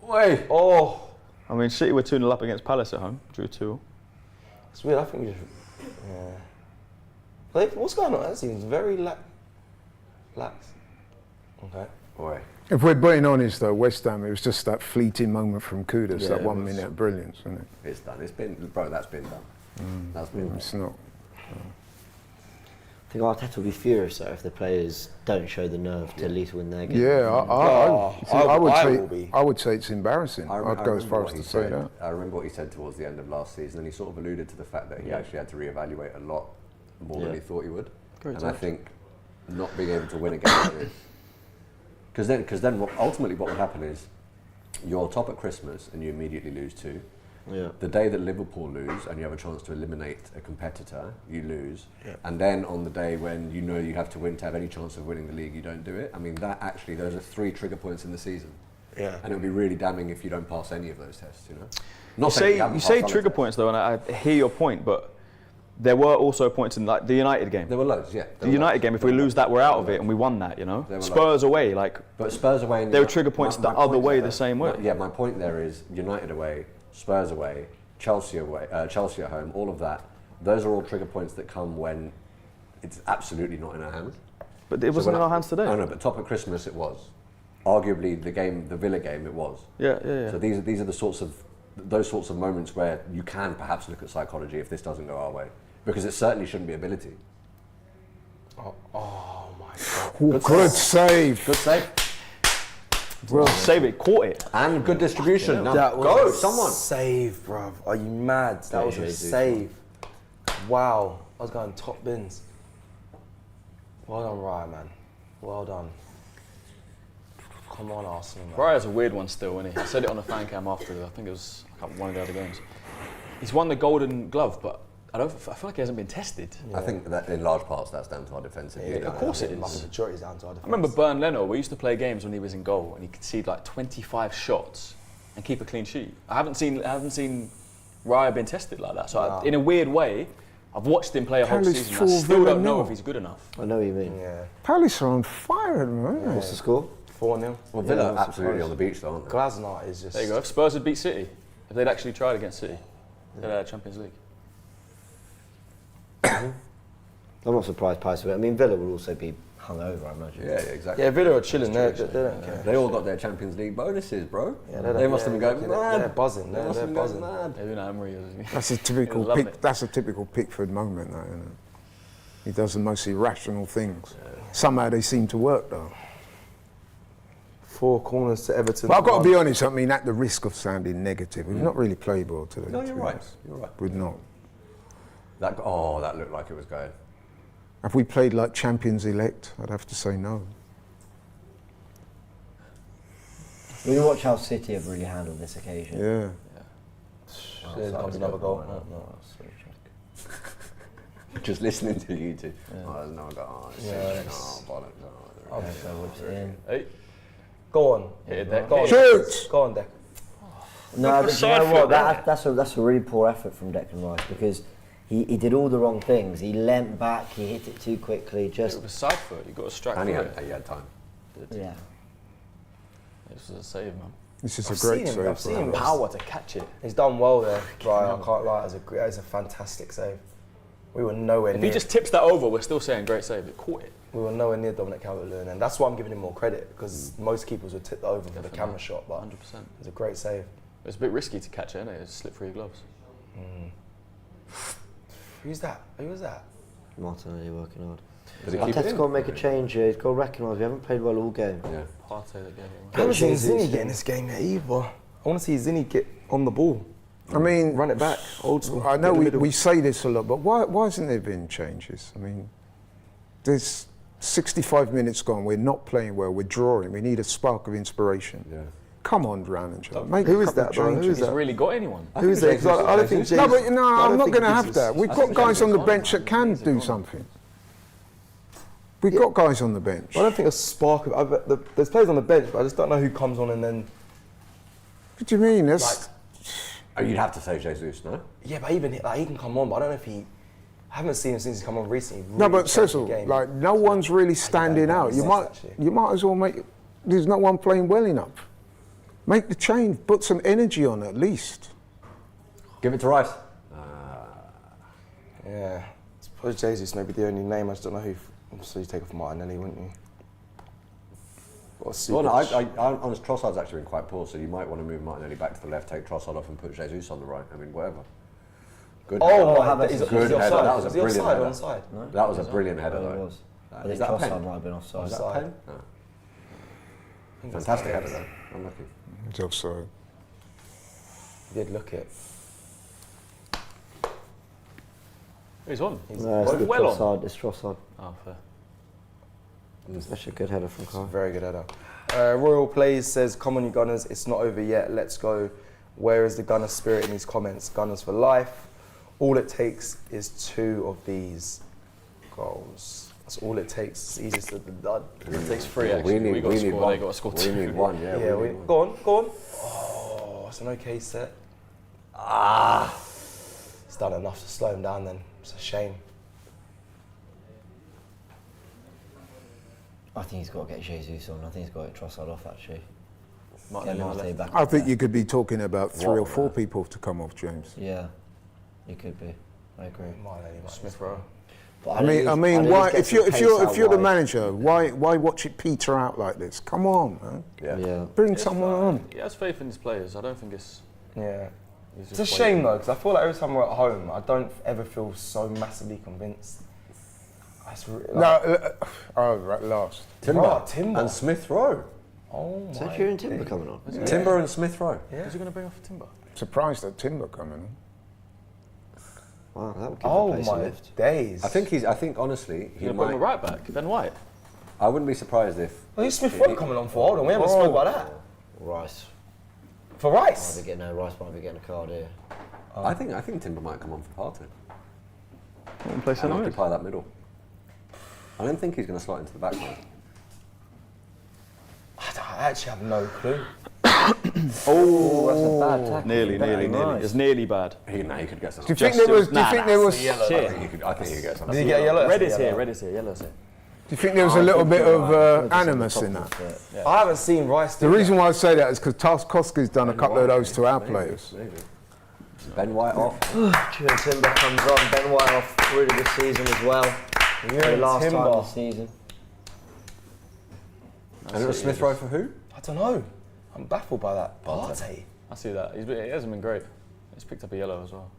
Wait. Oh, I mean, City were 2-0 up against Palace at home. Drew 2. it's weird. I think we just. Yeah. Like, what's going on? That seems very lax. Okay. Boy. If we're being honest though, West Ham, it was just that fleeting moment from Kudus, Yeah, that it 1 was. minute brilliance, isn't it? It's done. It's been, bro. That's been done. That's been done. It's not. think Arteta will be furious though if the players don't show the nerve to at least win their game. Yeah, I will be. would say it's embarrassing. I'd go as far as to say that. I remember what he said towards the end of last season, and he sort of alluded to the fact that he actually had to reevaluate a lot more than he thought he would. Great and I think not being able to win a game, because then ultimately what would happen is you're top at Christmas and you immediately lose 2. Yeah. The day that Liverpool lose and you have a chance to eliminate a competitor, you lose. Yeah. And then on the day when you know you have to win to have any chance of winning the league, you don't do it. I mean, those are 3 trigger points in the season. Yeah. And it would be really damning if you don't pass any of those tests, you know? You say trigger points though, and I hear your point, but there were also points in like the United game. There were loads, yeah. The United game, if we lose that, we're out of it, and we won that, you know? Spurs away, But Spurs away... There were trigger points the other way the same way. My point there is United away, Spurs away, Chelsea away, Chelsea at home, all of that. Those are all trigger points that come when it's absolutely not in our hands. But it wasn't in our hands today. No, but top at Christmas it was. Arguably the Villa game it was. Yeah. So these are those sorts of moments where you can perhaps look at psychology if this doesn't go our way, because it certainly shouldn't be ability. Oh my God! Good save. Good save. Well, save it, caught it. And good distribution. Now, That was go, a someone. Save, bruv. Are you mad? That was a save. Wow. I was going top bins. Well done, Raya, man. Well done. Come on, Arsenal, man. Raya's a weird one still, isn't he? I said it on the fan cam after, I think it was one of the other games. He's won the Golden Glove, but I feel like he hasn't been tested. I think that in large parts that's down to our defensive unit. Of course it is. The majority is down to our defence. I remember Bern Leno, we used to play games when he was in goal and he conceded like 25 shots and keep a clean sheet. I haven't seen Raya been tested like that. So in a weird way, I've watched him play a whole season and I still don't know if he's good enough. I know what you mean. Yeah. Palace are on fire at the moment. What's the score? 4-0. Well, Villa are absolutely on the beach though, aren't they? Glasner is just... There you go. If Spurs had beat City, if they'd actually tried against City, they'd had Champions League. I'm not surprised Palace will. I mean, Villa will also be hungover, I imagine. Yeah, exactly. Yeah, Villa are chilling. They don't care. They all got their Champions League bonuses, bro. Yeah, they must have been going mad. They're buzzing. They're buzzing. Maybe not Emery. That's a typical Pickford moment, though, isn't it? He does the most irrational things. Somehow they seem to work, though. 4 corners to Everton. But I've got to be honest, I mean, at the risk of sounding negative, we've not really played well today. No, you're right. You're right. We've not. That looked like it was going. Have we played like champions-elect? I'd have to say no. Will you watch how City have really handled this occasion? Yeah. There comes another goal. No, Just listening to you two. Oh, there's no goal. Bollocks. Hey, Go on. hit it there. Go on. Shoot! Go on, Deck. No, but you know side what? foot, That's a really poor effort from Declan Rice because he did all the wrong things. He leant back, he hit it too quickly. It was side foot. You got to strike And he through it. had time. Yeah. This is a save, man. This is a great save. I've seen him. Power to catch it. He's done well there, Raya. I can't lie. That is a fantastic save. We were nowhere If near. he just tips that over, we're still saying great save. It caught it. We were nowhere near Dominic Calvert-Lewin, and that's why I'm giving him more credit because most keepers would tip that over for the camera shot. But 100%. it's a great save. It's a bit risky to catch it, isn't it? It slip through your gloves. Who's that? Who was that? Martinelli working hard. Did he keep it Arteta's in? got to make a change here. He's got to recognise we haven't played well all game. Yeah. Partey that gave it. I haven't seen Zinni get in this game yet either. I want to see Zinni get on the ball. I mean, Run it back, old school. I know Get in the middle. we say this a lot, but why hasn't there been changes? I mean, there's 65 minutes gone, we're not playing well, we're drawing, we need a spark of inspiration. Yeah. Come on, Browninger, make Who a is couple that, of bro? Who changes. is He's that? really got anyone. Who's that? 'Cause I don't think Jesus. James. No, but no, I I'm don't not think going to he have gives that. us- We've I got think guys Jesus on the can't, bench man. that can do something. We've got guys on the bench. I don't think a spark of. There's players on the bench, but I just don't know who comes on and then. What do you mean? That's Oh, you'd have to say Jesus, no? Yeah, but even like, he can come on, but I don't know if he. I haven't seen him since he's come on recently. no, Really but changed the Cecil, game. like no one's really standing out. makes sense, You might as well make. There's no one playing well enough. Make the change. Put some energy on at least. Give it to Rice. Yeah, I suppose Jesus may be the only name. I just don't know who. Obviously, you take off Martinelli, wouldn't you? Well, no, I honest, Trossard's actually been quite poor, so you might want to move Martinelli back to the left, take Trossard off and put Jesus on the right. I mean, whatever. Good Oh header. my, he's Good offside. header. That was a Is he brilliant offside or header. onside? No? That was a brilliant header, Oh, it though. was. I Is think that a pen? Trossard might have been offside. Was that a pen? No. Fantastic header, though. Unlucky. It's offside. He did look it. He's on. No, it's the well on. Trossard. It's Trossard. Oh, fair. That's a good header from Kai. Very good header. Royal Plays says, come on you Gunners, it's not over yet, let's go. Where is the Gunner spirit in these comments? Gunners for life. All it takes is 2 of these goals. That's all it takes. It's easiest to be done. It takes 3 actually. We got to score, one. they got to score 2. We need one, yeah. Yeah, we need one. go on. Oh, it's an okay set. It's done enough to slow him down then. It's a shame. I think he's got to get Jesus on. I think he's got to get Trossard off, actually. Martinelli Get on the Partey left. back. I think you could be talking about 3 or 4 people to come off, James. Yeah, he could be. I agree. Smith Rowe. But I mean, at least why? get If some you're pace out the wide. manager, why watch it peter out like this? Come on, man. Yeah. Bring someone on. He has faith in his players. I don't think it's... Yeah. he's It's a just shame waiting. though, because I feel like every time we're at home, I don't ever feel so massively convinced. That's Right, last. Timber. Timber. And Smith Rowe. Oh So my. Kieran Timber coming on. Yeah. Timber and Smith Rowe. Yeah. Is he going to bring off Timber? Surprised at Timber coming on. Wow, that would give Oh the place a my lift. days. I think honestly, he You're going to put him might. a right back, Ben White? I wouldn't be surprised if. Well, who's Smith Rowe coming on for? Hold on, we haven't spoken about that. Rice. For Rice. Might be getting Rice might be getting a card here. I think Timber might come on for Partey What place and occupy that middle. I don't think he's going to slot into the back line. I actually have no clue. Oh, that's a bad tackle. Nearly. Nice. It's nearly bad. He could get some. Do you think there was? Do you think there was? Shit. I think he could get some. Did he get a yellow? Red is here, yellow's here. Do you think there was a little bit of animus in that? I haven't seen Rice do The reason that. why I say that is because Tarkowski's done a couple of those to our players. Maybe. Ben White off. Kieran Timber comes on. Ben White off really good season as well. For the Kieran last time Timber. this season. And it was Smith Rowe for who? I don't know. I'm baffled by that. Partey. I see that. He hasn't been great. He's picked up a yellow as well.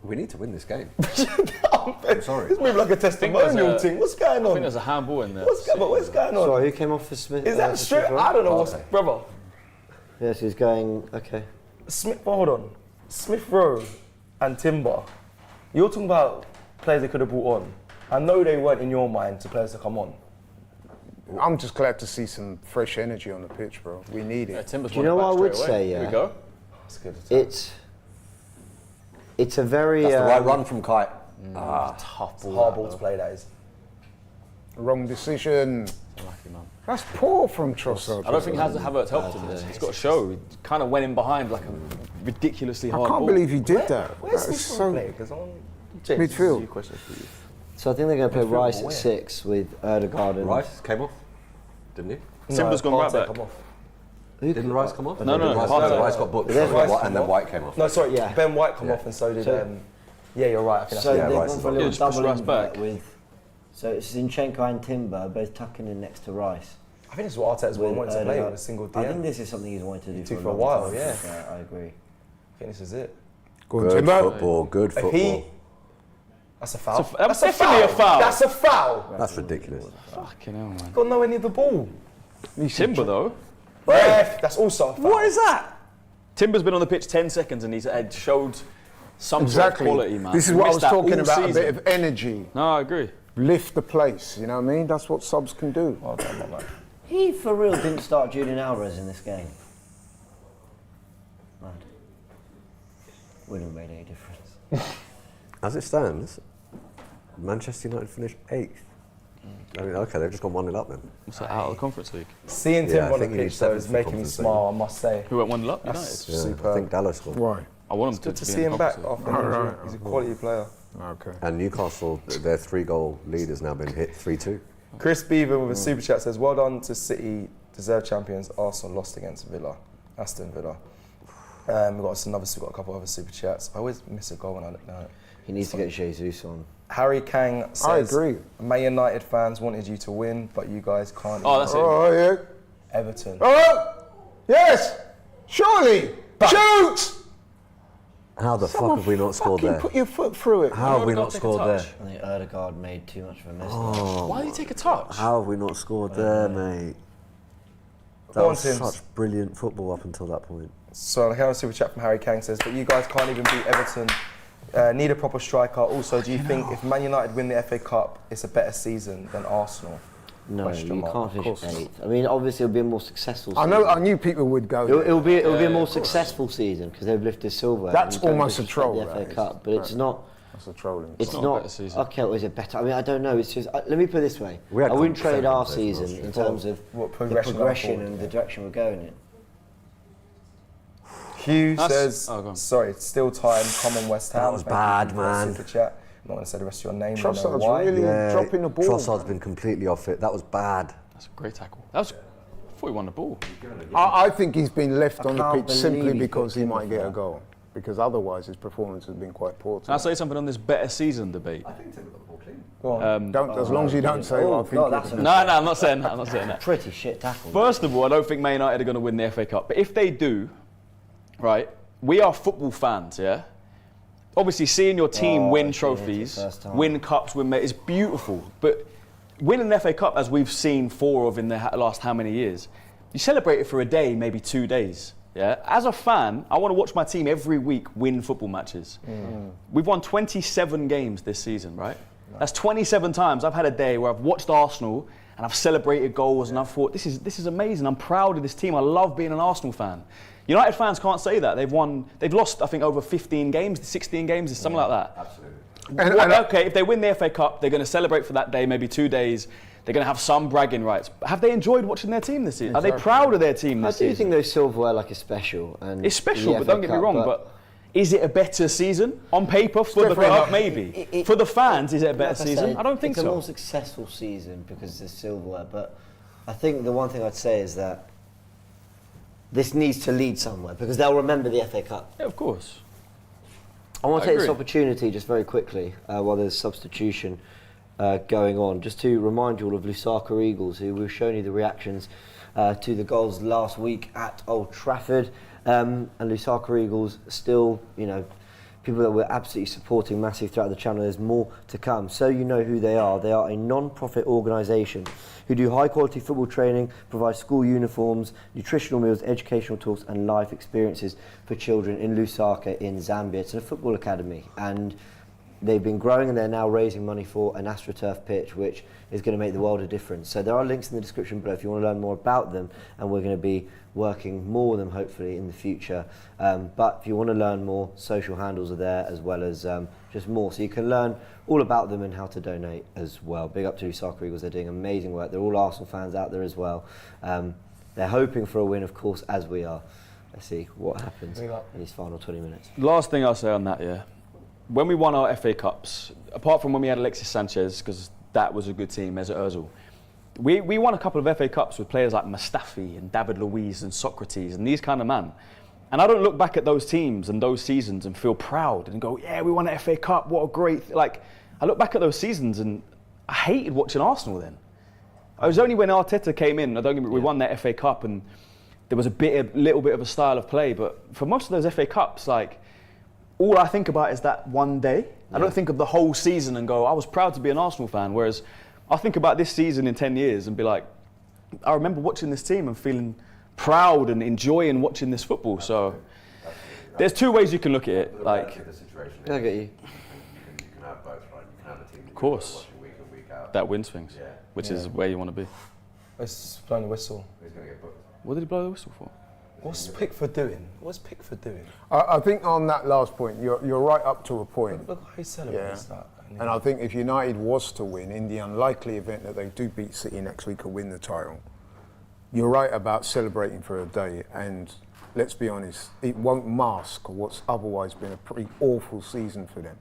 We need to win this game. I'm sorry. It's maybe like a testimonial thing. What's going I think on? there's a handball in there. What's going on? Sorry, who came off for Smith? Is that for straight? Smith Rowe? I don't know what's... Partey. Brother, Yes, he's going. Okay. hold on. Smith Rowe and Timber. You're talking about players they could have brought on. I know they weren't in your mind to players to come on. I'm just glad to see some fresh energy on the pitch, bro. We need Yeah, it. Timber's Do you won it know back what I would straight away. say, Here yeah? we go. That's good. It's a very. That's the right run from Kite. Tough ball. Hard ball to play, that is. Wrong decision. Lucky man. That's poor from Trossard. I don't think Havertz helped him. He's got to show. He kind of went in behind like a ridiculously I hard can't ball. believe he did that. Where's That is Smith so Rowe play? Because on James, midfield. question for you. So I think they're going to play Rice where? at 6 with Erdegaard and. Rice came off, didn't he? Timber's gone right Partey back. come off. Didn't Rice come off? No, Rice, Partey. Rice got booked, There's Rice and then come White came off. No, sorry, Yeah. Ben White come off and so did... So- yeah, you're right. I think So that's Yeah, they've Rice gone is for a on. little Yeah, just push double Rice invert back. with. So it's Zinchenko and Timber both tucking in next to Rice. I think this is what Arteta's wanted to play with a single DM. I think this is something he's wanted to do for a long while, time. yeah. I agree. I think this is it. Go on, Good Timber. football, good If he... football. That's a foul. That's definitely a foul. That's a foul. That's ridiculous. Fucking hell, man. Got nowhere near the ball. Timber though. Ref, that's also a foul. What is that? Timber's been on the pitch 10 seconds and he's showed some Exactly. sort of quality, man. This is We what I missed was that talking all about. A season. bit of energy. No, I agree. Lift the place. You know what I mean? That's what subs can do. Well done, my man. He for real didn't start Julian Alvarez in this game. Mad. Wouldn't have made any difference. As it stands, Manchester United finished 8th. I mean, okay, they've just gone 1-0 up then. What's that, out of the Conference League? Seeing Yeah, Tim I on the think he pitch needs though seventh is for making me Conference smile, I must say. Who went 1-0 up? United. That's Yeah, superb. I think Dallas scored. Why? I want him Good to be see in the him back Conference League. after Alright, injury. He's a quality player. Okay. And Newcastle, their 3-goal lead has now been hit 3-2. Chris Beaver with a super chat says, well done to City, deserved champions. Arsenal lost against Aston Villa. We've got a couple other super chats. I always miss a goal when I look down. He needs to get Jesus on. Harry Kang says, I agree. Man United fans wanted you to win, but you guys can't. Oh, that's it. Oh, yeah. Everton. Oh, yes. Surely. Shoot. How the fuck have we not scored there? Put your foot through it. How have we not take a scored there? touch. I think Odegaard made too much of a mess. Why did he take a touch? How have we not scored there, mate? That was such brilliant football up until that point. So I have a super chat from Harry Kang says, but you guys can't even beat Everton. Need a proper striker. Also, do you think if Man United win the FA Cup, it's a better season than Arsenal? No, you can't finish 8th. I mean, obviously it'll be a more successful season. I knew people would go. It'll be a more successful season because they've lifted silver. That's almost a troll. The FA Cup, but it's not. That's a trolling. It's not not. a better season. Okay, or is it better? I mean, I don't know. It's just. Let me put it this way. We had I wouldn't trade our conversations season last year. in terms of What, the progression progression forward, and the direction we're going in. Hugh That's- says, oh, go on. sorry, it's still time, Common West Ham. That was Thank you bad, for the man. super chat. I'm not going to say the rest of your name. I don't know Trossard's why. really dropping the ball. Trossard's been completely off it. That was bad. That's a great tackle. I thought he won the ball. I think he's been left on the can't pitch simply believe he because put he him might off get a that. goal. Because otherwise his performance has been quite poor. Can I say something on this better season debate? Go on. Don't, as long as you don't say Oh, what I think. God, that's No, I'm not saying that. I'm not saying that. pretty shit tackle. First of all, I don't think Man United are going to win the FA Cup. But if they do, right, we are football fans, yeah? Obviously, seeing your team win trophies, first time. win cups, is beautiful. But winning the FA Cup, as we've seen 4 of in the last how many years, you celebrate it for a day, maybe 2 days. Yeah. As a fan, I want to watch my team every week win football matches. We've won 27 games this season, right? That's 27 times I've had a day where I've watched Arsenal and I've celebrated goals and I've thought, this is amazing. I'm proud of this team. I love being an Arsenal fan. United fans can't say that. They've lost, I think, over 15 games, 16 games, something like that. Absolutely. Okay, if they win the FA Cup, they're going to celebrate for that day, maybe 2 days. They're going to have some bragging rights. But have they enjoyed watching their team this season? Are they proud of their team I this do season? think those silverware is special. And It's special, the but FA don't get me Cup, wrong. But is it a better season on paper for the club? Maybe. For the fans, is it a better like I season? said, I don't think it's a more so. successful season because there's silverware. But I think the one thing I'd say is that this needs to lead somewhere because they'll remember the FA Cup. Yeah, of course. I want I to take this agree. opportunity just very quickly while there's substitution going on, just to remind you all of Lusaka Eagles, who we've shown you the reactions to the goals last week at Old Trafford. And Lusaka Eagles still, people that we're absolutely supporting massively throughout the channel. There's more to come. So you know who they are. They are a non-profit organisation who do high-quality football training, provide school uniforms, nutritional meals, educational talks and life experiences for children in Lusaka in Zambia. It's a football academy and they've been growing and they're now raising money for an AstroTurf pitch, which is going to make the world a difference. So there are links in the description below if you want to learn more about them, and we're going to be working more with them hopefully in the future. But if you want to learn more, social handles are there as well as just more. So you can learn all about them and how to donate as well. Big up to Lusaka Eagles, they're doing amazing work. They're all Arsenal fans out there as well. They're hoping for a win, of course, as we are. Let's see what happens in these final 20 minutes. Last thing I'll say on that, yeah. When we won our FA Cups, apart from when we had Alexis Sanchez, because that was a good team, Mesut Ozil, we won a couple of FA Cups with players like Mustafi and David Luiz and Socrates and these kind of men. And I don't look back at those teams and those seasons and feel proud and go, yeah, we won an FA Cup, what a great... I look back at those seasons and I hated watching Arsenal then. It was only when Arteta came in, we won that FA Cup and there was a little bit of a style of play, but for most of those FA Cups, all I think about is that one day. I don't think of the whole season and go, I was proud to be an Arsenal fan. Whereas I think about this season in 10 years and be like, I remember watching this team and feeling proud and enjoying watching this football. So there's 2 ways you can look at it. The situation is, I get you. You can have both, right? You can have a team that Of course. you're watching week in, week out. That wins things, Yeah. which is where you want to be. Let's blow the whistle. Who's going to get booked? What did he blow the whistle for? What's Pickford doing? I think on that last point, you're right up to a point. Look how he celebrates that. And I think if United was to win, in the unlikely event that they do beat City next week or win the title, you're right about celebrating for a day. And let's be honest, it won't mask what's otherwise been a pretty awful season for them.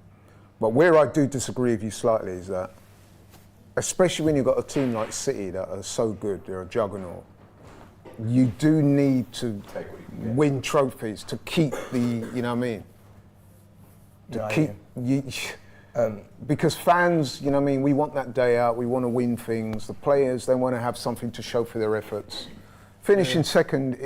But where I do disagree with you slightly is that, especially when you've got a team like City that are so good, they're a juggernaut, you do need to win trophies to keep the, you know what I mean? To keep you. Because fans, you know what I mean, we want that day out, we want to win things. The players, they want to have something to show for their efforts. Finishing second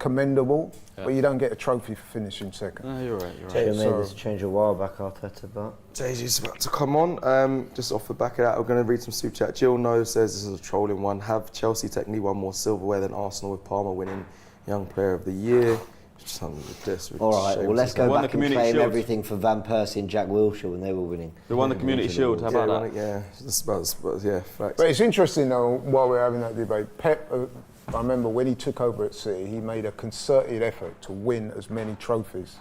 commendable, but you don't get a trophy for finishing second. No, you're right. Should have made this change a while back, Arteta, but... Jay-Z's about to come on. Just off the back of that, we're going to read some super chat. Jill Knows says, this is a trolling one, have Chelsea technically won more silverware than Arsenal with Palmer winning Young Player of the Year? All right, well, let's go back and claim everything for Van Persie and Jack Wilshere when they were winning. They won the Community Shield, how about that? Yeah, facts. But it's interesting, though, while we're having that debate, Pep, I remember when he took over at City, he made a concerted effort to win as many trophies,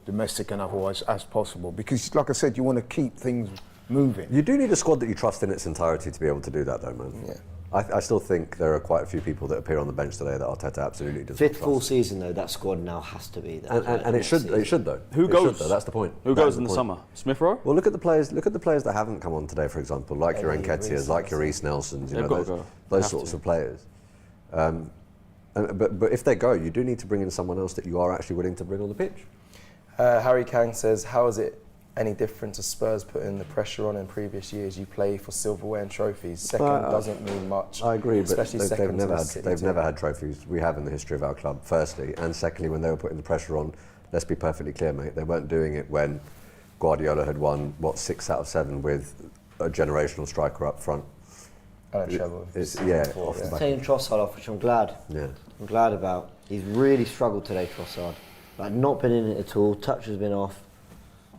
domestic and otherwise, as possible. Because, like I said, you want to keep things moving. You do need a squad that you trust in its entirety to be able to do that, though, man. Yeah. I still think there are quite a few people that appear on the bench today that Arteta absolutely doesn't Fifth trust. full season, though, that squad now has to be there. And it should though. Who goes? That's the point. Who goes in the summer? Smith Rowe? Well, look at the players that haven't come on today, for example, like your Nketiahs, like your Reece Nelsons, you know, those sorts of players. But if they go, you do need to bring in someone else that you are actually willing to bring on the pitch. Harry Kang says, how is it any different to Spurs putting the pressure on in previous years? You play for silverware and trophies. Second doesn't mean much. I agree, but especially they've never had trophies. We have in the history of our club, firstly. And secondly, when they were putting the pressure on, let's be perfectly clear, mate, they weren't doing it when Guardiola had won, 6 out of 7 with a generational striker up front. And a treble. Off the back. Taking Trossard off, which I'm glad. Yeah. I'm glad about. He's really struggled today, Trossard. Like, not been in it at all, touch has been off.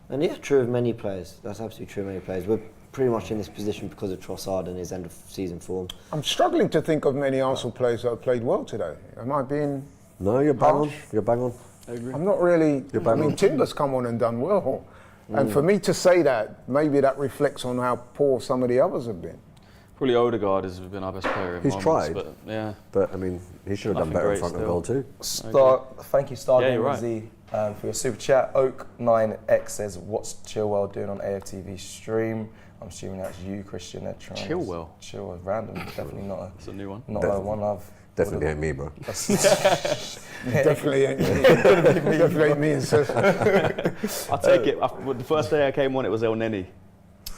And yeah, true of many players. That's absolutely true of many players. We're pretty much in this position because of Trossard and his end of season form. I'm struggling to think of many Arsenal players that have played well today. Am I being... No, you're bang on. You're bang on. I agree. I'm not really... Timber's come on and done well. And for me to say that, maybe that reflects on how poor some of the others have been. Probably Odegaard has been our best player in He's moments, tried. but yeah. But, I mean, he should have done better in front of goal too. Thank you, Star Yeah, you're right. Z, for your super chat. Oak9X says, what's Chilwell doing on AFTV stream? I'm assuming that's you, Christian. Chilwell? Chilwell, random. Definitely not a... It's a new one. Not a one I've... Definitely ain't me, bro. Definitely ain't me. Definitely ain't me and Seth. I'll take it. The first day I came on, it was El Neni.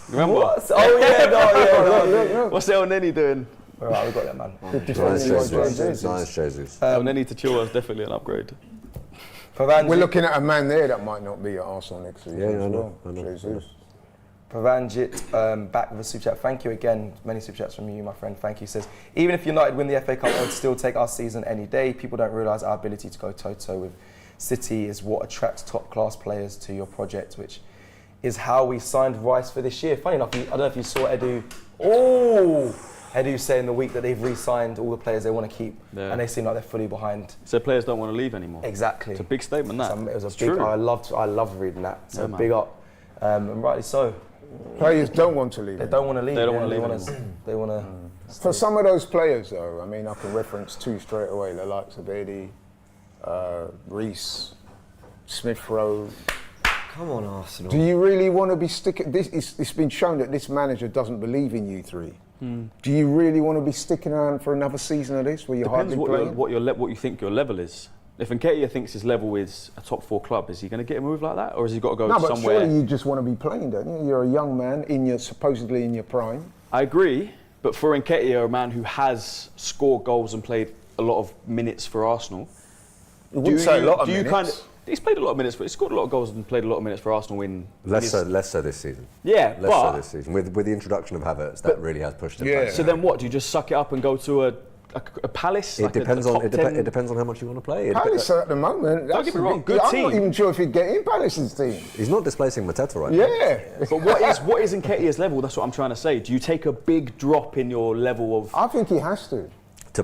Remember? What? Oh yeah, no. What's El Neni doing? All right, we got that, man. Nice Jesus. El Neni to Chilwell is definitely an upgrade. We're looking at a man there that might not be at Arsenal next season. Yeah, I well. know. Jesus. Pravanjit, back with a super chat. Thank you again. Many super chats from you, my friend. Thank you. Says, even if United win the FA Cup, I would still take our season any day. People don't realise our ability to go toe-to-toe with City is what attracts top-class players to your project, which is how we signed Rice for this year. Funny enough, I don't know if you saw Edu. Edu saying the week that they've re-signed all the players they want to keep, and they seem like they're fully behind. So players don't want to leave anymore. Exactly. It's a big statement, that. It was a it's big. true. I loved reading that. So big up, and rightly so. Players don't want to leave. They don't want to leave. They don't want to leave. They want to. For some of those players, though, I mean, I can reference 2 straight away. The likes of Eddie, Reece, Smith Rowe. Come on, Arsenal. Do you really want to be sticking? It's been shown that this manager doesn't believe in you 3. Do you really want to be sticking around for another season of this where you're Depends hardly playing? what you think your level is. If Nketiah thinks his level is a top 4 club, is he going to get a move like that, or has he got to go somewhere? No, but surely you just want to be playing, don't you? You're a young man supposedly in your prime. I agree, but for Nketiah, a man who has scored goals and played a lot of minutes for Arsenal, He's played a lot of minutes, but he's scored a lot of goals and played a lot of minutes for Arsenal less so this season. Yeah, less so this season. With the introduction of Havertz, that really has pushed him back. So then what? Do you just suck it up and go to a Palace? It depends on how much you want to play. Palace at the moment. Don't get me wrong, good team. I'm not even sure if he'd get in Palace's team. He's not displacing Mateta right now. Yeah. But what is Nketiah's level? That's what I'm trying to say. Do you take a big drop in your level of... I think he has to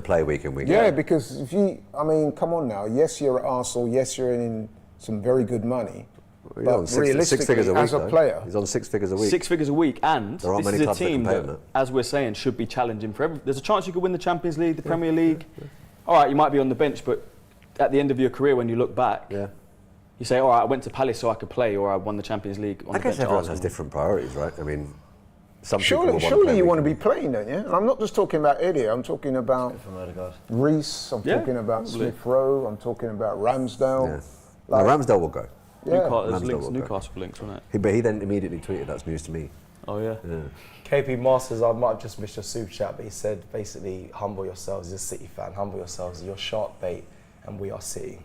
play week in, week out. Yeah, because come on now. Yes, you're at Arsenal. Yes, you're in some very good money. Well, but realistically, as a player, he's on 6 figures a week. 6 figures a week, and there aren't this many is a clubs that team can pay him that, as we're saying, should be challenging for every. There's a chance you could win the Champions League, the Premier League. All right, you might be on the bench, but at the end of your career, when you look back, you say, all right, I went to Palace so I could play, or I won the Champions League on the bench. I guess everyone has different priorities, right? I mean, surely you want to be playing, don't you? And I'm not just talking about Eddie. I'm talking about Reece. I'm talking about Smith Rowe. I'm talking about Ramsdale. Yeah. Ramsdale will go. Newcastle links, wasn't it? But he then immediately tweeted, "That's news to me." Oh yeah. KP Masters, I might have just missed your super chat, but he said basically, humble yourselves. He's a City fan. Humble yourselves. You're shark bait, and we are City.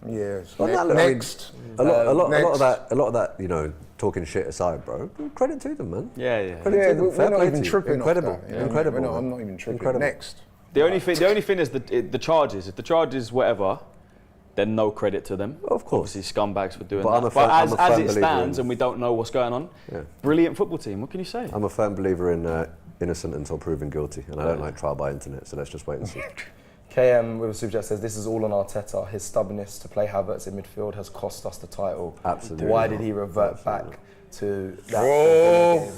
Yes. Well, that- Next. A lot Next. of that, you know, talking shit aside, bro. Credit to them, man. Yeah. Credit Yeah, to them. we're Fair not play even to you. tripping Incredible. off that. you know? Incredible. We're not, man. I'm not even tripping. Incredible. Next. The only thing is the charges. If the charges whatever, then no credit to them. Of course. Obviously scumbags for doing But that. I'm a But firm as it believer stands in- and we don't know what's going on, Yeah. brilliant football team. What can you say? I'm a firm believer in innocent until proven guilty, and I don't like trial by internet, so let's just wait and see. KM with a super chat says, this is all on Arteta. His stubbornness to play Havertz in midfield has cost us the title. Absolutely Why not. did he revert Absolutely back to that?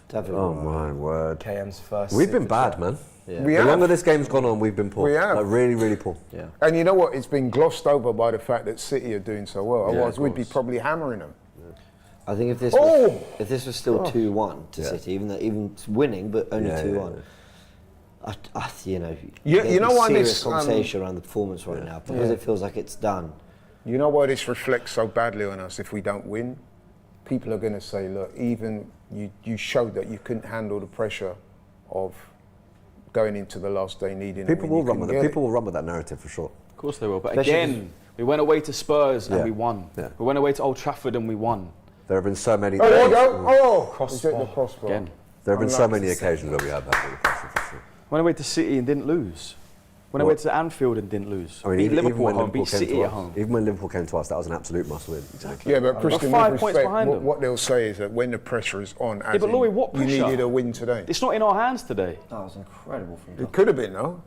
David, Oh my word. KM's first. We've been super bad, chat. man. Yeah. We The have. longer this game's gone on, we've been poor. We have. Like really, really poor. Yeah. And you know what? It's been glossed over by the fact that City are doing so well. Otherwise, of we'd be course. probably hammering them. I think if this Oh! was still 2-1 to Yeah. City, even winning, but only Yeah, 2-1. yeah. You know, You there'd know be why serious this, conversation around the performance right now because Yeah. it feels like it's done. You know why this reflects so badly on us if we don't win? People are going to say, look, even you showed that you couldn't handle the pressure of going into the last day needing People a win. will You run with couldn't it. get People will run with that narrative for sure. Of course they will. But Especially again, we went away to Spurs and Yeah. we won. Yeah. We went away to Old Trafford and we won. There have been so many. Oh, there you go. Oh, Crossbar. Is it the crossbar? Again. There have been so Unlucky. many occasions where we had that. Really pressure, for sure. Went away to City and didn't lose. Went away to Anfield and didn't lose. I mean, beat even Liverpool when at home, beat Liverpool came City to at us, home. even when Liverpool came to us, that was an absolute must-win. Exactly. Yeah, but Christian, 5 with points respect, behind them. what they'll say is that when the pressure is on, as but in, Louis, what you pressure? needed a win today. It's not in our hands today. That was incredible from It could have been, though.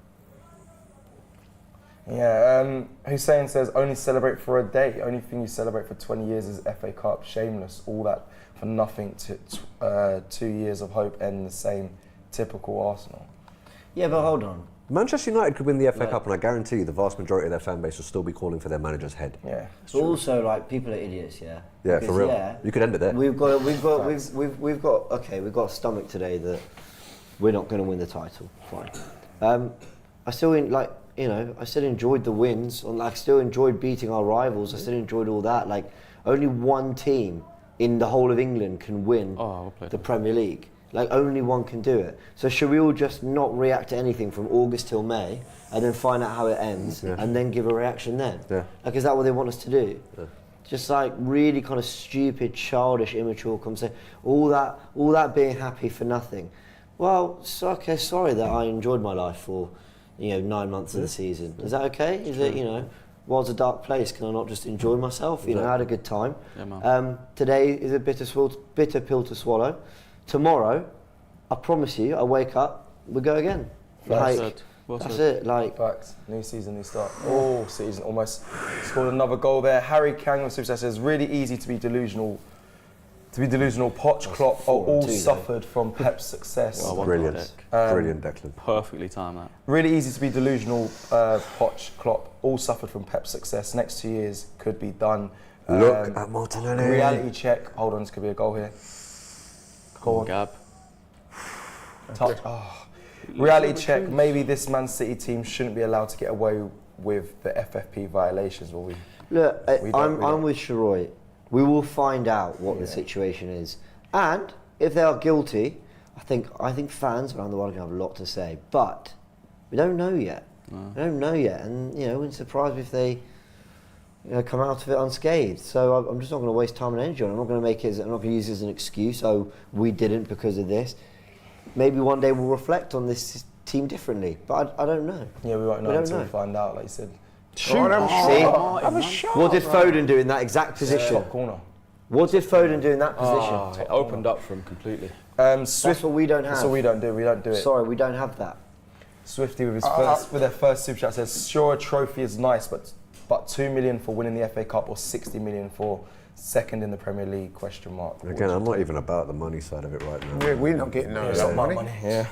Yeah, Hussein says, only celebrate for a day. Only thing you celebrate for 20 years is FA Cup. Shameless. All that for nothing. 2 years of hope and the same. Typical Arsenal. Yeah, but hold on. Manchester United could win the FA Cup, and I guarantee you the vast majority of their fan base will still be calling for their manager's head. Yeah. But also, like, people are idiots, yeah. Yeah, Because, for real. yeah, You could end it there. we've got a stomach today that we're not going to win the title. Fine. I still I still enjoyed the wins. I still enjoyed beating our rivals. I still enjoyed all that. Like, only one team in the whole of England can win well played. the Premier League. Like, only one can do it. So should we all just not react to anything from August till May and then find out how it ends and then give a reaction then? Yeah. Like, is that what they want us to do? Yeah. Just like really kind of stupid, childish, immature conversation. All that being happy for nothing. Well, okay, sorry that I enjoyed my life for, 9 months of the season. Is that okay? Is it, world's a dark place, can I not just enjoy myself? I had a good time. Yeah, man. Today is a bitter pill to swallow. Tomorrow, I promise you, I wake up, we go again. Well said. That's it. Like, Facts. New season, new start. Oh, season almost scored another goal there. Harry Kang of Super says, really easy to be delusional. Poch, Klopp are all 4-2 suffered from Pep's success. Well, Brilliant. Brilliant, Declan. Perfectly timed that. Really easy to be delusional. Poch, Klopp all suffered from Pep's success. Next 2 years could be done. Look at Martinelli. Reality check. Hold on, this could be a goal here. Go on. Gab. Touch. Oh. Reality check. Maybe this Man City team shouldn't be allowed to get away with the FFP violations. Will we? look, We don't- I'm with Sharoy. We will find out what the situation is, and if they are guilty, I think fans around the world are going to have a lot to say. But we don't know yet. We don't know yet, and we're surprised if they come out of it unscathed. So I'm just not going to waste time and energy on it. I'm not going to use it as an excuse. Oh, we didn't because of this. Maybe one day we'll reflect on this team differently, but I don't know. Yeah, we won't know We don't until know. we find out, like you said. See, what did Foden do in that exact position? Top corner. What did Foden do in that position? Oh, it opened up for him completely. Swift. That's what we don't have. That's what we don't do. We don't do it. Sorry, we don't have that. Swifty with their first super chat says, sure, a trophy is nice, but 2 million for winning the FA Cup or 60 million for second in the Premier League? ? Again, I'm not even about the money side of it right now. Yeah, we're not getting no It's not my money. money. Yeah.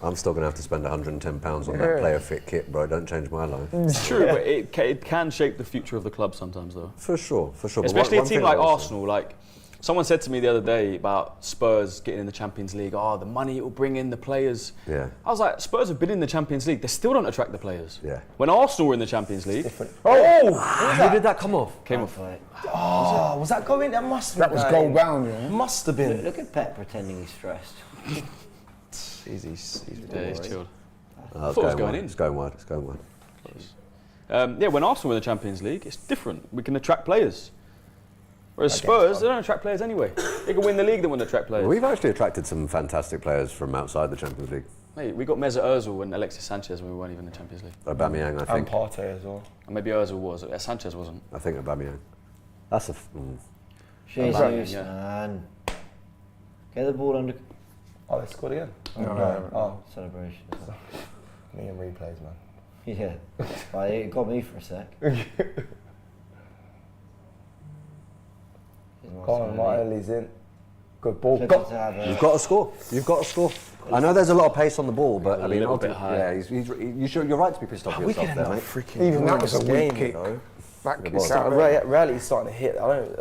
I'm still going to have to spend £110 on that player fit kit, bro. Don't change my life. It's true, but it can shape the future of the club sometimes, though. For sure. But Especially one a team thing like I will say- Arsenal. Like, someone said to me the other day about Spurs getting in the Champions League. Oh, the money it will bring in the players. Yeah. I was like, Spurs have been in the Champions League. They still don't attract the players. Yeah. When Arsenal were in the Champions League, How did that come off? came off. Oh, was that going? That must have That been. was goal bound, yeah. Must have been. Look at Pep pretending he's stressed. He's Yeah, he's chilled. Oh, thought it was going in. It's going wide. It's going wide. When Arsenal win the Champions League, it's different. We can attract players. Whereas Spurs, they don't attract players anyway. They can win the league, they won't attract players. Well, we've actually attracted some fantastic players from outside the Champions League. Mate, we got Mesut Ozil and Alexis Sanchez when we weren't even in the Champions League. Aubameyang, I think. And Partey as well. And maybe Ozil was, Sanchez wasn't. I think Aubameyang. That's a... Jesus, yeah. man. Get the ball under Oh, they scored again? no, celebration. Me and replays, man. Yeah, well, it got me for a sec. Go on, Martinelli's in. Good ball. You've You've got to score. You've got to score. I know there's a lot of pace on the ball, but I mean, little bit high. yeah, you're right to be pissed off with yourself there, mate. Even that was a game, weak kick. you know. Back kick was. out there. Rarely starting to hit. I don't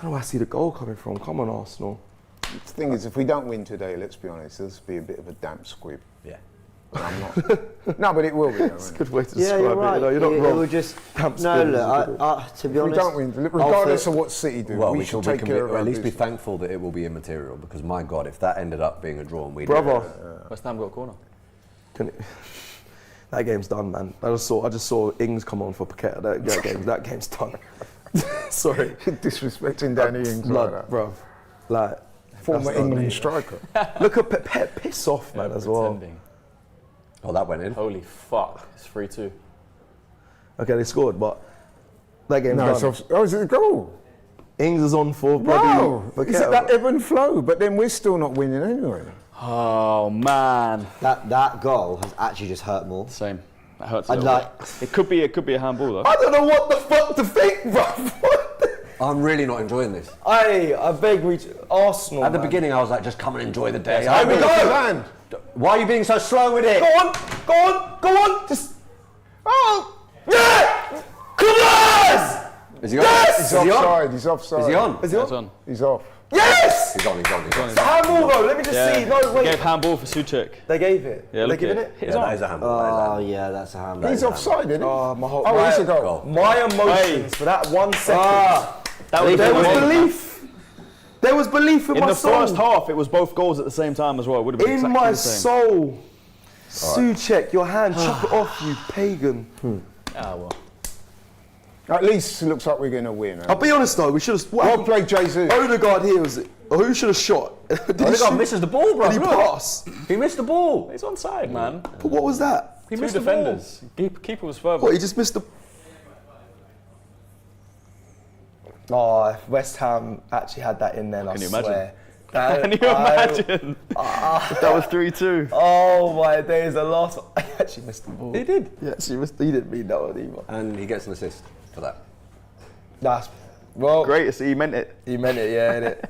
know where I see the goal coming from. Come on, Arsenal. The thing is, if we don't win today, let's be honest, this will be a bit of a damp squib. Yeah. I'm not. No, but it will be. Though, It's a good way to Yeah, describe you're right. it. You know, you're not It wrong. will just Damp no. squib is Look, a good to be If we honest, don't win, regardless of what City do, Well, we should take can care of at our least be business. thankful that it will be immaterial, because my God, if that ended up being a draw and we Brother. West Ham got a corner. That game's done, man. I just saw Ings come on for Paqueta. That game's done. Sorry. Disrespecting Danny Ings like that. Bruv. Like, Former England striker. look at Pep piss off, man, as well. Pretending. Oh, that went in. Holy fuck, it's 3-2. Okay, they scored, but that game's No, done. oh, is it a goal? Ings is on for bloody No, Paqueta. is it that ebb and flow? But then we're still not winning anyway. Oh man, that goal has actually just hurt more. same. That hurts a I'd little like. bit. It could be a handball though. I don't know what the fuck to think, bruv. I'm really not enjoying this. I beg Arsenal. At the man. beginning, I was like, just come and enjoy the day. Here we go. Land. Why are you being so slow with it? Go on. Just. Oh! Yeah! Kudus! Is he on? Yes! He's Is he on? offside. He's offside. Is he on? Is he It's on? on. He's off. Yes! He's on. It's a handball though. Let me just see. No, They wait. gave handball for Suchek. They gave it. Yeah, They look giving at it. it. Yeah, that is a handball. that is a Oh handball. yeah, that's a handball. He's offside, isn't he? Oh, my whole. Oh, my, it's a goal. My emotions for that 1 second. That was There was belief. belief. There was belief in In my the soul. first half, it was both goals at the same time as well. It would have been In exactly my the same. soul. Suchek, your hand, chop it off, you pagan. Ah, well. At least it looks like we're going to win. I'll be honest though, we should have. Well played, Jesus. Odegaard here was it? Who should have shot? Did he Odegaard shoot? misses the ball, bro. Did he Look. pass? He missed the ball. He's onside, man. But what was that? He Two missed the ball. defenders. Keeper was further. What, he just missed the. Oh, if West Ham actually had that in there, I Can you swear. Can you imagine? That was 3-2. Oh my days, the last one. I actually missed the ball. He did. Yeah, actually missed. He didn't mean that one either. And he gets an assist for that. That's well. Great, he meant it. He meant it, yeah, innit?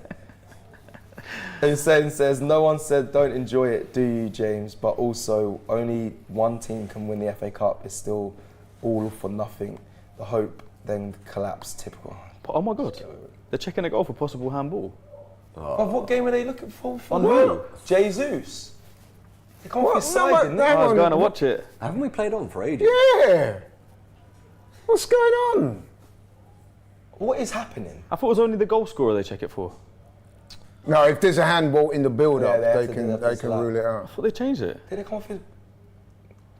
Hussein says, no one said don't enjoy it, do you, James? But also, only one team can win the FA Cup. It's still all for nothing. The hope then collapse, typical. Oh my god. They're checking a goal for possible handball. But what game are they looking for? On who? Jesus. They can't What? be side, No, didn't no, they? I was on. going to watch it. Haven't we played on for ages? Yeah. What's going on? What is happening? I thought it was only the goal scorer they check it for. No, if there's a handball in the build-up, Yeah, they have they to do that, can that's allowed. rule it out. I thought they changed it. Did they come off his...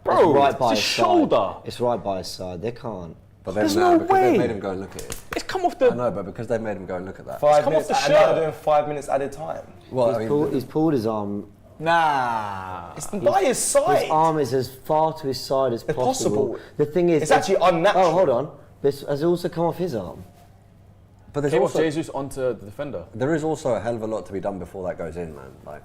Bro, It's right by it's his his shoulder. Side. It's right by his side. They can't. But There's no, no because way. they made him go and look at it. It's come off I the... know, but because they made him go and look at that. 5 come off minutes, the and now shirt. they're doing 5 minutes added time. Well, I mean, He's pulled his arm. Nah. It's by his side. His arm is as far to his side as possible. possible. The thing is, It's actually unnatural. Oh, hold on. This has also come off his arm. but there's Came off also, Jesus onto the defender. there is also a hell of a lot to be done before that goes in, man. Like,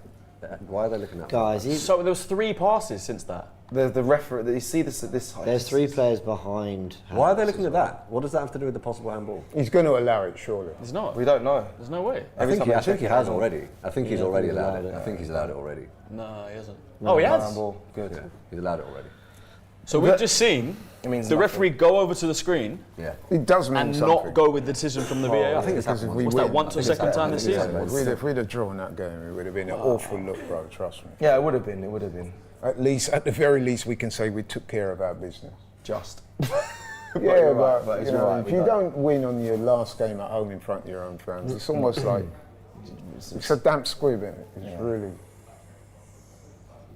why are they looking at that? Guys, So there was 3 passes since that. The referee, you see this height. there's 3 players behind. Why are they Havertz looking as at well. that? What does that have to do with the possible handball? He's going to allow it, surely. There's not. We don't know. There's no way. I Every think, time he, I I think check he it, has I know. already. I think he's Yeah, already he's allowed allowed it. it. I think he's allowed it already. No, he hasn't. Oh, he has? Handball. Good. Yeah, he's allowed it already. So we've just seen It means the nothing. referee go over to the screen Yeah. It does mean and something. not go with the decision from the VAR. I think it's Because if happened. we What's win, that, once or second time this season? If we'd have drawn that game, it would have been an awful look, bro, trust me. Yeah, it would have been. It would have been. At the very least, we can say we took care of our business. Just. Yeah, you're but, right, but it's you know, right, if we you don't. don't win on your last game at home in front of your own fans, it's almost like it's a damp squib, isn't it? It's really.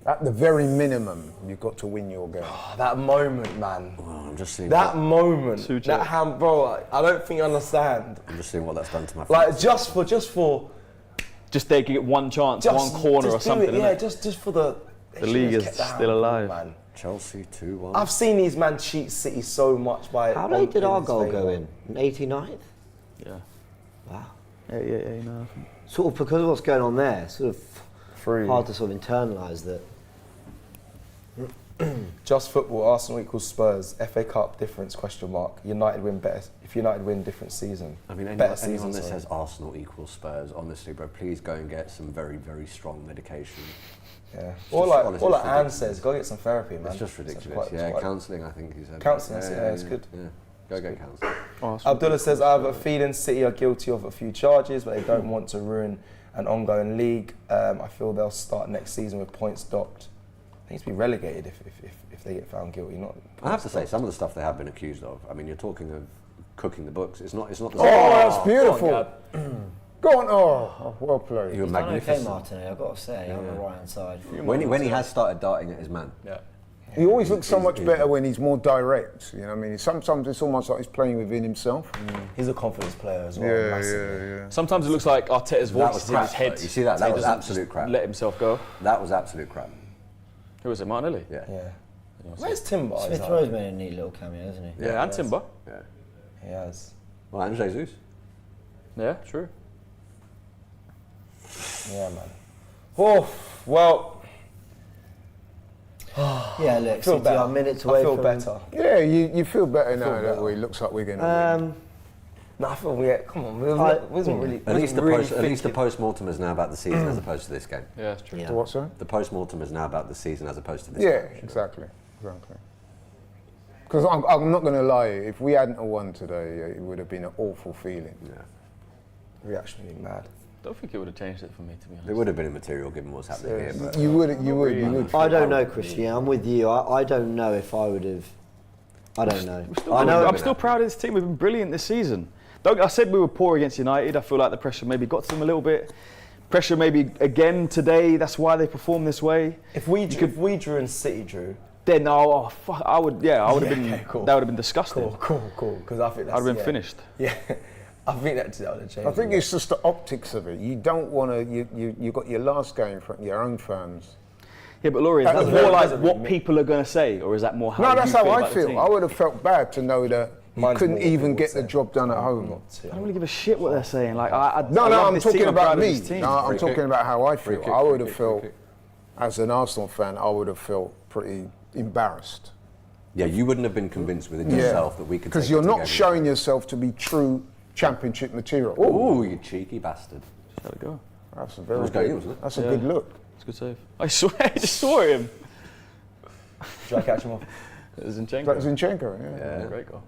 At the very minimum, you've got to win your game. Oh, that moment, man. Oh, I'm just seeing That moment. Too That hand, bro. I don't think you understand. I'm just seeing what that's done to my. Like face. just for Just they can get one chance, one corner or just do something. it, yeah, innit? just for the. The league is still alive. Man. Chelsea 2-1. I've seen these man cheat City so much by. How late did our goal go in? 89th? Yeah. Wow. Yeah, no. Sort of because of what's going on there, sort of Free. hard to sort of internalise that. Just football. Arsenal equals Spurs. FA Cup difference ? United win better. If United win, different season. I mean, better anyone that sorry. says Arsenal equals Spurs, honestly, bro, please go and get some very, very strong medication. Yeah. It's Or just- like, honestly, or like it's Anne ridiculous. says, go get some therapy, man. It's just It's ridiculous. quite- Counselling, I think he said. Counselling, it's good. Yeah, go get counselling. Abdullah says, I have a feeling City are guilty of a few charges, but they don't want to ruin an ongoing league. I feel they'll start next season with points docked. They need to be relegated if they get found guilty. Not. I have to say, some of the stuff they have been accused of. I mean, you're talking of cooking the books. It's not the Oh, that's beautiful. Go on, well played. You were He's done okay, magnificent. Martinelli, I've got to say, on the right hand side. When he has started darting at his man. Yeah. He always looks so much better when he's more direct. You know what I mean? Sometimes it's almost like he's playing within himself. He's a confidence player as well. massively. Sometimes it looks like Arteta's That voice was is in his crap, head. though. You see that? so That he was doesn't absolute just crap. Let himself go. That was absolute crap. Who was it, Martinelli? Yeah. Yeah. Where's Timber? Smith Rowe's made a neat little cameo, hasn't he? Yeah, and Timber. Yeah. He has. Well, and Jesus. Yeah, true. Yeah, man. Oh, well, Yeah, look, I feel City better. are minutes away I feel from... better. Yeah, you feel better now that better. it looks like we're going to win. No, I feel come on, we wasn't really. At least really the post-mortem is now about the season as opposed to this game. Yeah, that's true. Yeah. The what, sorry? The post-mortem is now about the season as opposed to this Yeah, game. exactly. Because I'm not going to lie, if we hadn't have won today, it would have been an awful feeling. Yeah. Reactionary mad. Don't think it would have changed it for me, to be honest. It would have been immaterial given what's happening here. But You would. I don't know, Christian. I'm with you. I don't know if I would have... I don't know. I'm still proud of this team. We've been brilliant this season. I said we were poor against United. I feel like the pressure maybe got to them a little bit. Pressure maybe again today. That's why they performed this way. If we drew and City drew, Then fuck, I would have been. okay, cool. That would have been disgusting. cool. Because I think that's. I'd have been finished. Yeah, I think that would have changed. I think it's just the optics of it. You don't want to. You got your last game for your own fans. Yeah, but Laurie, is That that was more like very- what people are going to say, or is that more how No, you that's feel how I about the feel. team? I would have felt bad to know that you Mine's couldn't more even what get people the say. job done at home. Not to. I don't really give a shit what they're saying. Like, I No, love I'm this team, talking I'm proud about of me. this team. No, I'm Free talking kick. about how I Free feel. kick, I free would have kick, free felt, kick. as an Arsenal fan, I would have felt pretty embarrassed. yeah, you wouldn't have been convinced within yourself that we could. Because take you're it not together. showing yourself to be true championship material. Ooh, you cheeky bastard. Just let it go. That's a It very was going in, good, wasn't it? that's a Yeah. good look. It's a good save. I swear, I just saw him. Should I catch him off? It was Zinchenko. That was Zinchenko, yeah. Yeah. Great goal.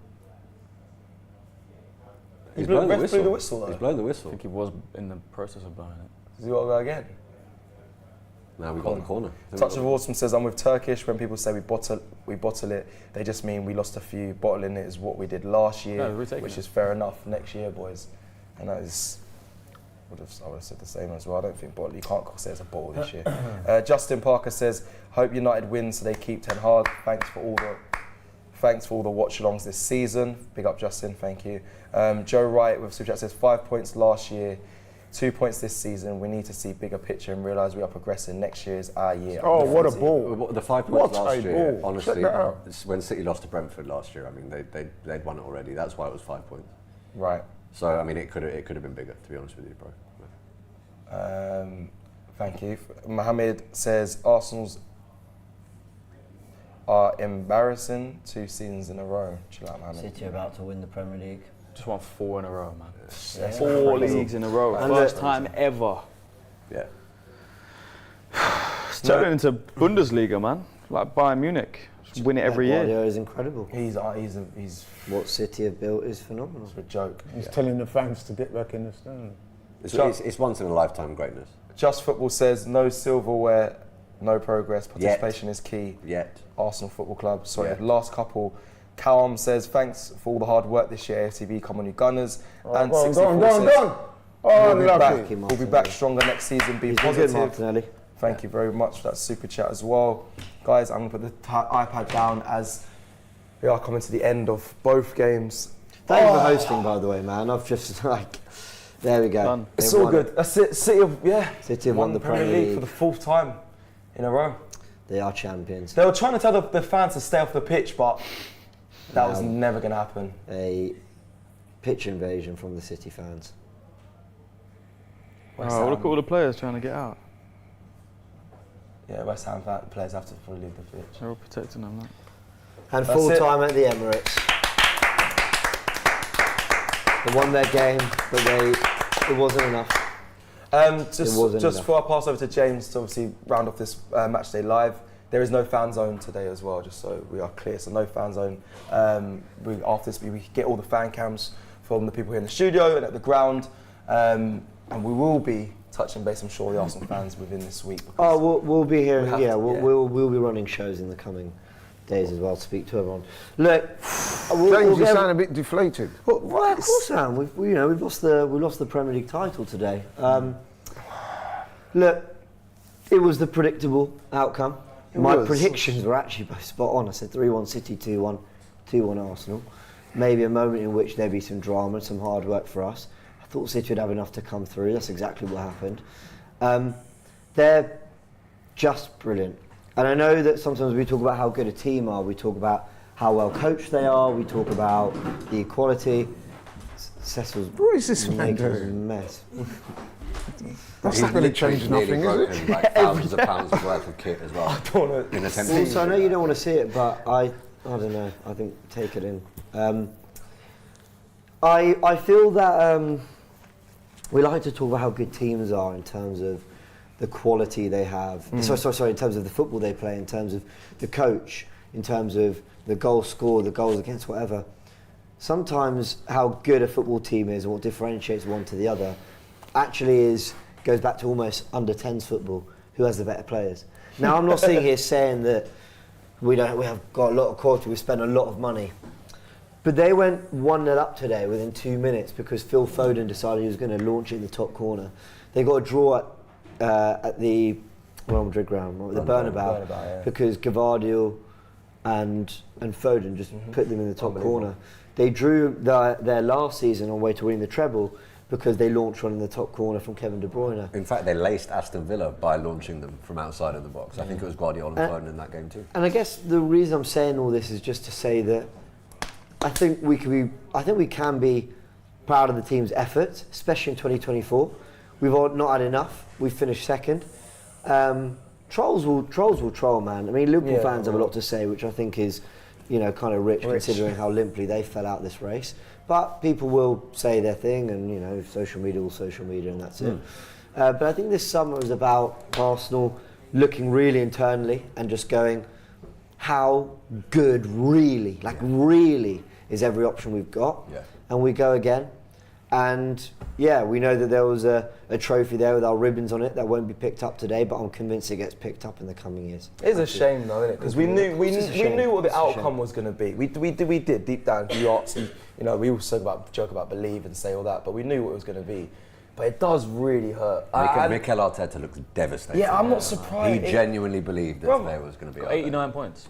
He's blew- blown the ref blew whistle. the whistle, though. He's blown the I whistle. think he was in the process of blowing it. Does he want to go again? Now we've got the corner. Touch of Awesome says, I'm with Turkish. When people say we bottle it, they just mean we lost a few. Bottling it is what we did last year, No, we're taking which it. is fair enough. Next year, boys. And that is, I would have said the same as well. I don't think bottle, you can't say it's a bottle this year. Justin Parker says, hope United win so they keep Ten Hag. Thanks for all the watch-alongs this season. Big up, Justin. Thank you. Joe Wright with Super Chat says 5 points last year, 2 points this season. We need to see bigger picture and realise we are progressing. Next year is our year. Oh, what a Definitive. ball. The 5 What points last a year, ball. honestly, Check that out. it's when City lost to Brentford last year. I mean, they'd won it already. That's why it was 5 points. Right. So I mean, it could have been bigger. To be honest with you, bro. Thank you. Mohammed says Arsenal's are embarrassing 2 seasons in a row. Chill out, Mohammed. City are about to win the Premier League. Just won 4 in a row, man. Yeah. 4 leagues in a row. And First the- time ever. Yeah. It's turning into Bundesliga, man. Like Bayern Munich. Just win it every year. Guardiola is incredible. He's What City have built is phenomenal. a joke. He's telling the fans to get back in the stand. It's once in a lifetime greatness. Just Football says no silverware, no progress. Participation is key. Yet. Arsenal Football Club. Sorry, Yeah. last couple. Callum says thanks for all the hard work this year. AFTV, come on you Gunners. And Go 64 on. says Oh, we'll be unlucky. back. We'll be back stronger next season. Be He's been good, positive. Martinelli. Thank you very much for that super chat as well. Guys, I'm going to put the iPad down as we are coming to the end of both games. Thank you for hosting, by the way, man. I've just there we go. Done. It's all good. That's it. City have won the Premier League for the 4th time in a row. They are champions. They were trying to tell the fans to stay off the pitch, but that was never going to happen. A pitch invasion from the City fans. Oh, look at all the players trying to get out. Yeah, West Ham players have to fully leave the pitch. They're all protecting them. Like. And full time at the Emirates. They won their game, but it wasn't enough. Just before I pass over to James to obviously round off this match day live, there is no fan zone today as well, just so we are clear. So no fan zone. After this, we get all the fan cams from the people here in the studio and at the ground, and we will be touching base, I'm sure, with the Arsenal fans within this week. Oh, we'll be here. We'll be running shows in the coming days as well to speak to everyone. Look, James, you sound a bit deflated. Well, of course, Sam. We've lost the Premier League title today. Look, it was the predictable outcome. My predictions were actually both spot on. I said 3-1 City, 2-1 Arsenal. Maybe a moment in which there'd be some drama and some hard work for us. I thought City would have enough to come through. That's exactly what happened. They're just brilliant. And I know that sometimes we talk about how good a team are, we talk about how well coached they are, we talk about the equality. Cecil's What is this man making a doing? mess. That's not going to change nothing, is it? Like thousands of pounds worth of kit as well. In attempting. Also, I know you don't want to see it, but I don't know. I think take it in. I feel that we like to talk about how good teams are in terms of the quality they have. Sorry, in terms of the football they play, in terms of the coach, in terms of the goals scored, the goals against, whatever. Sometimes how good a football team is and what differentiates one to the other actually goes back to almost under 10s football. Who has the better players? Now, I'm not sitting here saying that we have got a lot of quality, we spend a lot of money. But they went 1-0 up today within 2 minutes because Phil Foden decided he was going to launch it in the top corner. They got a draw at the Real Madrid ground, the Bernabeu, because Gabriel and Foden just put them in the top corner. They drew their last season on way to winning the treble because they launched one in the top corner from Kevin De Bruyne. In fact, they laced Aston Villa by launching them from outside of the box. I think it was Guardiola and Foden in that game too. And I guess the reason I'm saying all this is just to say that I think we can be proud of the team's efforts, especially in 2024. We've not had enough. We've finished second. Trolls will troll, man. I mean, Liverpool fans have a lot to say, which I think is, kind of rich considering how limply they fell out this race. But people will say their thing, and social media will social media, and that's it. But I think this summer is about Arsenal looking really internally and just going, how good really is every option we've got, and we go again. And we know that there was a trophy there with our ribbons on it that won't be picked up today, but I'm convinced it gets picked up in the coming years. It's a shame though, isn't it? Because we knew what the outcome was going to be. We did deep down. We also joke about believe and say all that, but we knew what it was going to be. But it does really hurt. Mikel Arteta looks devastated. Yeah, I'm not surprised. He genuinely believed that today was going to be 89 points.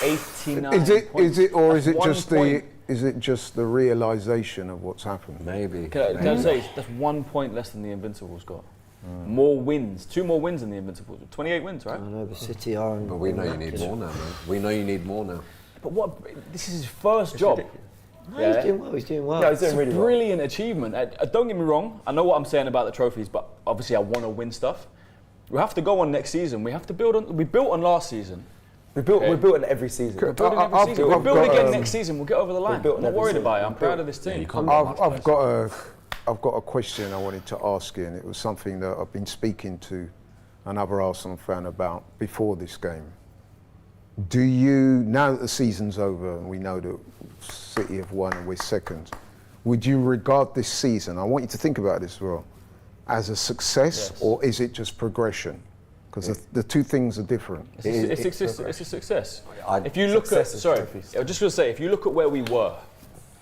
89 Is it, or is That's it just the realisation of what's happened? Maybe. Can I say that's 1 point less than the Invincibles got? More wins, 2 more wins than the Invincibles. 28 wins, right? I know, but City are. But we know you need more now, man. We know you need more now. But this is his first job. No, he's doing well. He's doing well. Yeah, he's doing really It's a brilliant achievement. Don't get me wrong. I know what I'm saying about the trophies, but obviously I want to win stuff. We have to go on next season. We have to build on. We built on last season. We built on every season. We'll build again next season. We'll get over the line. I'm not worried about it. I'm proud of this team. I've got a question I wanted to ask you, and it was something that I've been speaking to another Arsenal fan about before this game. Do you, now that the season's over and we know that City have won and we're second, would you regard this season, I want you to think about this as well, as a success, or is it just progression? Because the two things are different. It's a success. If you look at, I was just going to say, if you look at where we were,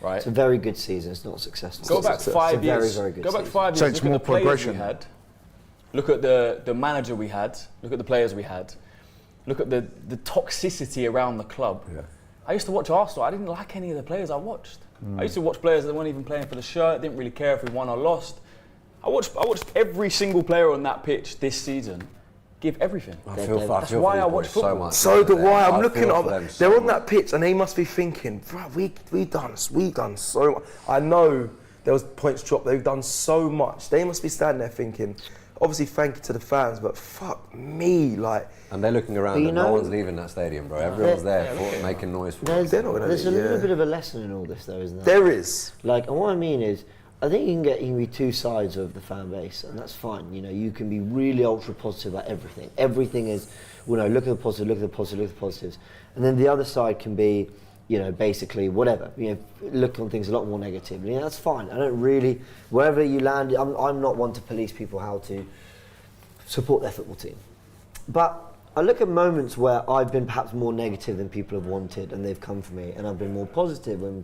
right? It's a very good season. It's not successful. Go back 5 years. Very, very good go back season. 5 years. So it's look more at the players progression. we had. look at the manager we had, look at the players we had, look at the toxicity around the club. Yeah. I used to watch Arsenal. I didn't like any of the players I watched. I used to watch players that weren't even playing for the shirt, didn't really care if we won or lost. I watched every single player on that pitch this season give everything. That's why I watch football. So do I. I'm looking at at them. They're on that pitch and they must be thinking, we done so much. I know there was points dropped. They've done so much. They must be standing there thinking, obviously thank you to the fans, but fuck me, like. And they're looking around and no one's leaving that stadium, bro. Everyone's there making noise for There's a little bit of a lesson in all this, though, isn't there? There is. Like, and what I mean is, I think you can be two sides of the fan base, and that's fine. You know, you can be really ultra positive about everything. Everything is, look at the positive, look at the positive, look at the positives. And then the other side can be, basically whatever. Look on things a lot more negative. That's fine. I don't really, wherever you land, I'm not one to police people how to support their football team. But I look at moments where I've been perhaps more negative than people have wanted, and they've come for me, and I've been more positive when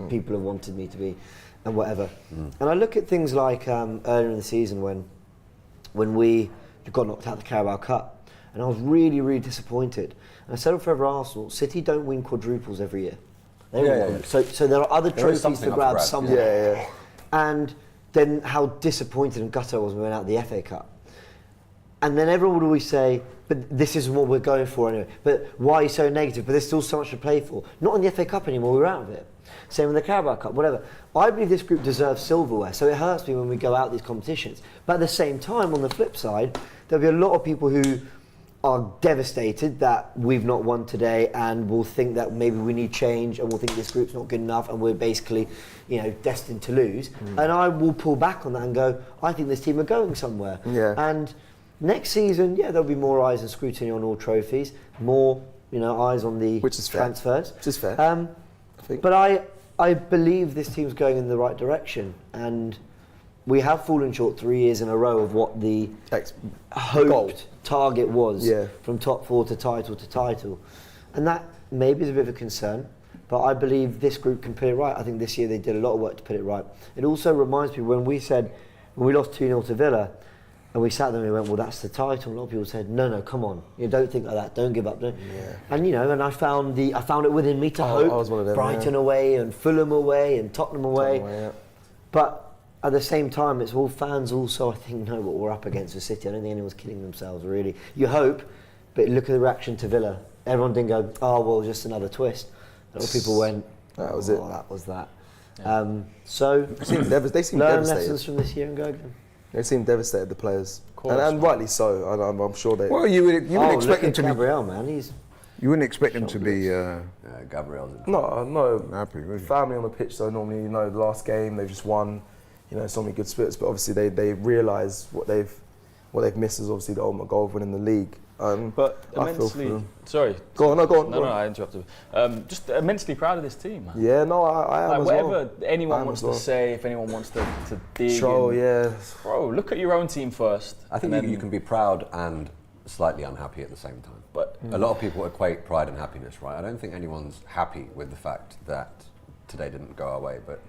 people have wanted me to be, and whatever. And I look at things like earlier in the season when we got knocked out of the Carabao Cup, and I was really, really disappointed. And I said it for every Arsenal, City don't win quadruples every year. They don't win. So there are other trophies to grab somewhere. Yeah. And then how disappointed and gutted I was when we went out of the FA Cup. And then everyone would always say, but this isn't what we're going for anyway. But why are you so negative? But there's still so much to play for. Not in the FA Cup anymore, we're out of it. Same with the Carabao Cup, whatever. I believe this group deserves silverware, so it hurts me when we go out these competitions. But at the same time, on the flip side, there'll be a lot of people who are devastated that we've not won today and will think that maybe we need change and will think this group's not good enough and we're basically, destined to lose. And I will pull back on that and go, I think this team are going somewhere. Yeah. And next season, there'll be more eyes and scrutiny on all trophies, more, eyes on the transfers. Which is fair. I think. But I believe this team's going in the right direction, and we have fallen short 3 years in a row of what the hoped target was from top four to title. And that maybe is a bit of a concern, but I believe this group can put it right. I think this year they did a lot of work to put it right. It also reminds me when we lost 2-0 to Villa, and we sat there and we went, well, that's the title. A lot of people said, no, come on. Don't think like that. Don't give up. And, and I found it within me to hope. I was one of them, Brighton away and Fulham away and Tottenham away. But at the same time, it's all fans also, I think, know what we're up against with City. I don't think anyone's kidding themselves, really. You hope, but look at the reaction to Villa. Everyone didn't go, oh, well, just another twist. A lot of people went, that was it. That was that. Yeah. So, they seem learn devastated. lessons from this year and go again. They seem devastated, the players, and rightly so. I'm sure they. Well, you wouldn't expect them to be. Gabriel, man, you wouldn't expect them to be. Gabriel's. No. Happy, really. Family on the pitch, though. Normally, the last game they've just won. So many good spirits, but obviously they realise what they've missed is obviously the ultimate goal of winning the league. But immensely, sorry. Go on. No, I interrupted. Just immensely proud of this team, man. Yeah, no, I am as whatever well. anyone wants to say, if anyone wants to dig Bro, look at your own team first. I think you can be proud and slightly unhappy at the same time. But a lot of people equate pride and happiness, right? I don't think anyone's happy with the fact that today didn't go our way, but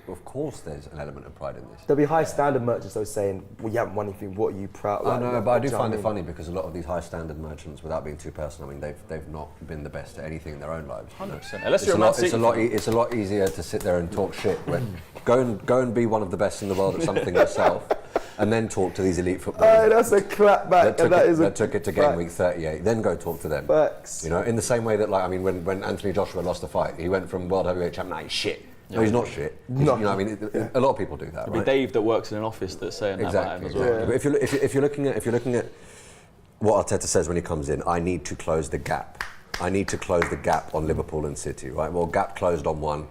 of course there's an element of pride in this. There'll be high standard merchants though saying, well, you haven't won anything, what are you proud of? I know, but I do find it funny because a lot of these high standard merchants, without being too personal, they've not been the best at anything in their own lives. 100%. Unless you're it's a lot easier to sit there and talk shit. Go and be one of the best in the world at something yourself, and then talk to these elite footballers. That's a clap back. That took it to game week 38. Then go talk to them. Facts. In the same way that, when Anthony Joshua lost the fight, he went from world heavyweight champion, he's shit. No, he's not shit. No. A lot of people do that. It'd be Dave that works in an office that's saying that about him as well. Yeah. But if you're looking at what Arteta says when he comes in, I need to close the gap. I need to close the gap on Liverpool and City, right? Well, gap closed on one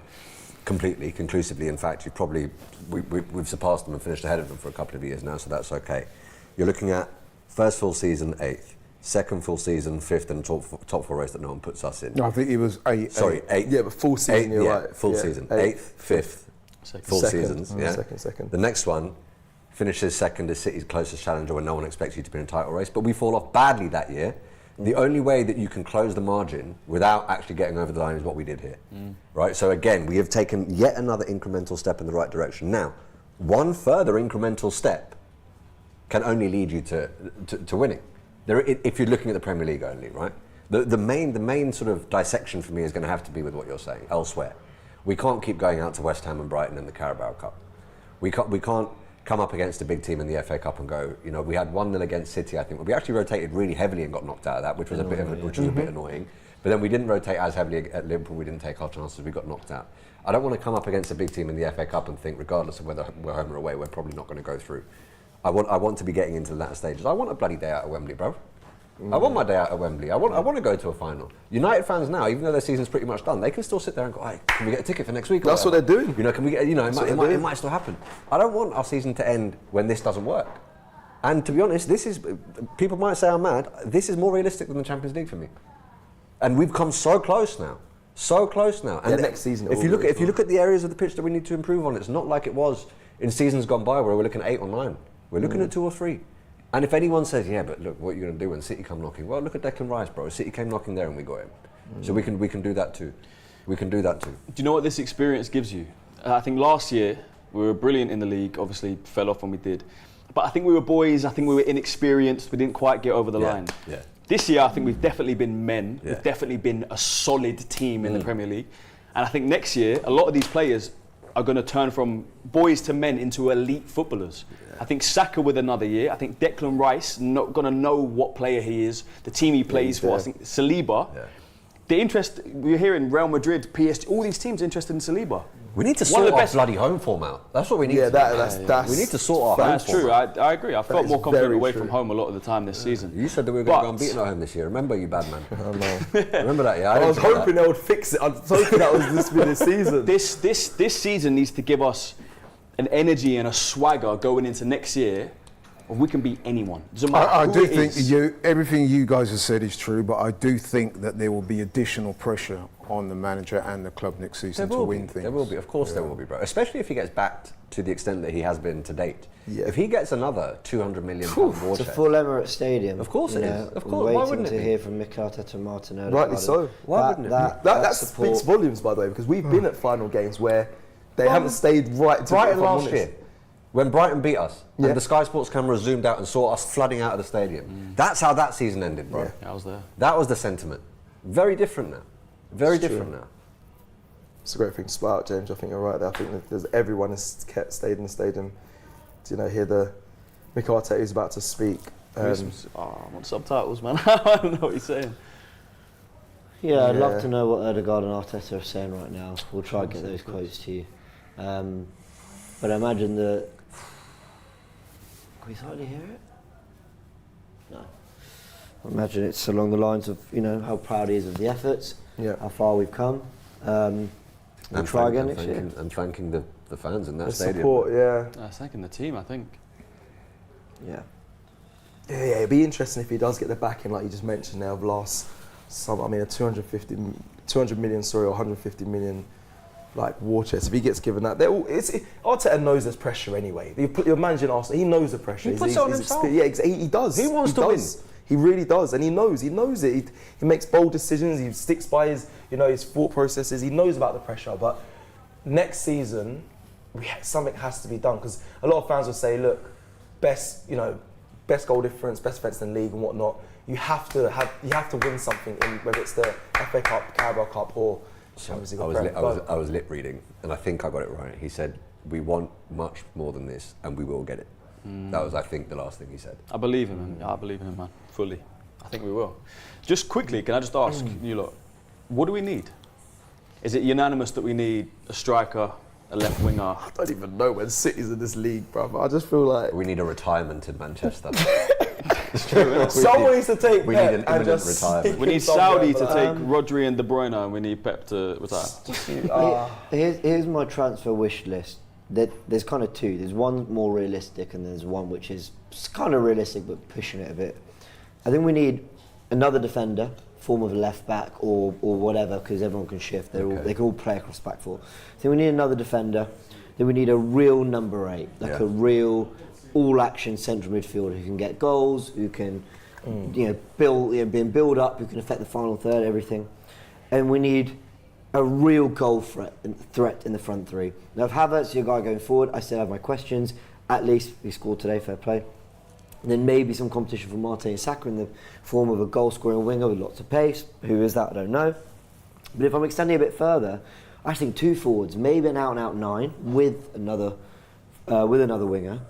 completely, conclusively. In fact, we've surpassed them and finished ahead of them for a couple of years now, so that's okay. You're looking at first full season 8th. Second full season, 5th, and top four race that no one puts us in. No, I think he was 8. Sorry, 8th. Yeah, but full season, you're right. Full season. 8th, 5th, full seasons. Second. The next one finishes second as City's closest challenger when no one expects you to be in a title race. But we fall off badly that year. The only way that you can close the margin without actually getting over the line is what we did here. Right? So again, we have taken yet another incremental step in the right direction. Now, one further incremental step can only lead you to winning. If you're looking at the Premier League only, right? The main sort of dissection for me is going to have to be with what you're saying elsewhere. We can't keep going out to West Ham and Brighton in the Carabao Cup. We can't come up against a big team in the FA Cup and go, you know, we had 1-0 against City, I think. We actually rotated really heavily and got knocked out of that, which was a bit annoying. But then we didn't rotate as heavily at Liverpool. We didn't take our chances. We got knocked out. I don't want to come up against a big team in the FA Cup and think, regardless of whether we're home or away, we're probably not going to go through. I want to be getting into that stages. I want a bloody day out at Wembley, bro. I want my day out at Wembley. I want to go to a final. United fans now, even though their season's pretty much done, they can still sit there and go, hey, can we get a ticket for next week? That's what they're doing. You know, can we get? You know, it might still happen. I don't want our season to end when this doesn't work. And to be honest, people might say I'm mad. This is more realistic than the Champions League for me. And we've come so close now. So close now. And next season. If you look at the areas of the pitch that we need to improve on, it's not like it was in seasons gone by where we're looking at 8 or 9. We're looking at 2 or 3. And if anyone says, yeah, but look, what are you going to do when City come knocking? Well, look at Declan Rice, bro. City came knocking there and we got him. So we can do that too. We can do that too. Do you know what this experience gives you? I think last year we were brilliant in the league. Obviously, fell off when we did. But I think we were boys. I think we were inexperienced. We didn't quite get over the line. Yeah. This year, I think we've definitely been men. Yeah. We've definitely been a solid team in the Premier League. And I think next year, a lot of these players are going to turn from boys to men into elite footballers. Yeah. I think Saka with another year. I think Declan Rice not going to know what player he is, the team he plays for. I think Saliba. Yeah. The interest, we're hearing Real Madrid, PSG, all these teams interested in Saliba. We need to sort our bloody home form out. That's what we need to do. We need to sort our home form out. That's true. I agree. I felt more confident away from home a lot of the time this season. You said that we were going to go unbeaten at home this year. Remember, you bad man. I know. Remember that, yeah? I was hoping they would fix it. I was hoping that was this season. This season needs to give us an energy and a swagger going into next year. We can beat anyone. I do think everything you guys have said is true, but I do think that there will be additional pressure on the manager and the club next season to win things. There will be, of course there will be, bro. Especially if he gets backed to the extent that he has been to date. Yeah. If he gets another £200 million war it's a check. full Emirates Stadium. Of course it is. Of course, waiting why wouldn't to it be? hear from Mikel Arteta and Martinelli. Rightly so. Why wouldn't it be? That speaks volumes, by the way, because we've been at final games where they haven't stayed right to Brighton last year. When Brighton beat us, and the Sky Sports camera zoomed out and saw us flooding out of the stadium. That's how that season ended, bro. Yeah, I was there. That was the sentiment. Very different now. Very different now. It's a great thing to spot out, James. I think you're right there. I think that everyone has stayed in the stadium to hear the Mikel Arteta who's about to speak. I'm on subtitles, man. I don't know what he's saying. Yeah, I'd love to know what Odegaard and Arteta are saying right now. We'll try and get those quotes to you. But I imagine that... Can we hardly hear it? No. I imagine it's along the lines of, how proud he is of the efforts, how far we've come. We'll try again next year. And thanking the fans in that stadium. Support, Thanking the team, I think. Yeah. Yeah, it'd be interesting if he does get the backing, like you just mentioned there, of last summer. I mean, a 200 million, or 150 million war chest. If he gets given that, Arteta knows there's pressure anyway. You're managing Arsenal. He knows the pressure. He puts it on himself. Yeah, he does. He wants to win. He really does, and he knows it. He makes bold decisions. He sticks by his thought processes. He knows about the pressure. But next season, something has to be done, because a lot of fans will say, look, best goal difference, best defence in the league and whatnot. You have to win something, whether it's the FA Cup, Carabao Cup, or Champions League. I was lip reading, and I think I got it right. He said, "We want much more than this, and we will get it." That was, I think, the last thing he said. I believe in him. I believe in him, man. Fully. I think we will. Just quickly, can I just ask you lot, what do we need? Is it unanimous that we need a striker, a left winger? I don't even know when City's in this league, bruv. I just feel like we need a retirement in Manchester. It's true. Someone needs to take We need an imminent retirement. We need Saudi to take Rodri and De Bruyne, and we need Pep to retire. Here's my transfer wish list. There's kind of two. There's one more realistic, and there's one which is kind of realistic but pushing it a bit. I think we need another defender, form of a left back or whatever, because everyone can shift. They can all play across the back four. I think we need another defender. Then we need a real number 8, a real all-action central midfielder who can get goals, who can build up, who can affect the final third, everything. And we need a real goal threat in the front three. Now, if Havertz is your guy going forward, I still have my questions. At least he scored today, fair play. And then maybe some competition for Partey and Saka in the form of a goal-scoring winger with lots of pace. Who is that? I don't know. But if I'm extending a bit further, I think 2 forwards, maybe an out-and-out 9 with another winger,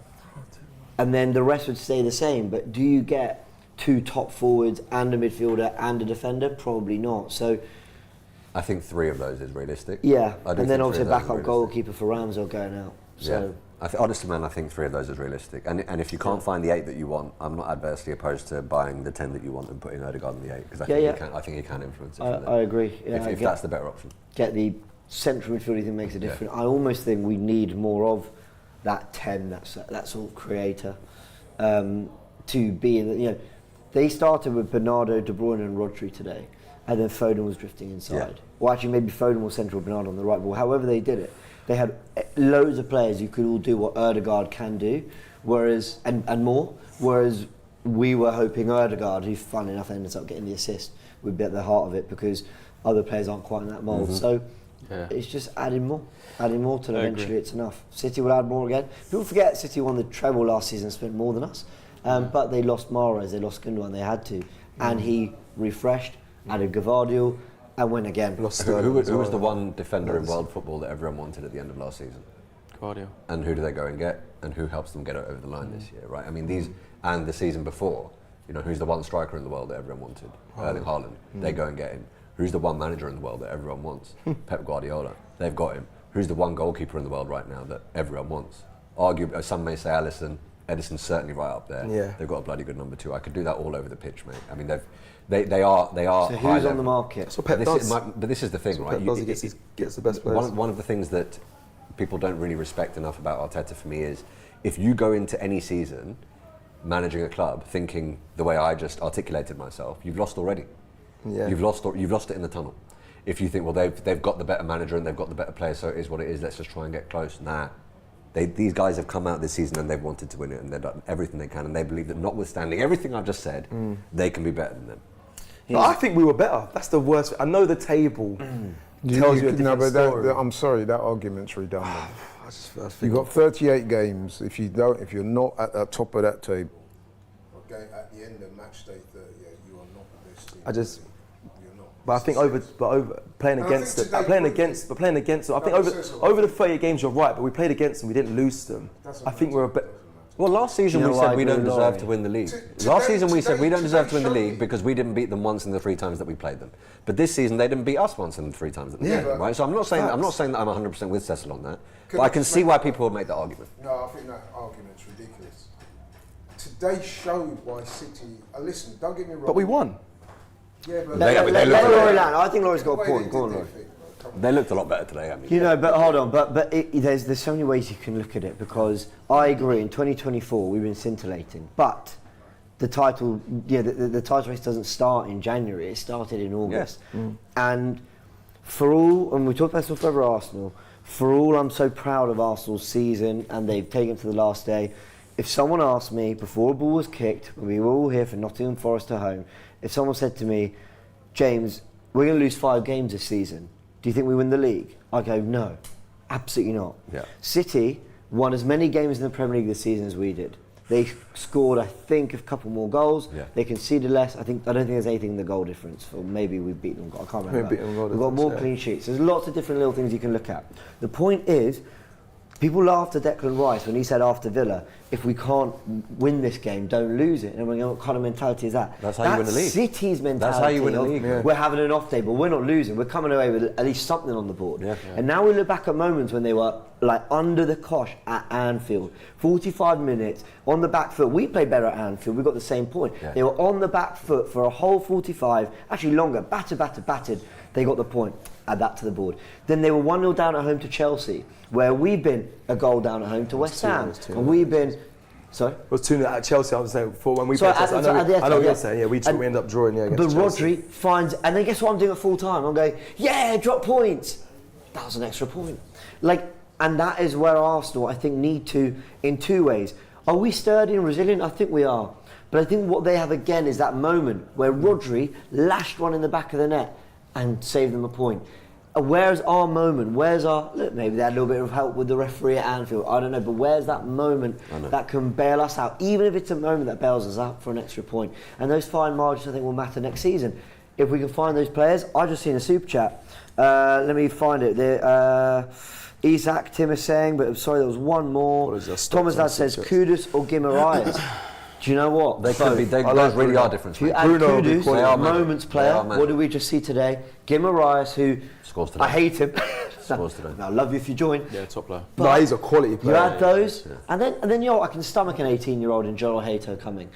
and then the rest would stay the same. But do you get 2 top forwards and a midfielder and a defender? Probably not. So I think 3 of those is realistic. yeah, I do and then think 3 obviously of those backup is goalkeeper for Ramsdale going out. So honestly, man, I think 3 of those is realistic. And if you can't find the 8 that you want, I'm not adversely opposed to buying the 10 that you want and putting Odegaard in the 8 because I think he can influence it. I agree. Yeah, if that's the better option. Get the central midfielder thing makes a difference. I almost think we need more of that 10, that sort of creator, to be in the, you know, they started with Bernardo, De Bruyne and Rodri today, and then Foden was drifting inside. Yeah. Well, actually maybe Foden was central, Bernardo on the right, but however they did it, they had loads of players who could all do what Odegaard can do, whereas and more, whereas we were hoping Odegaard, who funnily enough ended up getting the assist, would be at the heart of it because other players aren't quite in that mould. So it's just adding more till eventually it's enough. City will add more again. People forget City won the treble last season and spent more than us, but they lost Mahrez, they lost Gundogan, they had to, and he refreshed, added Gavardiol, and went again. Who was the one defender in world football that everyone wanted at the end of last season? Guardiola. And who do they go and get? And who helps them get it over the line this year, right? I mean, these, and the season before, you know, who's the one striker in the world that everyone wanted? Erling Haaland. They go and get him. Who's the one manager in the world that everyone wants? Pep Guardiola. They've got him. Who's the one goalkeeper in the world right now that everyone wants? Arguably, some may say Alisson. Edison's certainly right up there. Yeah. They've got a bloody good number 2. I could do that all over the pitch, mate. I mean, they are. So who's on the market? So Pep does. But this is the thing, right? Pep does, he gets the best players. One of the things that people don't really respect enough about Arteta for me is if you go into any season managing a club thinking the way I just articulated myself, you've lost already. Yeah. You've lost it in the tunnel. If you think, well, they've got the better manager and they've got the better player, so it is what it is. Let's just try and get close. Nah, these guys have come out this season and they've wanted to win it and they've done everything they can and they believe that notwithstanding everything I've just said, they can be better than them. But I think we were better. That's the worst. I know the table tells you a different story. I'm sorry, that argument's redundant. I think You've got 38 games. If you're not at the top of that table, at the end of match day 38, you are not the best team. You're not. But I think over playing against them, I think over the 30 games you're right, but we played against them, we didn't lose them. I think we're a bit. Well, last season we said we don't deserve to win the league. Last season we said we don't deserve to win the league because we didn't beat them once in the 3 times that we played them. But this season they didn't beat us once in the 3 times that we played them, right? So I'm not saying that I'm 100% with Cecil on that, but I can see why people would make that argument. No, I think that argument's ridiculous. Today showed why City. Listen, don't get me wrong. But we won. Yeah, but Let Laurie land. I think Laurie's got a point. Go on, Laurie. They looked a lot better today. I mean, You know, but hold on, there's so many ways you can look at it because I agree. In 2024, we've been scintillating, but the title, the title race doesn't start in January. It started in August, and for all, and we talked about stuff over Arsenal. For all, I'm so proud of Arsenal's season, and they've taken it to the last day. If someone asked me before a ball was kicked, when we were all here for Nottingham Forest at home, if someone said to me, James, we're going to lose 5 games this season. Do you think we win the league? I go, no, absolutely not. Yeah. City won as many games in the Premier League this season as we did. They scored, I think, a couple more goals. Yeah. They conceded less. I don't think there's anything in the goal difference. Or maybe we've beaten them. I can't remember. We've got more clean sheets. There's lots of different little things you can look at. The point is, people laughed at Declan Rice when he said after Villa, if we can't win this game, don't lose it. And we're going, what kind of mentality is that? That's how you win the league. City's mentality. That's how you win the league. Yeah. We're having an off day, but we're not losing. We're coming away with at least something on the board. Yeah. And now we look back at moments when they were like under the cosh at Anfield. 45 minutes on the back foot. We played better at Anfield. We got the same point. Yeah. They were on the back foot for a whole 45, actually longer. Battered. They got the point. Add that to the board. Then they were 1-0 down at home to Chelsea, where we've been a goal down at home to West Ham. And we've been... Sorry? It was 2-0 at Chelsea, I was saying, before when we played Chelsea. I know what you're saying, yeah, we ended up drawing against Chelsea. But Rodri finds... And then guess what I'm doing at full time? I'm going, yeah, drop points. That was an extra point. And that is where Arsenal, I think, need to, in 2 ways. Are we sturdy and resilient? I think we are. But I think what they have again is that moment where Rodri lashed one in the back of the net and saved them a point. where's our moment? Where's our look? Maybe they had a little bit of help with the referee at Anfield. I don't know, but where's that moment that can bail us out? Even if it's a moment that bails us out for an extra point. And those fine margins, I think, will matter next season. If we can find those players, I just seen a super chat. Let me find it. Isaac Tim is saying, but I'm sorry, there was one more. Thomas Lad says Kudus or Guimaraes. Do you know what? They could be. They really are different. You add Kudus, moments player. What did we just see today? Guimaraes, who scores today. I hate him. Scores today. I love you if you join. Yeah, top player. No, he's a quality player. You add those, and then you know, I can stomach an 18-year-old in Joel Hato coming.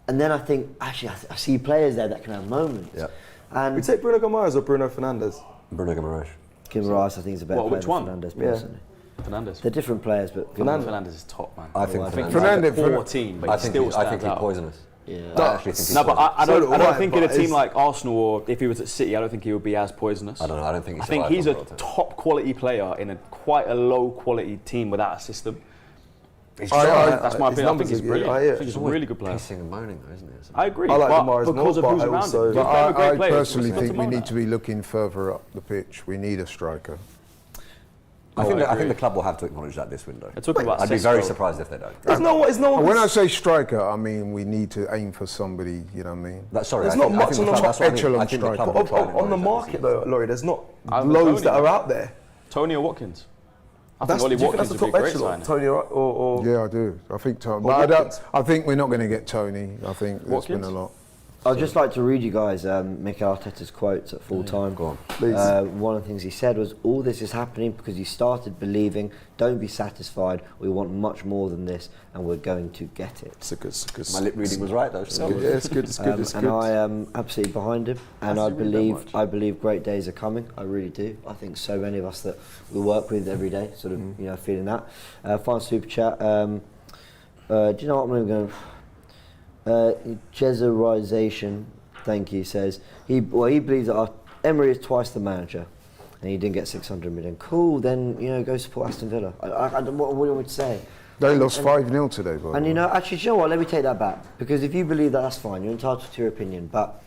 And then I think, actually, I see players there that can have moments. Yeah. And we take Bruno Guimaraes or Bruno Fernandes? Bruno Guimaraes. Guimaraes, I think, is a better player which one? than Fernandes, personally. Fernandes. They're different players, but Fernandes is top, man. I think Fernandes. 14, but I he think still I stands think he's out. poisonous. Yeah. I actually think he's No, but poisonous. I don't right, think but in a team it's- like Arsenal or if he was at City, I don't think he would be as poisonous. I don't know. I don't think he's. I think he's a top quality player in a quite a low quality team without a system. That's my opinion. I think he's brilliant. I think he's a really good player. Pissing and moaning, though, isn't it? I agree. I like but Guimaraes because more, of who's but I around also- him. But He's playing with great I players, personally it's not think we moan need at. to be looking further up the pitch. We need a striker. I think agree. the club will have to acknowledge that this window. They're talking about I'd be very Sesko. surprised if they don't. It's no one. When I say striker, I mean we need to aim for somebody. You know what I mean? Sorry, There's I not think- much I think on the the club- that's what I mean. echelon I think the club striker. will try and on the acknowledge market that though, Laurie, there's not I have loads Tony, that are man. out there. Tony or Watkins? I That's, think Ollie do you think Watkins that's the would be a top great echelon, signing. Tony or Yeah, I do. I think Tony. Or But Watkins. I think we're not going to get Tony. I think there's been Watkins? a lot. I'd just like to read you guys Mikel Arteta's quotes at full time. Go on. Please. One of the things he said was, all this is happening because you started believing, don't be satisfied, we want much more than this and we're going to get it. It's a good. My lip reading was right, though. Yeah, it's good. It's good. It's And good. I am absolutely behind him, and Has he really done much? I believe great days are coming. I really do. I think so many of us that we work with every day, sort of, feeling that. Final super chat. Do you know what I'm going to? Jezerization, thank you. Says he believes that Emery is twice the manager, and he didn't get 600 million. Cool. Then go support Aston Villa. What do you want me to say? They lost 5-0 today, by the And way. actually, do you know what? Let me take that back. Because if you believe that, that's fine. You're entitled to your opinion. But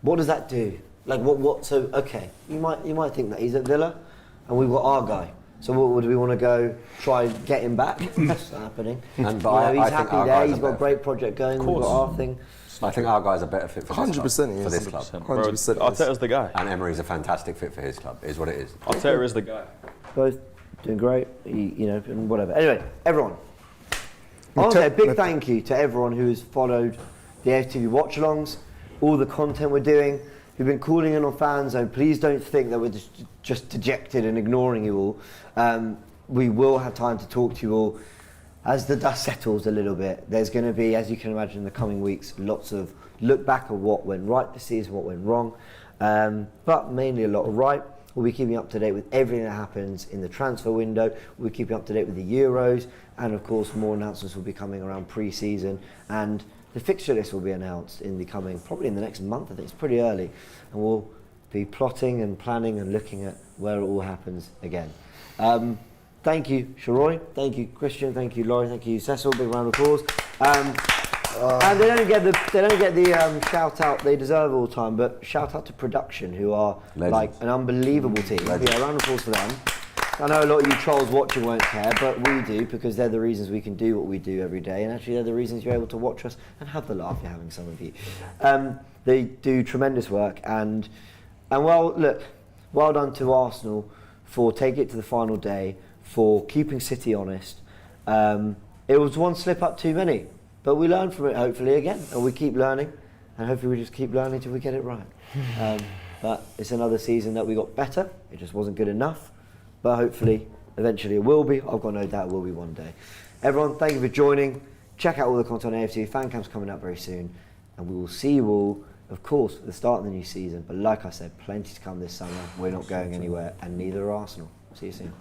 what does that do? Like, what? So, okay, you might think that he's at Villa, and we've got our guy. So, what would we want to go try and get him back? That's not happening. But He's I think happy our there. guys He's are got a better. great project going. We've got our thing. I think our guys are better fit for this 100% club. he For is. this club. 100%. Arteta's the guy. And Emery's a fantastic fit for his club, is what it is. Arteta is the guy. Both doing great. And whatever. Anyway, everyone. I want to say a big thank you to everyone who has followed the AFTV watch-alongs, all the content we're doing, who've been calling in on Fan Zone. Please don't think that we're just dejected and ignoring you all. We will have time to talk to you all as the dust settles a little bit. There's going to be, as you can imagine, in the coming weeks, lots of look back at what went right this season, what went wrong, but mainly a lot of right. We'll be keeping you up to date with everything that happens in the transfer window. We'll keep you up to date with the Euros, and of course more announcements will be coming around pre-season, and the fixture list will be announced probably in the next month. I think it's pretty early, and we'll be plotting and planning and looking at where it all happens again. Thank you, Sharoy. Thank you, Christian. Thank you, Laurie. Thank you, Cecil. Big round of applause. And they don't get the shout out they deserve all the time, but shout out to production, who are Legends. like an unbelievable team. Yeah, round of applause for them. I know a lot of you trolls watching won't care, but we do, because they're the reasons we can do what we do every day, and actually they're the reasons you're able to watch us and have the laugh you're having, some of you. They do tremendous work, and well done to Arsenal for taking it to the final day, for keeping City honest. It was one slip up too many, but we learn from it hopefully again, and we keep learning, and hopefully we just keep learning till we get it right. But it's another season that we got better. It just wasn't good enough, but hopefully eventually it will be. I've got no doubt it will be one day. Everyone, thank you for joining. Check out all the content on AFTV. Fan camp's coming up very soon, and we will see you all, of course, at the start of the new season. But like I said, plenty to come this summer. We're not going anywhere, and neither are Arsenal. See you soon.